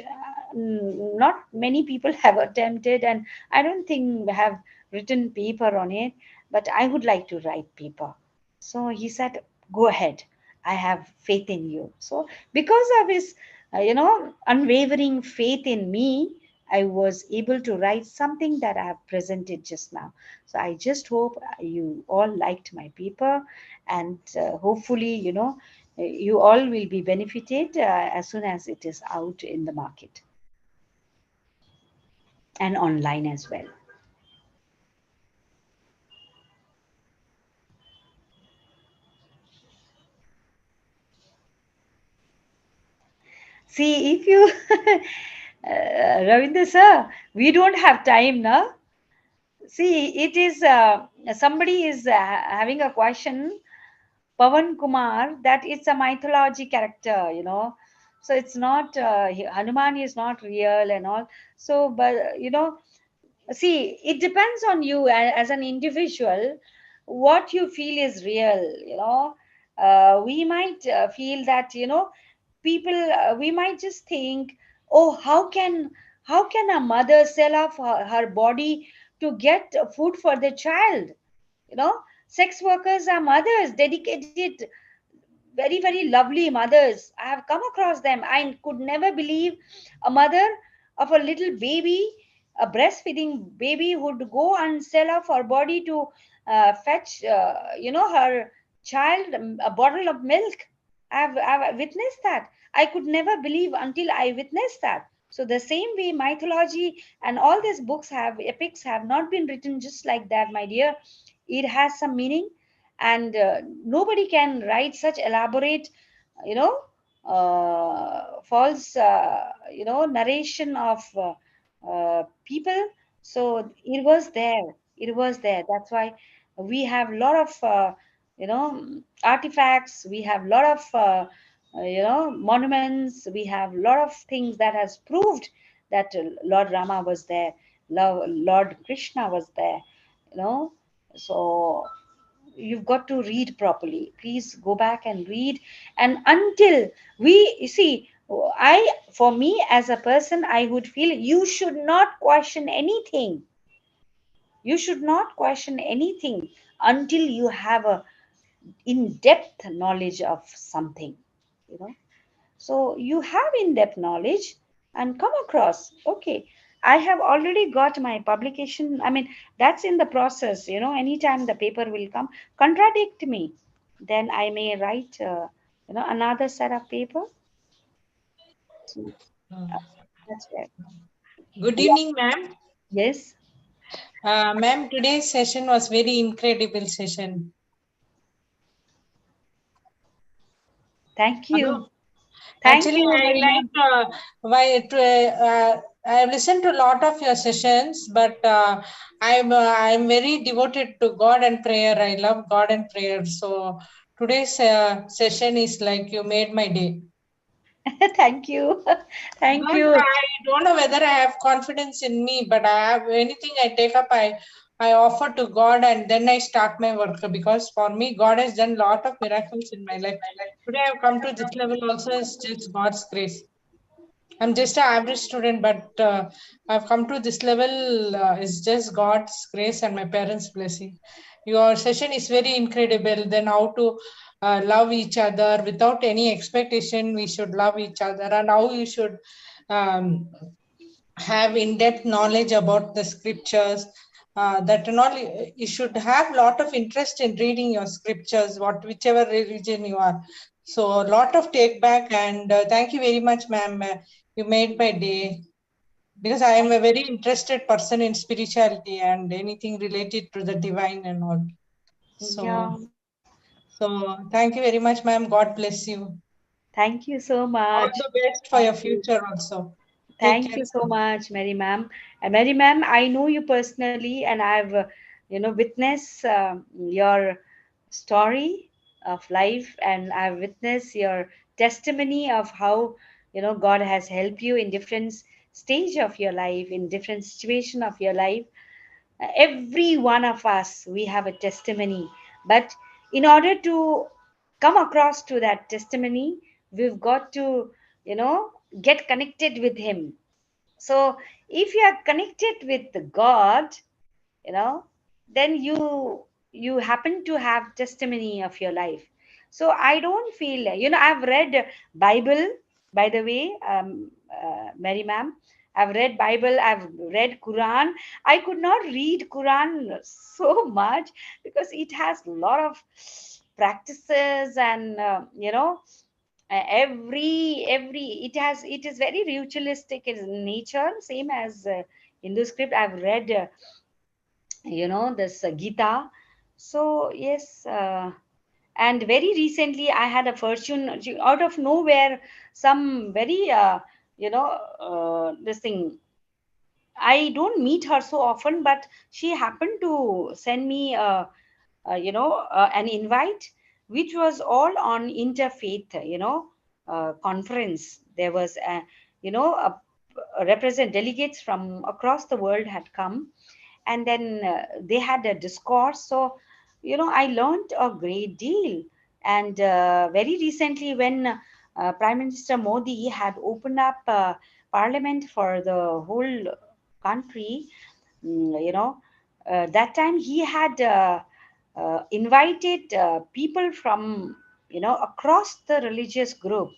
not many people have attempted, and I don't think have written paper on it, but I would like to write paper. So he said, go ahead, I have faith in you. So because of his unwavering faith in me, I was able to write something that I have presented just now. So I just hope you all liked my paper, and hopefully, you all will be benefited as soon as it is out in the market. and online as well. See, if you, Ravinder sir, we don't have time now. See, it is somebody is having a question, Pavan Kumar, that it's a mythology character, So it's not, Hanuman is not real and all. So, but, see, it depends on you as an individual, what you feel is real. We might feel that, people, we might just think, oh, how can a mother sell off her body to get food for the child? you know Sex workers are mothers, dedicated, very very lovely mothers. I have come across them. I could never believe a mother of a little baby, a breastfeeding baby, would go and sell off her body to fetch her child a bottle of milk. I've witnessed that. I could never believe until I witnessed that. So the same way, mythology and all these books have epics have not been written just like that, my dear. It has some meaning, and nobody can write such elaborate, you know false, narration of people. So it was there. That's why we have a lot of artifacts. We have a lot of monuments. We have a lot of things that has proved that Lord Rama was there, Lord Krishna was there, you know so you've got to read properly. Please go back and read. And until we, you see, for me as a person, I would feel you should not question anything. You should not question anything until you have a in-depth knowledge of something. you know so you have in-depth knowledge and come across, okay, I have already got my publication. I mean, that's in the process. Anytime the paper will come, contradict me, then I may write, another set of paper. So, Uh, that's where. Good Yeah. evening, ma'am. Yes. Ma'am, today's session was very incredible session. Thank Hello. you. Thank Actually, you I very much. like I have listened to a lot of your sessions, but I'm very devoted to God and prayer. I love God and prayer. So today's session is like you made my day. Thank you. Thank Because you. I don't know whether I have confidence in me, but I have anything I take up, I offer to God and then I start my work, because for me, God has done a lot of miracles in my life. Today I've come to this level also is just God's grace. I'm just an average student, but I've come to this level is just God's grace and my parents' blessing. Your session is very incredible. Then how to love each other without any expectation. We should love each other, and how you should um, have in-depth knowledge about the scriptures. That and all, you should have a lot of interest in reading your scriptures, whichever religion you are. So a lot of take back, and thank you very much, ma'am. You made my day, because I am a very interested person in spirituality and anything related to the divine and all. So, Yeah. so thank you very much, ma'am. God bless you. Thank you so All much. the best for Thank your you. future also. Take Thank care. you so much, Mary Ma'am. Mary Ma'am, I know you personally, and I've, witnessed your story of life, and I've witnessed your testimony of how, God has helped you in different stage of your life, in different situation of your life. Every one of us, we have a testimony, but in order to come across to that testimony, we've got to, get connected with Him. So if you are connected with God, you know, then you happen to have testimony of your life. So I don't feel, I've read Bible, by the way, Mary Ma'am. I've read Bible, I've read Quran. I could not read Quran so much because it has a lot of practices, and every it is very ritualistic in nature, same as Hindu script. I've read, this Gita. So yes, and very recently I had a fortune out of nowhere. Some very, this thing. I don't meet her so often, but she happened to send me an invite, which was all on interfaith, conference. There was a represent delegates from across the world had come, and then they had a discourse. So I learned a great deal. And very recently, when Prime Minister Modi had opened up parliament for the whole country, that time he had invited people from across the religious group.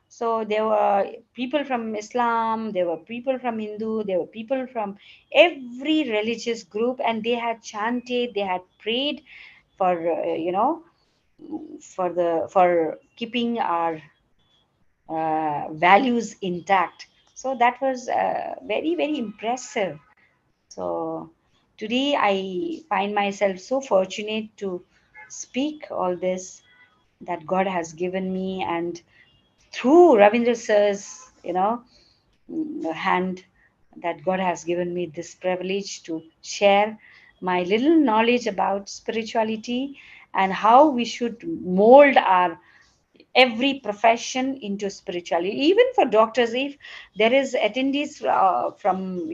So there were people from Islam, there were people from Hindu, there were people from every religious group, and they had chanted, they had prayed for for keeping our values intact. So that was very, very impressive. So today I find myself so fortunate to speak all this that God has given me, and through Ravindra sir's, hand, that God has given me this privilege to share my little knowledge about spirituality and how we should mold our every profession into spirituality. Even for doctors, if there is attendees from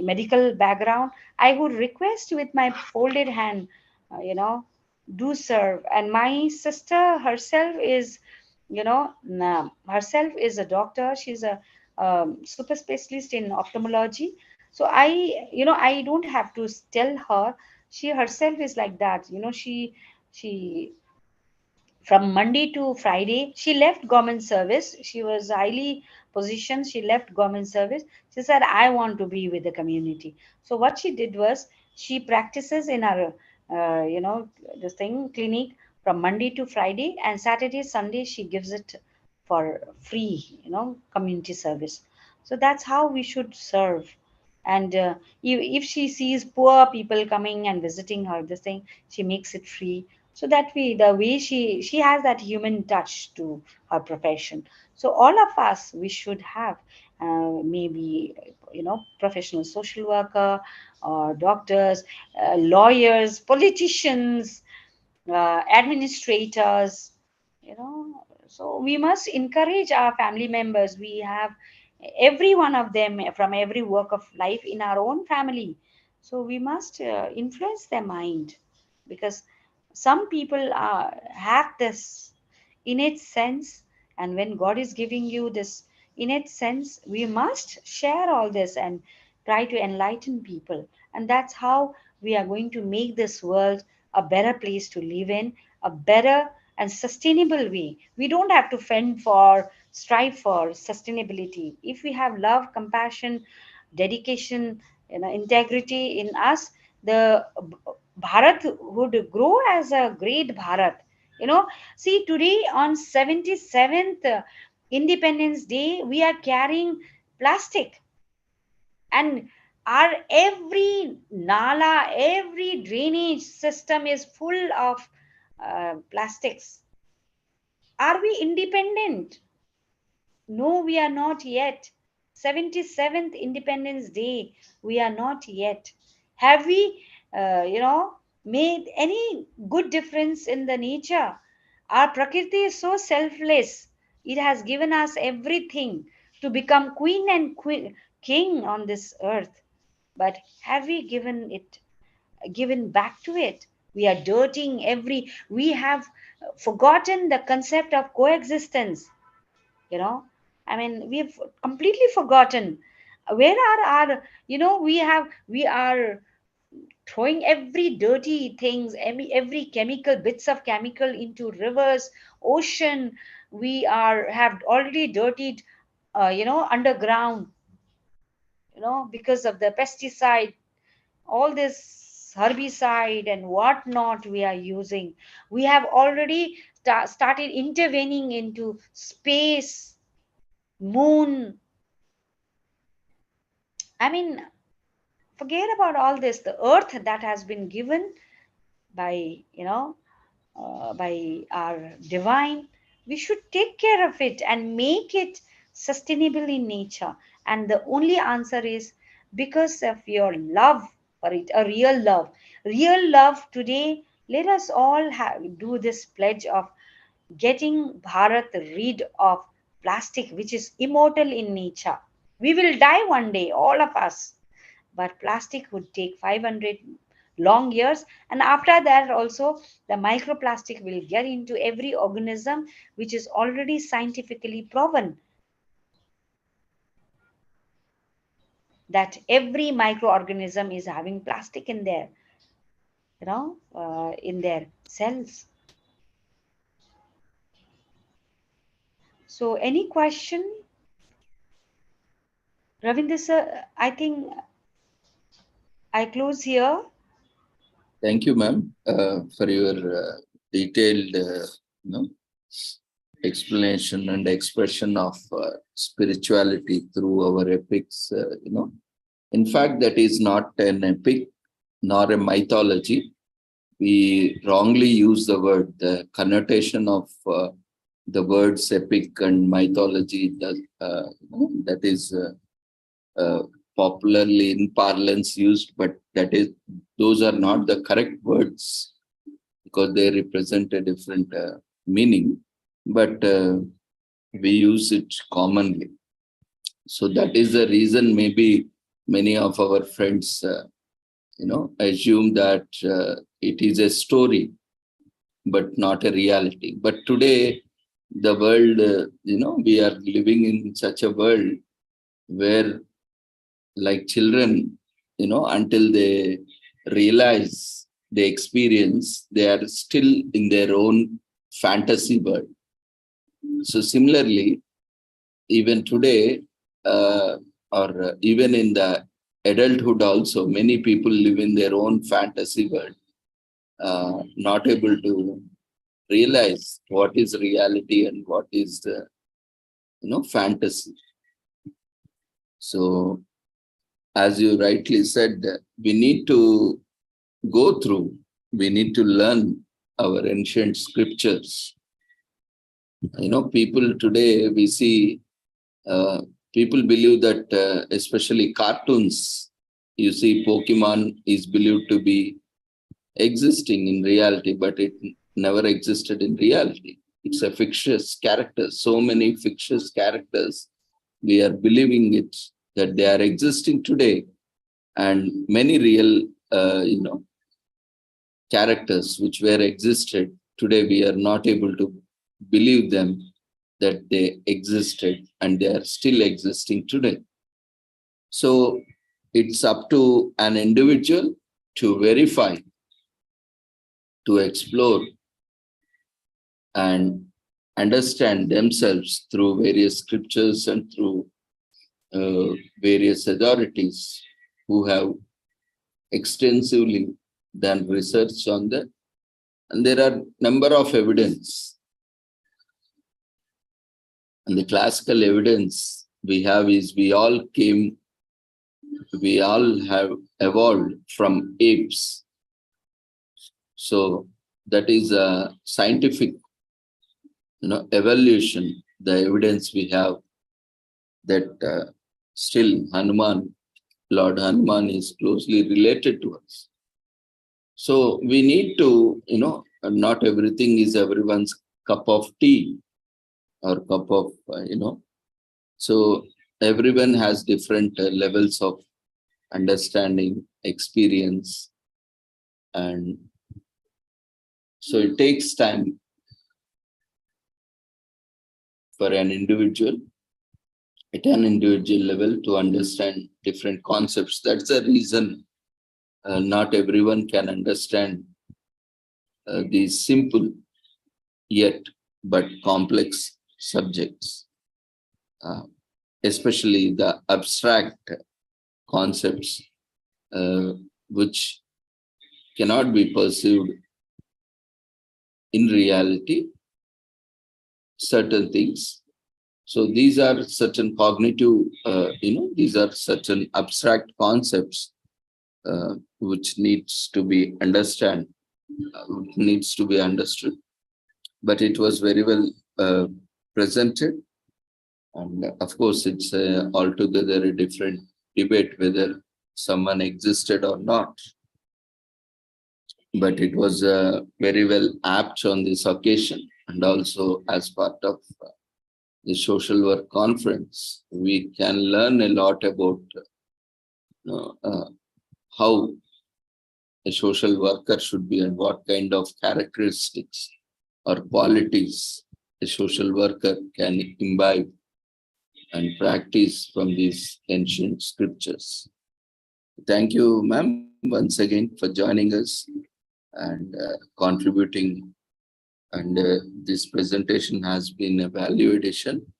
medical background, I would request with my folded hand, do serve. And my sister herself is, herself is a doctor. She's a super specialist in ophthalmology. So I don't have to tell her. She herself is like that. She from Monday to Friday, she left government service. She was highly positioned. She left government service. She said, I want to be with the community. So what she did was she practices in our, this thing clinic from Monday to Friday, and Saturday, Sunday, she gives it for free, community service. So that's how we should serve. And if she sees poor people coming and visiting her, this thing, she makes it free. So that way, the way she has that human touch to her profession. So all of us, we should have maybe professional social worker or doctors, lawyers, politicians, administrators, so we must encourage our family members. We have every one of them from every walk of life in our own family. So we must influence their mind, because some people have this innate sense, and when God is giving you this innate sense, we must share all this and try to enlighten people. And that's how we are going to make this world a better place to live in, a better and sustainable way. We don't have to fend for, strive for sustainability. If we have love, compassion, dedication, integrity in us, the Bharat would grow as a great Bharat. See, today on 77th Independence Day, we are carrying plastic, and our every nala, every drainage system is full of plastics. Are we independent? No, we are not yet. 77th Independence Day, we are not yet. Have we, made any good difference in the nature? Our Prakriti is so selfless. It has given us everything to become queen and king on this earth. But have we given back to it? We are dirtying we have forgotten the concept of coexistence. you know we've completely forgotten where are our, we are throwing every dirty things, every chemical, bits of chemical into rivers, ocean. We have already dirtied underground, because of the pesticide, all this herbicide and whatnot we are using. We have already started intervening into space, moon, I mean, forget about all this. The earth that has been given by, by our divine, we should take care of it and make it sustainable in nature. And the only answer is because of your love for it, a real love. Real love today, let us all do this pledge of getting Bharat rid of plastic, which is immortal in nature. We will die one day, all of us, but plastic would take 500 long years, and after that also the microplastic will get into every organism, which is already scientifically proven that every microorganism is having plastic in their, in their cells. So any question, Ravinder sir? I think I close here. Thank you, ma'am, for your detailed explanation and expression of spirituality through our epics. In fact, that is not an epic nor a mythology. We wrongly use the word. The connotation of the words epic and mythology that is popularly in parlance used, but those are not the correct words because they represent a different meaning, but we use it commonly. So that is the reason maybe many of our friends assume that it is a story but not a reality. But today the world, we are living in such a world where, like children, until they realize the experience, they are still in their own fantasy world. So similarly, even today, or even in the adulthood also, many people live in their own fantasy world, not able to realize what is reality and what is the, fantasy. So, as you rightly said, we need to go through, we need to learn our ancient scriptures. People today, we see, people believe that, especially cartoons, you see Pokemon is believed to be existing in reality, but it never existed in reality. It's a fictitious character. So many fictitious characters, we are believing it, that they are existing today, and many real, characters which were existed today, we are not able to believe them that they existed and they are still existing today. So it's up to an individual to verify, to explore and understand themselves through various scriptures and through various authorities who have extensively done research on that. And there are number of evidence. And the classical evidence we have is we all have evolved from apes. So that is a scientific, evolution, the evidence we have that still Lord Hanuman is closely related to us. So we need to, not everything is everyone's cup of tea or cup of, so everyone has different levels of understanding, experience, and so it takes time for an individual at an individual level to understand different concepts. That's the reason not everyone can understand these simple yet but complex subjects, especially the abstract concepts which cannot be perceived in reality, certain things. So these are certain cognitive, these are certain abstract concepts which needs to be understood. But it was very well presented, and of course, it's altogether a different debate whether someone existed or not. But it was very well apt on this occasion, and also as part of the social work conference, we can learn a lot about how a social worker should be and what kind of characteristics or qualities a social worker can imbibe and practice from these ancient scriptures. Thank you, ma'am, once again for joining us and contributing. And this presentation has been a value addition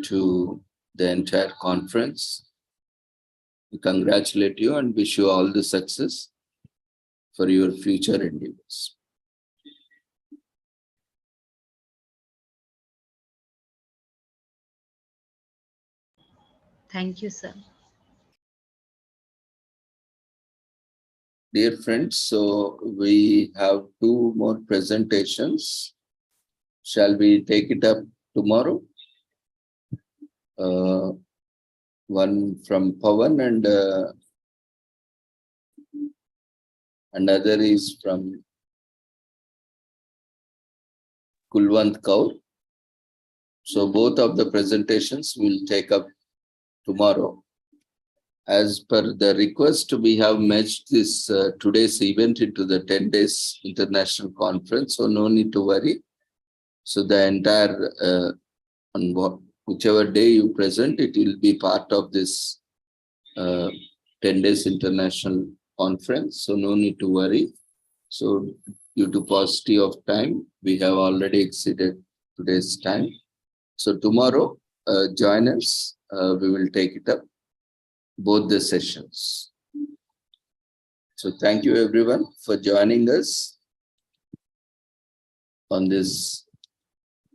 to the entire conference. We congratulate you and wish you all the success for your future endeavors. Thank you, sir. Dear friends, so we have 2 more presentations. Shall we take it up tomorrow? One from Pawan and another is from Kulwant Kaur. So both of the presentations will take up tomorrow. As per the request, we have matched this today's event into the 10 days international conference, so no need to worry. So the entire, on whichever day you present, it will be part of this 10 days international conference, so no need to worry. So due to paucity of time, we have already exceeded today's time. So tomorrow, join us, we will take it up, both the sessions. So thank you everyone for joining us on this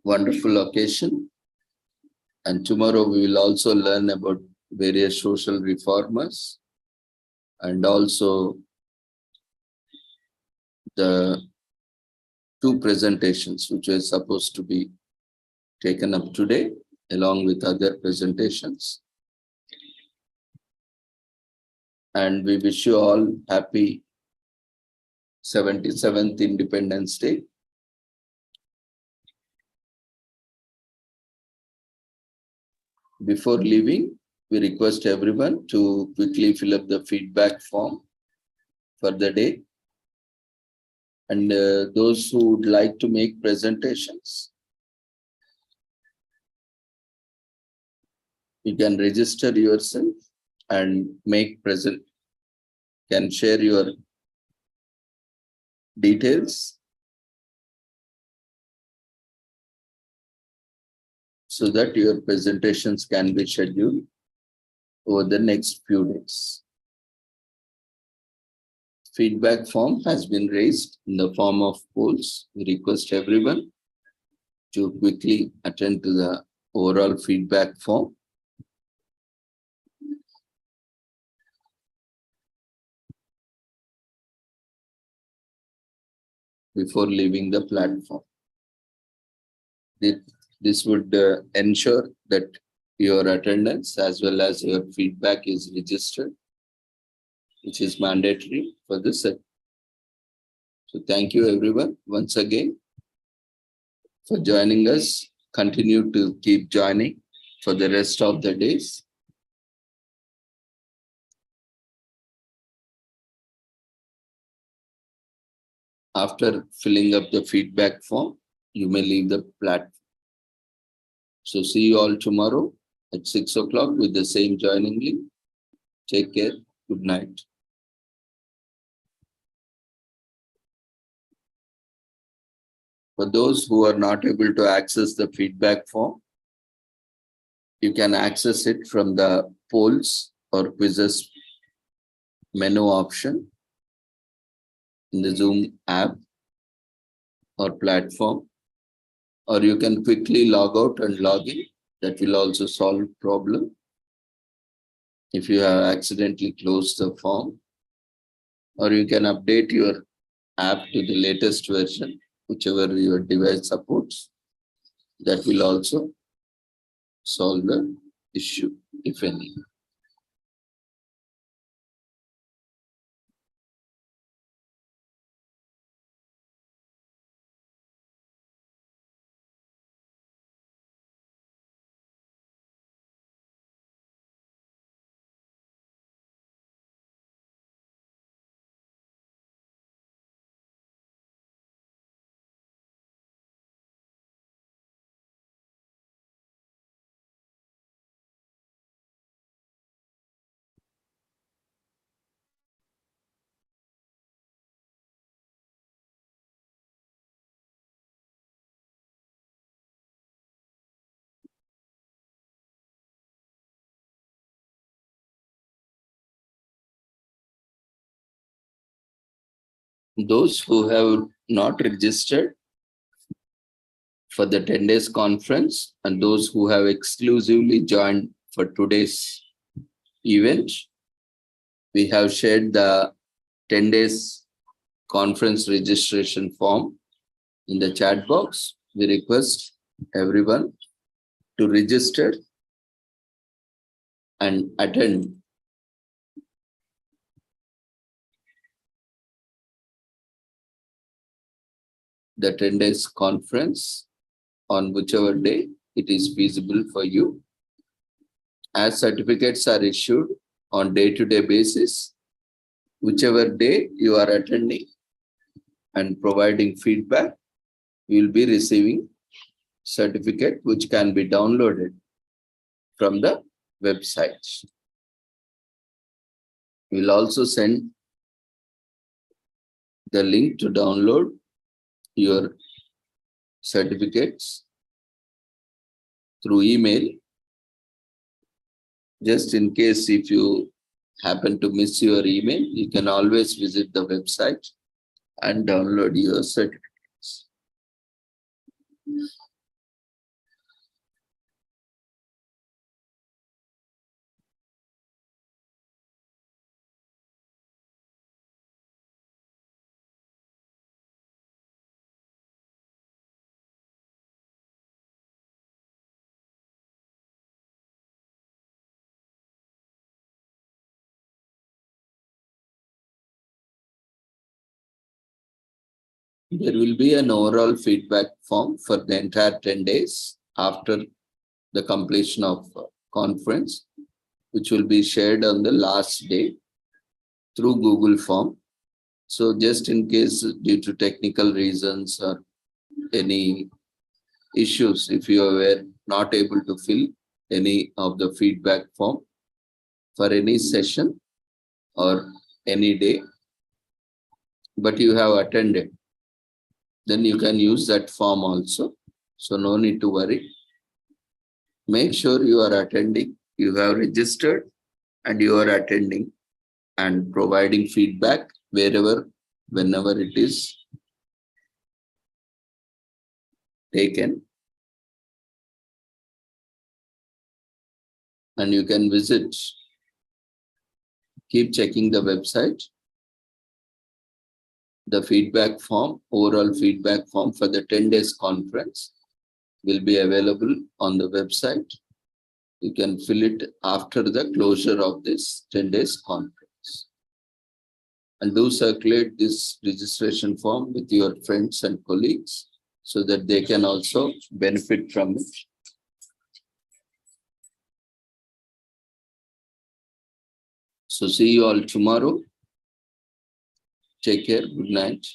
wonderful occasion. And tomorrow we will also learn about various social reformers and also the 2 presentations which were supposed to be taken up today along with other presentations. And we wish you all happy 77th Independence Day. Before leaving, we request everyone to quickly fill up the feedback form for the day. And those who would like to make presentations, you can register yourself and can share your details so that your presentations can be scheduled over the next few days. Feedback form has been raised in the form of polls. We request everyone to quickly attend to the overall feedback form. Before leaving the platform. This would ensure that your attendance as well as your feedback is registered, which is mandatory for this set. So thank you everyone once again for joining us. Continue to keep joining for the rest of the days. After filling up the feedback form, you may leave the platform. So see you all tomorrow at 6 o'clock with the same joining link. Take care. Good night. For those who are not able to access the feedback form, you can access it from the polls or quizzes menu option in the Zoom app or platform, or you can quickly log out and log in That will also solve problem. If you have accidentally closed the form, or you can update your app to the latest version, whichever your device supports. That will also solve the issue, if any. Those who have not registered for the 10 days conference and those who have exclusively joined for today's event, we have shared the 10 days conference registration form in the chat box. We request everyone to register and attend the 10 days conference on whichever day it is feasible for you. As certificates are issued on day-to-day basis, whichever day you are attending and providing feedback, you will be receiving certificate which can be downloaded from the website. We will also send the link to download your certificates through email. Just in case if you happen to miss your email, you can always visit the website and download your certificates. There will be an overall feedback form for the entire 10 days after the completion of conference, which will be shared on the last day through Google Form. So just in case due to technical reasons or any issues, if you were not able to fill any of the feedback form for any session or any day, but you have attended, then you can use that form also. So no need to worry. Make sure you are attending, you have registered and you are attending and providing feedback wherever, whenever it is taken. And you can visit, keep checking the website. The feedback form, overall feedback form for the 10 days conference will be available on the website. You can fill it after the closure of this 10 days conference. And do circulate this registration form with your friends and colleagues so that they can also benefit from it. So see you all tomorrow. Take care. Good night.